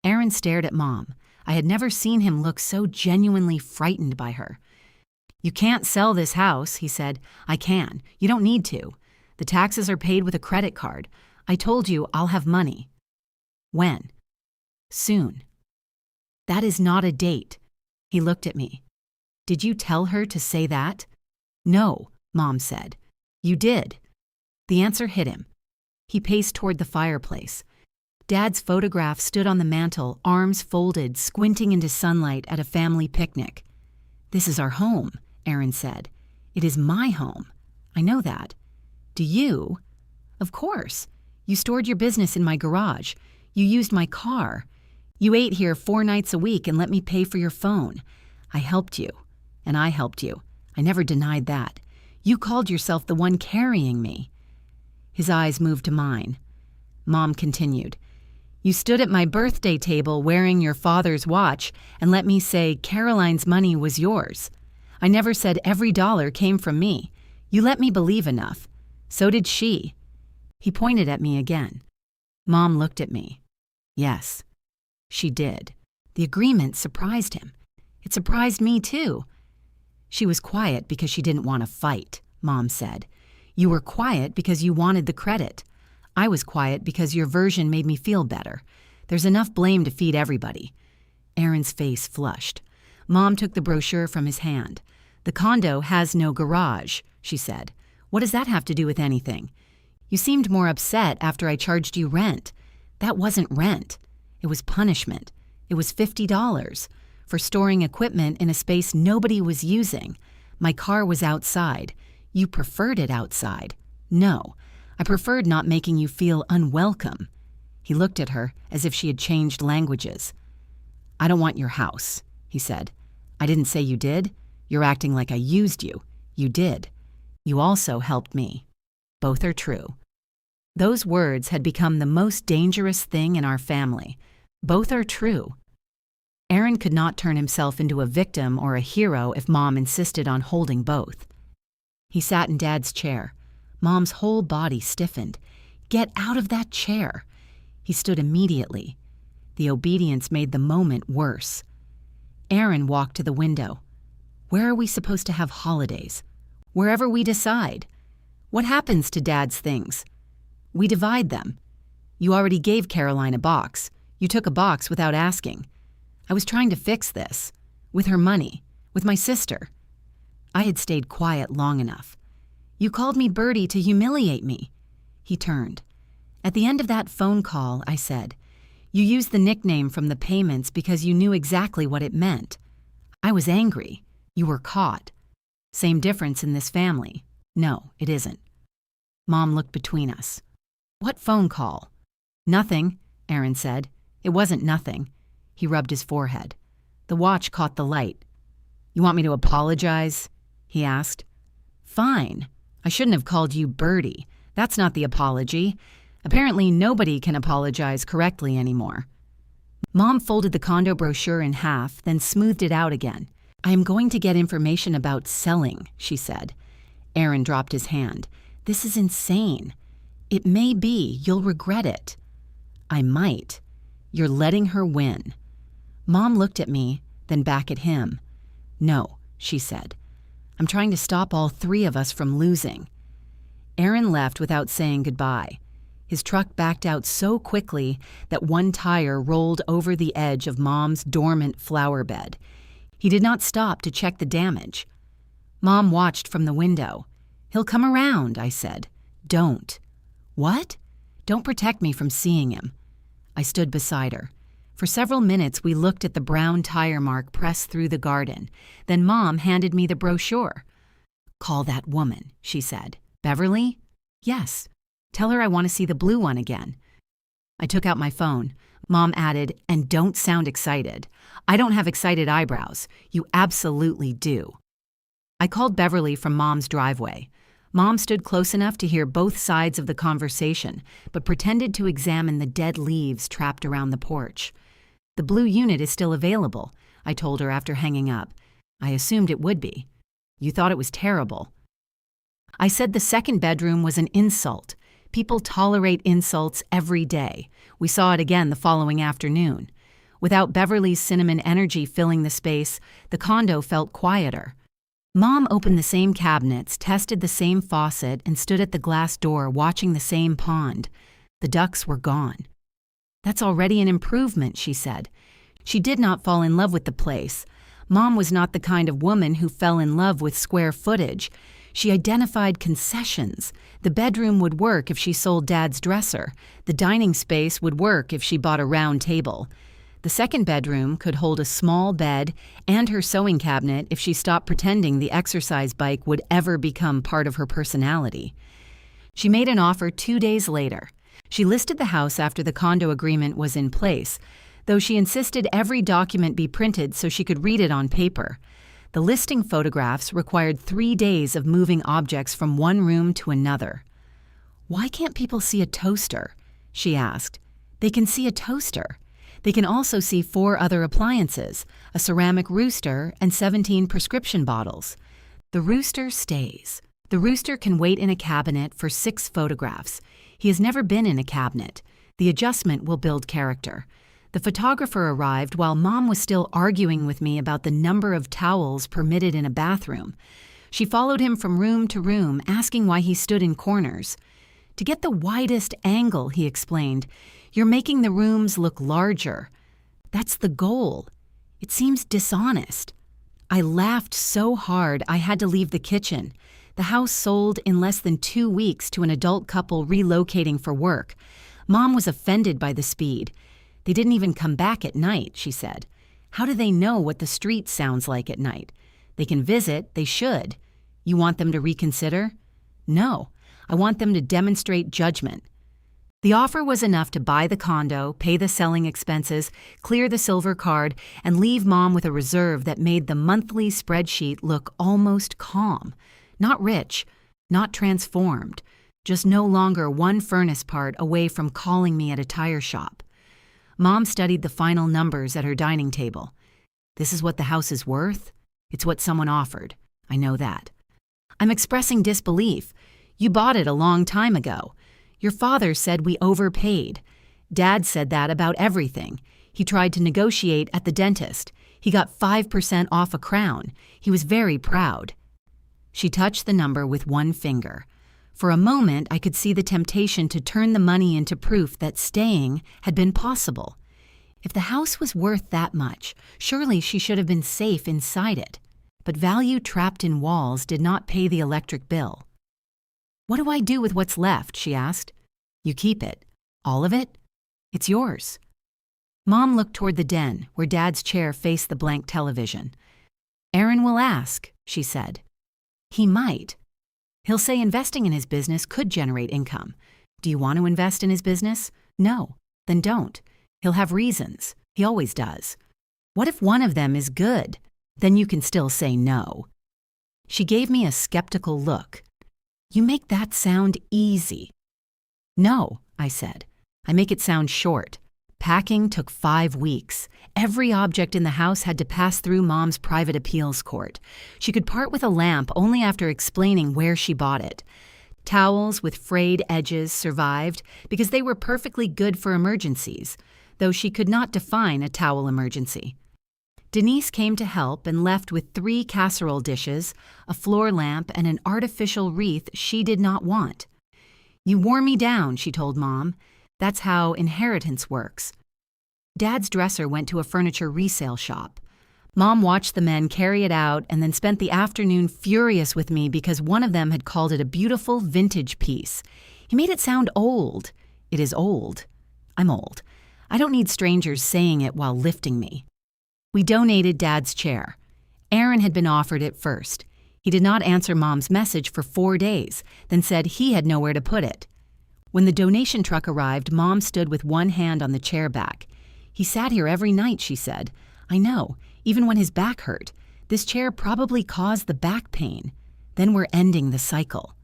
Aaron stared at Mom. I had never seen him look so genuinely frightened by her. "You can't sell this house," he said. "I can. You don't need to. The taxes are paid with a credit card. I told you I'll have money." "When?" "Soon." "That is not a date." He looked at me. "Did you tell her to say that?" "No," Mom said. "You did." The answer hit him. He paced toward the fireplace. Dad's photograph stood on the mantel, arms folded, squinting into sunlight at a family picnic. "This is our home," Aaron said. "It is my home. I know that." "Do you?" "Of course. You stored your business in my garage. You used my car. You ate here 4 nights a week and let me pay for your phone. I helped you. And I helped you. I never denied that. You called yourself the one carrying me." His eyes moved to mine. Mom continued. "You stood at my birthday table wearing your father's watch and let me say Caroline's money was yours. I never said every dollar came from me. You let me believe enough. So did she." He pointed at me again. Mom looked at me. "Yes, she did." The agreement surprised him. It surprised me too. "She was quiet because she didn't want to fight," Mom said. "You were quiet because you wanted the credit. I was quiet because your version made me feel better. There's enough blame to feed everybody." Aaron's face flushed. Mom took the brochure from his hand. "The condo has no garage," she said. "What does that have to do with anything? You seemed more upset after I charged you rent. That wasn't rent. It was punishment. It was $50 for storing equipment in a space nobody was using. My car was outside. You preferred it outside. No, I preferred not making you feel unwelcome." He looked at her as if she had changed languages. "I don't want your house," he said. "I didn't say you did. You're acting like I used you. You did. You also helped me. Both are true." Those words had become the most dangerous thing in our family. Both are true. Aaron could not turn himself into a victim or a hero if Mom insisted on holding both. He sat in Dad's chair. Mom's whole body stiffened. "Get out of that chair." He stood immediately. The obedience made the moment worse. Aaron walked to the window. "Where are we supposed to have holidays?" "Wherever we decide." "What happens to Dad's things?" "We divide them." "You already gave Caroline a box. You took a box without asking." "I was trying to fix this. With her money. With my sister." I had stayed quiet long enough. "You called me Birdie to humiliate me." He turned. "At the end of that phone call," I said, "you used the nickname from the payments because you knew exactly what it meant. I was angry. You were caught. Same difference in this family." "No, it isn't." Mom looked between us. "What phone call?" "Nothing," Aaron said. "It wasn't nothing." He rubbed his forehead. The watch caught the light. "You want me to apologize?" he asked. "Fine. I shouldn't have called you Birdie. That's not the apology. Apparently nobody can apologize correctly anymore." Mom folded the condo brochure in half, then smoothed it out again. "I am going to get information about selling," she said. Aaron dropped his hand. "This is insane. It may be. You'll regret it." "I might." "You're letting her win." Mom looked at me, then back at him. "No," she said. "I'm trying to stop all three of us from losing." Aaron left without saying goodbye. His truck backed out so quickly that one tire rolled over the edge of Mom's dormant flower bed. He did not stop to check the damage. Mom watched from the window. "He'll come around," I said. "Don't." "What?" "Don't protect me from seeing him." I stood beside her. For several minutes we looked at the brown tire mark pressed through the garden. Then Mom handed me the brochure. "Call that woman," she said. "Beverly?" "Yes. Tell her I want to see the blue one again." I took out my phone. Mom added, "And don't sound excited. I don't have excited eyebrows. You absolutely do." I called Beverly from Mom's driveway. Mom stood close enough to hear both sides of the conversation, but pretended to examine the dead leaves trapped around the porch. "The blue unit is still available," I told her after hanging up. "I assumed it would be." "You thought it was terrible." I said the second bedroom was an insult. People tolerate insults every day. We saw it again the following afternoon. Without Beverly's cinnamon energy filling the space, the condo felt quieter. Mom opened the same cabinets, tested the same faucet, and stood at the glass door watching the same pond. The ducks were gone. "That's already an improvement," she said. She did not fall in love with the place. Mom was not the kind of woman who fell in love with square footage. She identified concessions. The bedroom would work if she sold Dad's dresser. The dining space would work if she bought a round table. The second bedroom could hold a small bed and her sewing cabinet if she stopped pretending the exercise bike would ever become part of her personality. She made an offer 2 days later. She listed the house after the condo agreement was in place, though she insisted every document be printed so she could read it on paper. The listing photographs required 3 days of moving objects from one room to another. "Why can't people see a toaster?" she asked. "They can see a toaster. They can also see 4 other appliances, a ceramic rooster, and 17 prescription bottles. The rooster stays. The rooster can wait in a cabinet for 6 photographs. He has never been in a cabinet. The adjustment will build character." The photographer arrived while Mom was still arguing with me about the number of towels permitted in a bathroom. She followed him from room to room, asking why he stood in corners. "To get the widest angle," he explained. "You're making the rooms look larger. That's the goal. It seems dishonest." I laughed so hard I had to leave the kitchen. The house sold in less than 2 weeks to an adult couple relocating for work. Mom was offended by the speed. "They didn't even come back at night," she said. "How do they know what the street sounds like at night? They can visit, they should. You want them to reconsider?" "No, I want them to demonstrate judgment." The offer was enough to buy the condo, pay the selling expenses, clear the silver card, and leave Mom with a reserve that made the monthly spreadsheet look almost calm. Not rich, not transformed, just no longer one furnace part away from calling me at a tire shop. Mom studied the final numbers at her dining table. "This is what the house is worth? It's what someone offered. I know that." "I'm expressing disbelief. You bought it a long time ago. Your father said we overpaid. Dad said that about everything. He tried to negotiate at the dentist. He got 5% off a crown. He was very proud." She touched the number with one finger. For a moment, I could see the temptation to turn the money into proof that staying had been possible. If the house was worth that much, surely she should have been safe inside it. but value trapped in walls did not pay the electric bill. "What do I do with what's left?" she asked. "You keep it. All of it? It's yours." Mom looked toward the den, where Dad's chair faced the blank television. "Aaron will ask," she said. "He might. He'll say investing in his business could generate income. Do you want to invest in his business? No. Then don't. He'll have reasons. He always does. What if one of them is good? Then you can still say no." She gave me a skeptical look. "You make that sound easy." "No," I said. "I make it sound short. Packing took 5 weeks. Every object in the house had to pass through Mom's private appeals court. She could part with a lamp only after explaining where she bought it. Towels with frayed edges survived because they were perfectly good for emergencies, though she could not define a towel emergency. Denise came to help and left with 3 casserole dishes, a floor lamp, and an artificial wreath she did not want. "You wore me down," she told Mom. "That's how inheritance works." Dad's dresser went to a furniture resale shop. Mom watched the men carry it out and then spent the afternoon furious with me because one of them had called it a beautiful vintage piece. He made it sound old. It is old. I'm old. I don't need strangers saying it while lifting me. We donated Dad's chair. Aaron had been offered it first. He did not answer Mom's message for 4 days, then said he had nowhere to put it. When the donation truck arrived, Mom stood with one hand on the chair back. "He sat here every night," she said. "I know, even when his back hurt. This chair probably caused the back pain. Then we're ending the cycle."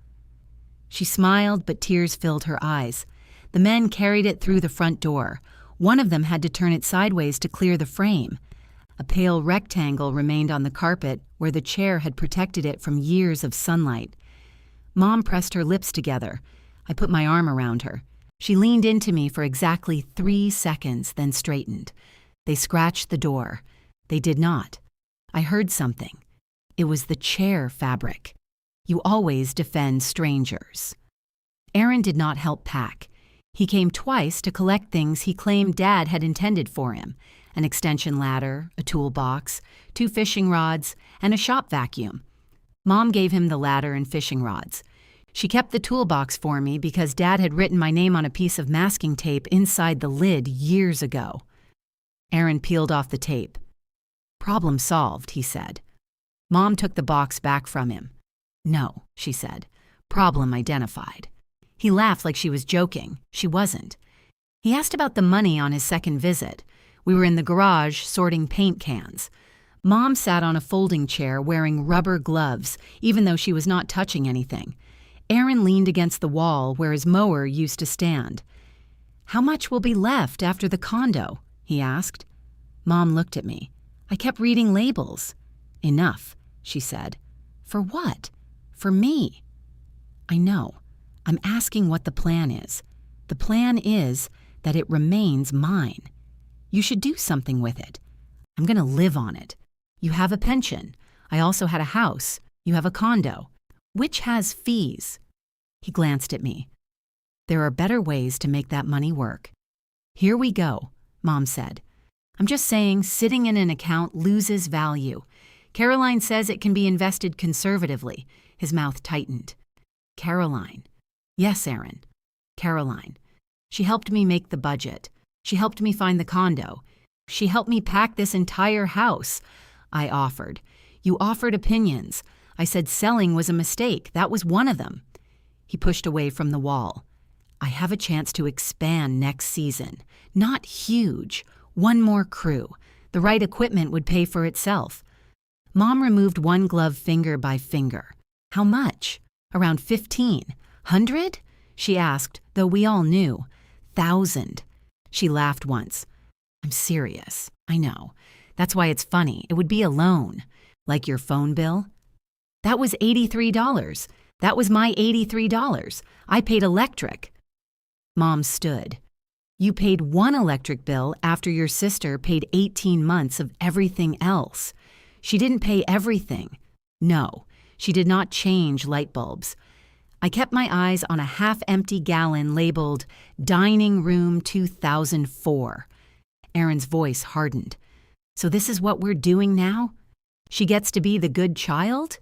She smiled, but tears filled her eyes. The men carried it through the front door. One of them had to turn it sideways to clear the frame. A pale rectangle remained on the carpet where the chair had protected it from years of sunlight. Mom pressed her lips together. I put my arm around her. She leaned into me for exactly 3 seconds, then straightened. They scratched the door. They did not. I heard something. It was the chair fabric. You always defend strangers. Aaron did not help pack. He came twice to collect things he claimed Dad had intended for him: an extension ladder, a toolbox, 2 fishing rods, and a shop vacuum. Mom gave him the ladder and fishing rods. She kept the toolbox for me because Dad had written my name on a piece of masking tape inside the lid years ago. Aaron peeled off the tape. "Problem solved," he said. Mom took the box back from him. "No," she said. "Problem identified." He laughed like she was joking. She wasn't. He asked about the money on his second visit. We were in the garage sorting paint cans. Mom sat on a folding chair wearing rubber gloves, even though she was not touching anything. Aaron leaned against the wall where his mower used to stand. "How much will be left after the condo?" he asked. Mom looked at me. I kept reading labels. "Enough," she said. "For what?" "For me." "I know. I'm asking what the plan is. The plan is that it remains mine. You should do something with it. I'm going to live on it. You have a pension. I also had a house. You have a condo. Which has fees?" He glanced at me. "There are better ways to make that money work." "Here we go," Mom said. "I'm just saying sitting in an account loses value. Caroline says it can be invested conservatively." His mouth tightened. "Caroline." "Yes, Aaron. Caroline. She helped me make the budget. She helped me find the condo. She helped me pack this entire house." I offered. "You offered opinions. I said selling was a mistake. That was one of them." He pushed away from the wall. "I have a chance to expand next season. Not huge. One more crew. The right equipment would pay for itself." Mom removed one glove finger by finger. "How much?" "Around 1,500? She asked, though we all knew. 1,000. She laughed once. "I'm serious. I know. That's why it's funny. It would be a loan. Like your phone bill." "That was $83. That was my $83. I paid electric." Mom stood. "You paid one electric bill after your sister paid 18 months of everything else. She didn't pay everything. No, she did not change light bulbs." I kept my eyes on a half-empty gallon labeled Dining Room 2004. Aaron's voice hardened. "So this is what we're doing now?" She gets to be the good child?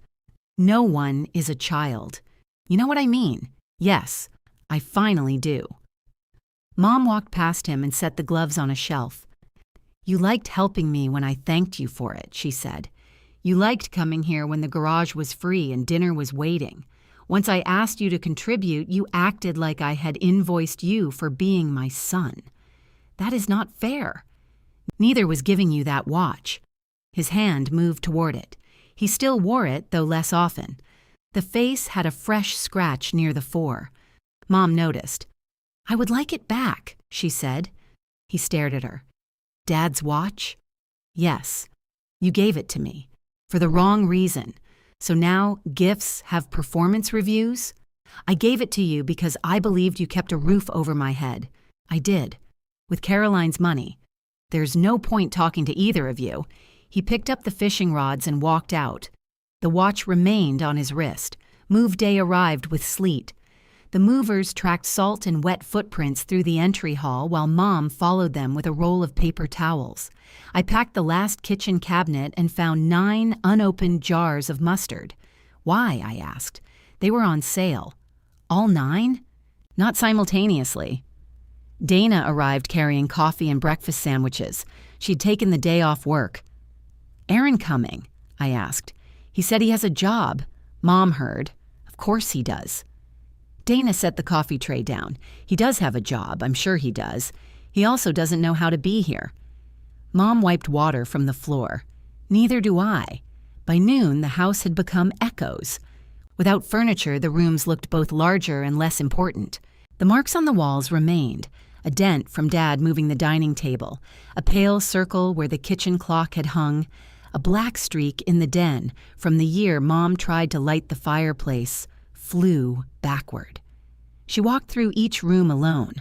No one is a child. You know what I mean? Yes, I finally do. Mom walked past him and set the gloves on a shelf. You liked helping me when I thanked you for it, she said. You liked coming here when the garage was free and dinner was waiting. Once I asked you to contribute, you acted like I had invoiced you for being my son. That is not fair. Neither was giving you that watch. His hand moved toward it. He still wore it, though less often. The face had a fresh scratch near the fore. Mom noticed. I would like it back, she said. He stared at her. Dad's watch? Yes. You gave it to me. For the wrong reason. So now gifts have performance reviews? I gave it to you because I believed you kept a roof over my head. I did. With Caroline's money. There's no point talking to either of you. He picked up the fishing rods and walked out. The watch remained on his wrist. Move day arrived with sleet. The movers tracked salt and wet footprints through the entry hall while Mom followed them with a roll of paper towels. I packed the last kitchen cabinet and found 9 unopened jars of mustard. Why, I asked. They were on sale. All 9? Not simultaneously. Dana arrived carrying coffee and breakfast sandwiches. She'd taken the day off work. Aaron coming? I asked. He said he has a job. Mom heard. Of course he does. Dana set the coffee tray down. He does have a job, I'm sure he does. He also doesn't know how to be here. Mom wiped water from the floor. Neither do I. By noon, the house had become echoes. Without furniture, the rooms looked both larger and less important. The marks on the walls remained. A dent from Dad moving the dining table, a pale circle where the kitchen clock had hung, a black streak in the den from the year Mom tried to light the fireplace, flew backward. She walked through each room alone.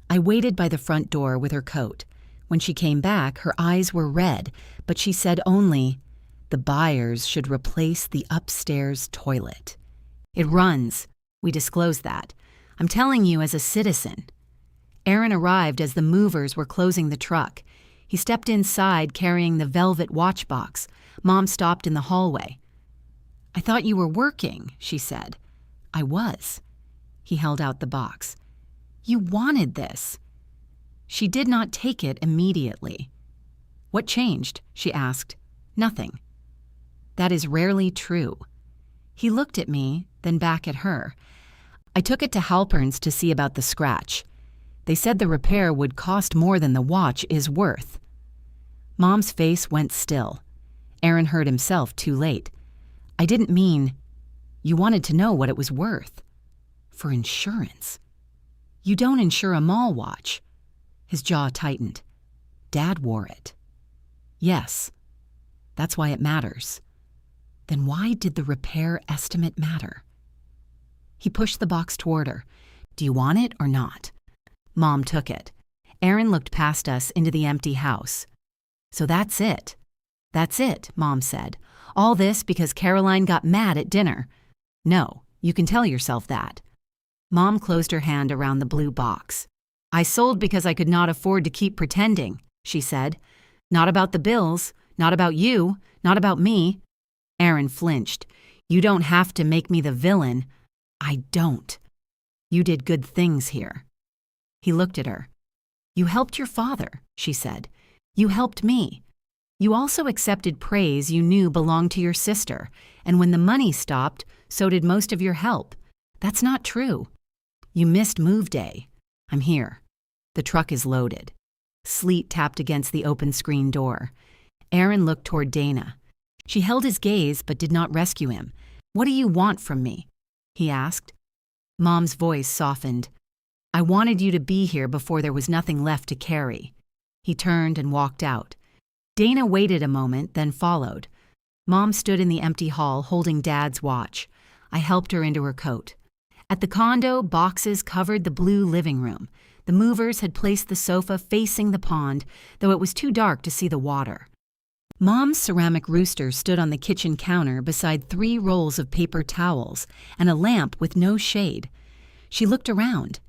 I waited by the front door with her coat. When she came back, her eyes were red, but she said only, "The buyers should replace the upstairs toilet." It runs. We disclosed that. I'm telling you as a citizen. Aaron arrived as the movers were closing the truck. He stepped inside carrying the velvet watch box. Mom stopped in the hallway. I thought you were working, she said. I was. He held out the box. You wanted this. She did not take it immediately. What changed? She asked. Nothing. That is rarely true. He looked at me, then back at her. I took it to Halpern's to see about the scratch. They said the repair would cost more than the watch is worth. Mom's face went still. Aaron heard himself too late. I didn't mean, you wanted to know what it was worth. For insurance. You don't insure a mall watch. His jaw tightened. Dad wore it. Yes. That's why it matters. Then why did the repair estimate matter? He pushed the box toward her. Do you want it or not? Mom took it. Aaron looked past us into the empty house. So that's it. That's it, Mom said. All this because Caroline got mad at dinner. No, you can tell yourself that. Mom closed her hand around the blue box. I sold because I could not afford to keep pretending, she said. Not about the bills, not about you, not about me. Aaron flinched. You don't have to make me the villain. I don't. You did good things here. He looked at her. You helped your father, she said. You helped me. You also accepted praise you knew belonged to your sister, and when the money stopped, so did most of your help. That's not true. You missed move day. I'm here. The truck is loaded. Sleet tapped against the open screen door. Aaron looked toward Dana. She held his gaze but did not rescue him. What do you want from me? He asked. Mom's voice softened. I wanted you to be here before there was nothing left to carry. He turned and walked out. Dana waited a moment, then followed. Mom stood in the empty hall holding Dad's watch. I helped her into her coat. At the condo, boxes covered the blue living room. The movers had placed the sofa facing the pond, though it was too dark to see the water. Mom's ceramic rooster stood on the kitchen counter beside 3 rolls of paper towels and a lamp with no shade. She looked around.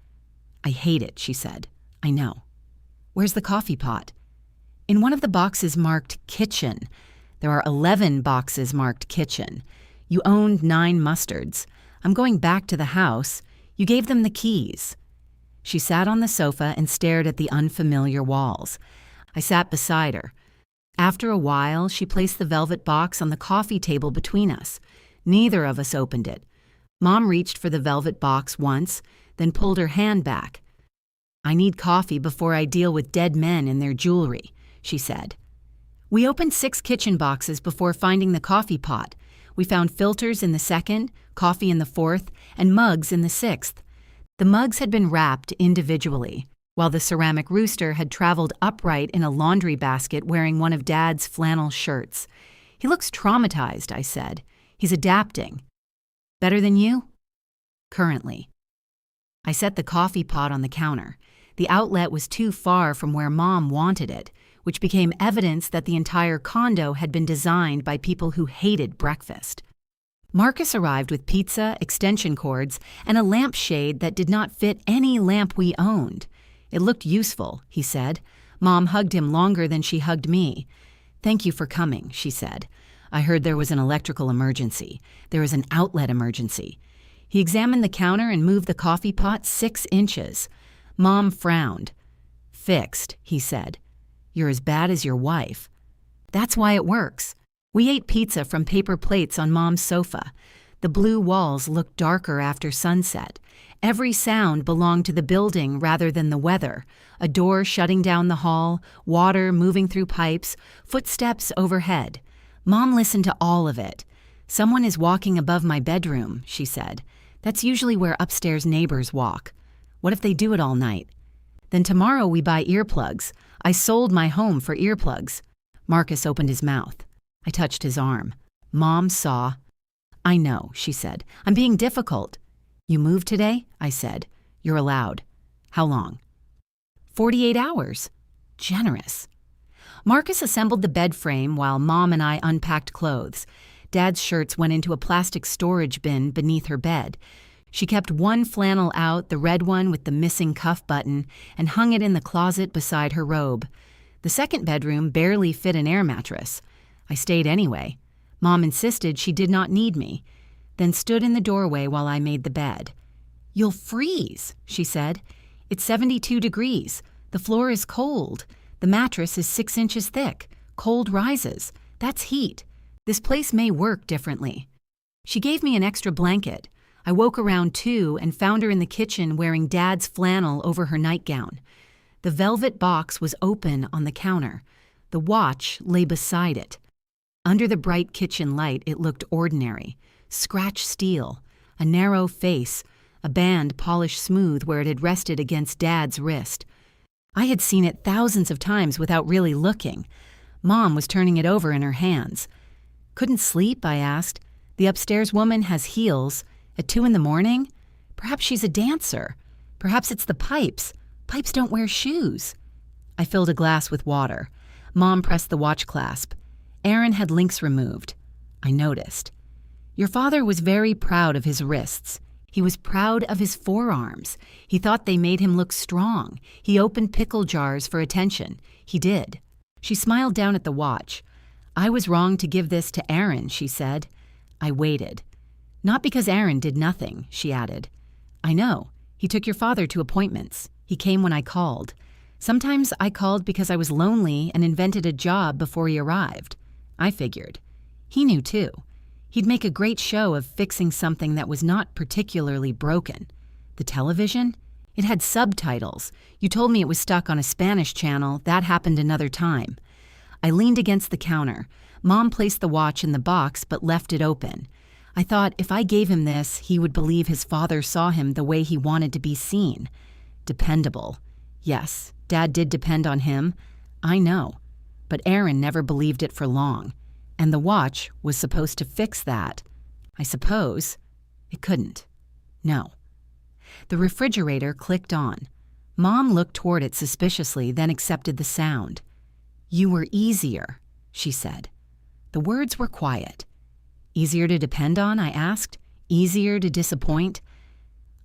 I hate it, she said. I know. Where's the coffee pot? In one of the boxes marked kitchen. There are 11 boxes marked kitchen. You owned 9 mustards. I'm going back to the house. You gave them the keys." She sat on the sofa and stared at the unfamiliar walls. I sat beside her. After a while, she placed the velvet box on the coffee table between us. Neither of us opened it. Mom reached for the velvet box once, then pulled her hand back. "I need coffee before I deal with dead men and their jewelry," she said. We opened 6 kitchen boxes before finding the coffee pot. We found filters in the 2nd, coffee in the 4th, and mugs in the 6th. The mugs had been wrapped individually, while the ceramic rooster had traveled upright in a laundry basket wearing one of Dad's flannel shirts. "He looks traumatized," I said. "He's adapting." "Better than you?" "Currently." I set the coffee pot on the counter. The outlet was too far from where Mom wanted it, which became evidence that the entire condo had been designed by people who hated breakfast. Marcus arrived with pizza, extension cords, and a lampshade that did not fit any lamp we owned. "It looked useful," he said. Mom hugged him longer than she hugged me. "Thank you for coming," she said. "I heard there was an electrical emergency. There is an outlet emergency." He examined the counter and moved the coffee pot 6 inches. Mom frowned. "Fixed," he said. "You're as bad as your wife." "That's why it works." We ate pizza from paper plates on Mom's sofa. The blue walls looked darker after sunset. Every sound belonged to the building rather than the weather. A door shutting down the hall, water moving through pipes, footsteps overhead. Mom listened to all of it. "Someone is walking above my bedroom," she said. "That's usually where upstairs neighbors walk. What if they do it all night? Then tomorrow we buy earplugs. I sold my home for earplugs." Marcus opened his mouth. I touched his arm. Mom saw. "I know," she said. "I'm being difficult." "You moved today?" I said. "You're allowed." "How long?" 48 hours. Generous. Marcus assembled the bed frame while Mom and I unpacked clothes. Dad's shirts went into a plastic storage bin beneath her bed. She kept one flannel out, the red one with the missing cuff button, and hung it in the closet beside her robe. The 2nd bedroom barely fit an air mattress. I stayed anyway. Mom insisted she did not need me, then stood in the doorway while I made the bed. "You'll freeze," she said. "It's 72 degrees. The floor is cold. The mattress is 6 inches thick. Cold rises. That's heat. This place may work differently." She gave me an extra blanket. I woke around 2 and found her in the kitchen wearing Dad's flannel over her nightgown. The velvet box was open on the counter. The watch lay beside it. Under the bright kitchen light, it looked ordinary. Scratched steel, a narrow face, a band polished smooth where it had rested against Dad's wrist. I had seen it thousands of times without really looking. Mom was turning it over in her hands. "Couldn't sleep?" I asked. "The upstairs woman has heels. At 2 in the morning? Perhaps she's a dancer. Perhaps it's the pipes. Pipes don't wear shoes." I filled a glass with water. Mom pressed the watch clasp. Aaron had links removed. I noticed. "Your father was very proud of his wrists. He was proud of his forearms. He thought they made him look strong. He opened pickle jars for attention. He did." She smiled down at the watch. "I was wrong to give this to Aaron," she said. I waited. "Not because Aaron did nothing," she added. "I know. He took your father to appointments. He came when I called. Sometimes I called because I was lonely and invented a job before he arrived. I figured. He knew too. He'd make a great show of fixing something that was not particularly broken. The television? It had subtitles. You told me it was stuck on a Spanish channel. That happened another time." I leaned against the counter. Mom placed the watch in the box but left it open. I thought if I gave him this, he would believe his father saw him the way he wanted to be seen. Dependable. Yes, Dad did depend on him. I know. But Aaron never believed it for long. And the watch was supposed to fix that. I suppose. It couldn't. No. The refrigerator clicked on. Mom looked toward it suspiciously, then accepted the sound. "You were easier," she said. The words were quiet. "Easier to depend on?" I asked. "Easier to disappoint?"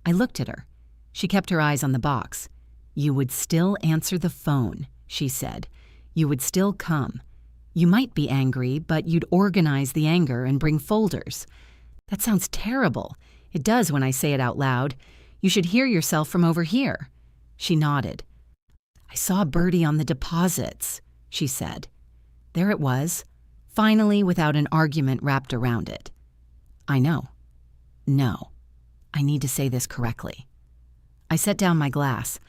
I looked at her. She kept her eyes on the box. "You would still answer the phone," she said. "You would still come. You might be angry, but you'd organize the anger and bring folders. That sounds terrible. It does when I say it out loud. You should hear yourself from over here. She nodded. I saw Bertie on the deposits, she said. There it was, finally without an argument wrapped around it. I know. No. I need to say this correctly. I set down my glass.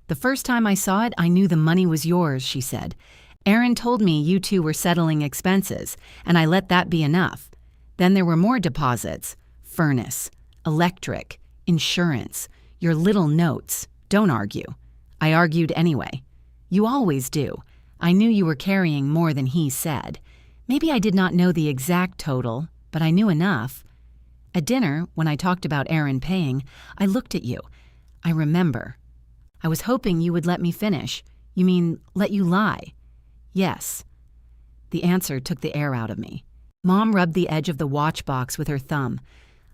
The first time I saw it, I knew the money was yours, she said. Aaron told me you two were settling expenses, and I let that be enough. Then there were more deposits. Furnace, electric, insurance, your little notes. Don't argue. I argued anyway. You always do. I knew you were carrying more than he said. Maybe I did not know the exact total, but I knew enough. At dinner, when I talked about Aaron paying, I looked at you. I remember. I was hoping you would let me finish. You mean, let you lie? Yes. The answer took the air out of me. Mom rubbed the edge of the watch box with her thumb.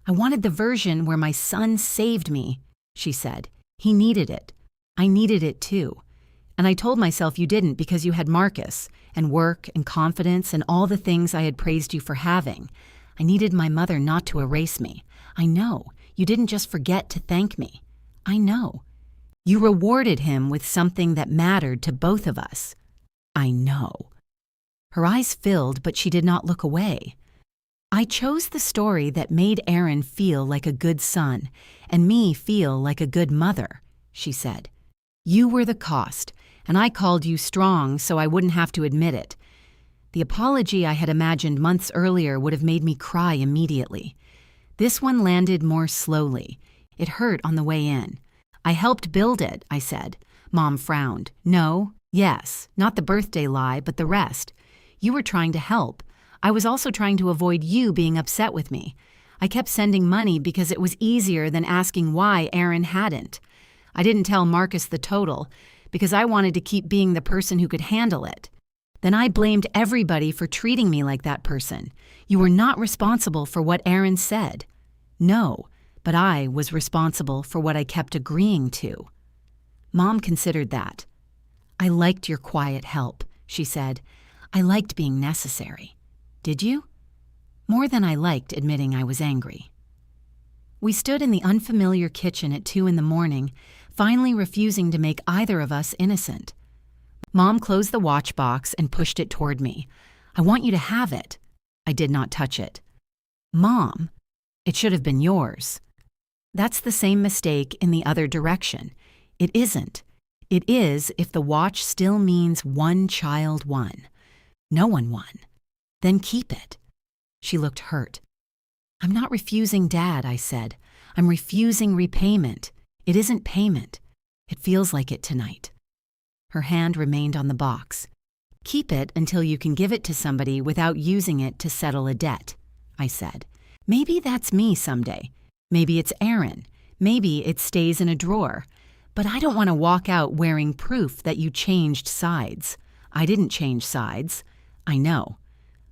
I wanted the version where my son saved me, she said. He needed it. I needed it too. And I told myself you didn't because you had Marcus, and work, and confidence, and all the things I had praised you for having. I needed my mother not to erase me. I know. You didn't just forget to thank me. I know. You rewarded him with something that mattered to both of us. I know. Her eyes filled, but she did not look away. I chose the story that made Aaron feel like a good son, and me feel like a good mother, she said. You were the cost, and I called you strong so I wouldn't have to admit it. The apology I had imagined months earlier would have made me cry immediately. This one landed more slowly. It hurt on the way in. I helped build it, I said. Mom frowned. No, yes, not the birthday lie, but the rest. You were trying to help. I was also trying to avoid you being upset with me. I kept sending money because it was easier than asking why Aaron hadn't. I didn't tell Marcus the total because I wanted to keep being the person who could handle it. Then I blamed everybody for treating me like that person. You were not responsible for what Aaron said. No, but I was responsible for what I kept agreeing to. Mom considered that. I liked your quiet help, she said. I liked being necessary. Did you? More than I liked admitting I was angry. We stood in the unfamiliar kitchen at 2 a.m, finally refusing to make either of us innocent. Mom closed the watch box and pushed it toward me. I want you to have it. I did not touch it. Mom, it should have been yours. That's the same mistake in the other direction. It isn't. It is if the watch still means one child won. No one won. Then keep it. She looked hurt. I'm not refusing Dad, I said. I'm refusing repayment. It isn't payment. It feels like it tonight. Her hand remained on the box. Keep it until you can give it to somebody without using it to settle a debt, I said. Maybe that's me someday. Maybe it's Aaron. Maybe it stays in a drawer. But I don't want to walk out wearing proof that you changed sides. I didn't change sides. I know.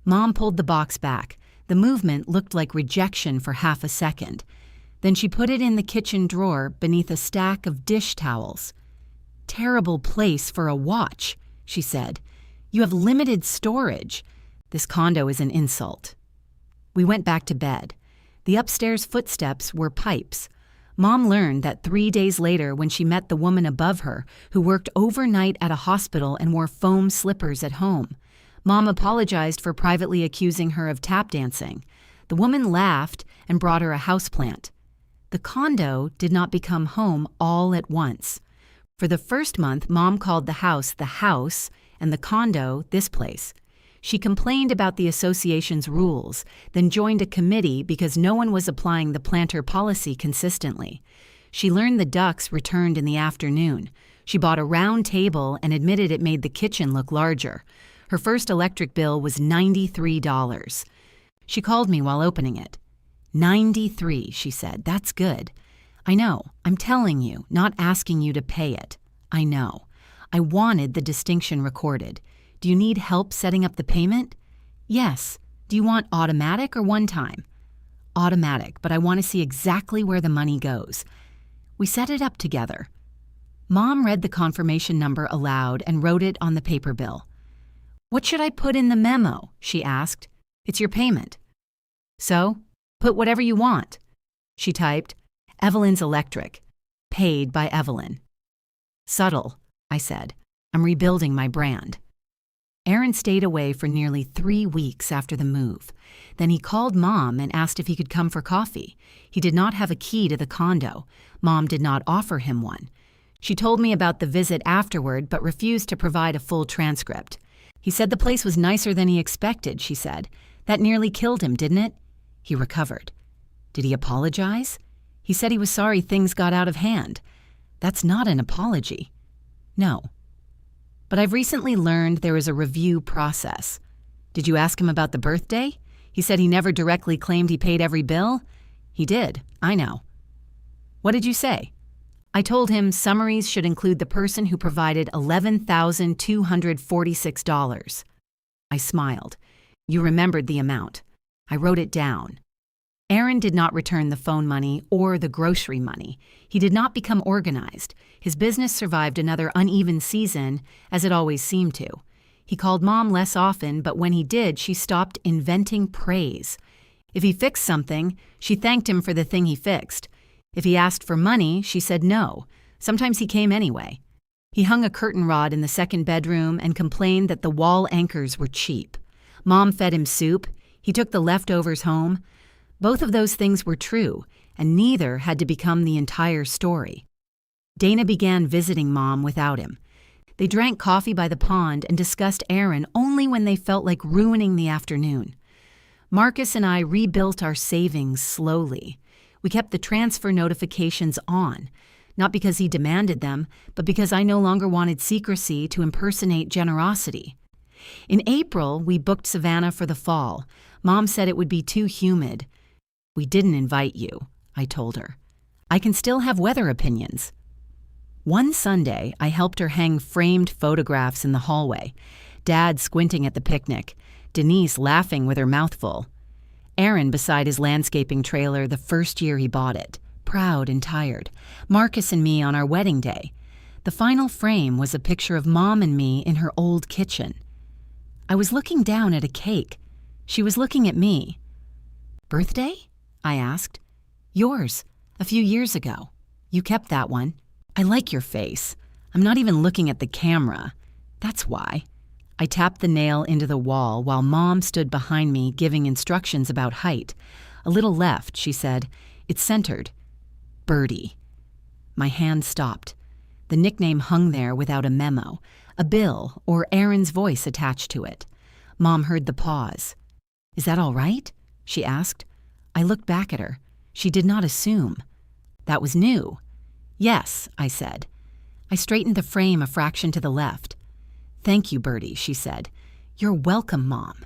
Mom pulled the box back. The movement looked like rejection for half a second. Then she put it in the kitchen drawer beneath a stack of dish towels. Terrible place for a watch, she said. You have limited storage. This condo is an insult. We went back to bed. The upstairs footsteps were pipes. Mom learned that 3 days later when she met the woman above her who worked overnight at a hospital and wore foam slippers at home. Mom apologized for privately accusing her of tap dancing. The woman laughed and brought her a houseplant. The condo did not become home all at once. For the first month, Mom called the house and the condo this place. She complained about the association's rules, then joined a committee because no one was applying the planter policy consistently. She learned the ducks returned in the afternoon. She bought a round table and admitted it made the kitchen look larger. Her first electric bill was $93. She called me while opening it. 93, she said. That's good. I know. I'm telling you, not asking you to pay it. I know. I wanted the distinction recorded. Do you need help setting up the payment? Yes. Do you want automatic or one time? Automatic, but I want to see exactly where the money goes. We set it up together. Mom read the confirmation number aloud and wrote it on the paper bill. "What should I put in the memo?" she asked. "It's your payment." "So, put whatever you want." She typed, "Evelyn's Electric. Paid by Evelyn." "Subtle," I said. "I'm rebuilding my brand." Aaron stayed away for nearly 3 weeks after the move. Then he called Mom and asked if he could come for coffee. He did not have a key to the condo. Mom did not offer him one. She told me about the visit afterward but refused to provide a full transcript. "He said the place was nicer than he expected," she said. "That nearly killed him, didn't it?" He recovered. "Did he apologize?" "He said he was sorry things got out of hand." "That's not an apology." "No. But I've recently learned there is a review process." "Did you ask him about the birthday?" "He said he never directly claimed he paid every bill." "He did, I know." "What did you say?" "I told him summaries should include the person who provided $11,246. I smiled. "You remembered the amount." "I wrote it down." Aaron did not return the phone money or the grocery money. He did not become organized. His business survived another uneven season, as it always seemed to. He called Mom less often, but when he did, she stopped inventing praise. If he fixed something, she thanked him for the thing he fixed. If he asked for money, she said no. Sometimes he came anyway. He hung a curtain rod in the second bedroom and complained that the wall anchors were cheap. Mom fed him soup. He took the leftovers home. Both of those things were true, and neither had to become the entire story. Dana began visiting Mom without him. They drank coffee by the pond and discussed Aaron only when they felt like ruining the afternoon. Marcus and I rebuilt our savings slowly. We kept the transfer notifications on, not because he demanded them, but because I no longer wanted secrecy to impersonate generosity. In April, we booked Savannah for the fall. Mom said it would be too humid. "We didn't invite you," I told her. "I can still have weather opinions." One Sunday, I helped her hang framed photographs in the hallway. Dad squinting at the picnic, Denise laughing with her mouth full. Aaron beside his landscaping trailer the first year he bought it, proud and tired. Marcus and me on our wedding day. The final frame was a picture of Mom and me in her old kitchen. I was looking down at a cake. She was looking at me. "Birthday?" I asked. "Yours, a few years ago. You kept that one." "I like your face. I'm not even looking at the camera. That's why." I tapped the nail into the wall while Mom stood behind me giving instructions about height. "A little left," she said. "It's centered." "Birdie." My hand stopped. The nickname hung there without a memo, a bill or Aaron's voice attached to it. Mom heard the pause. "Is that all right?" she asked. I looked back at her. She did not assume. "That was new." "Yes," I said. I straightened the frame a fraction to the left. "Thank you, Bertie," she said. "You're welcome, Mom."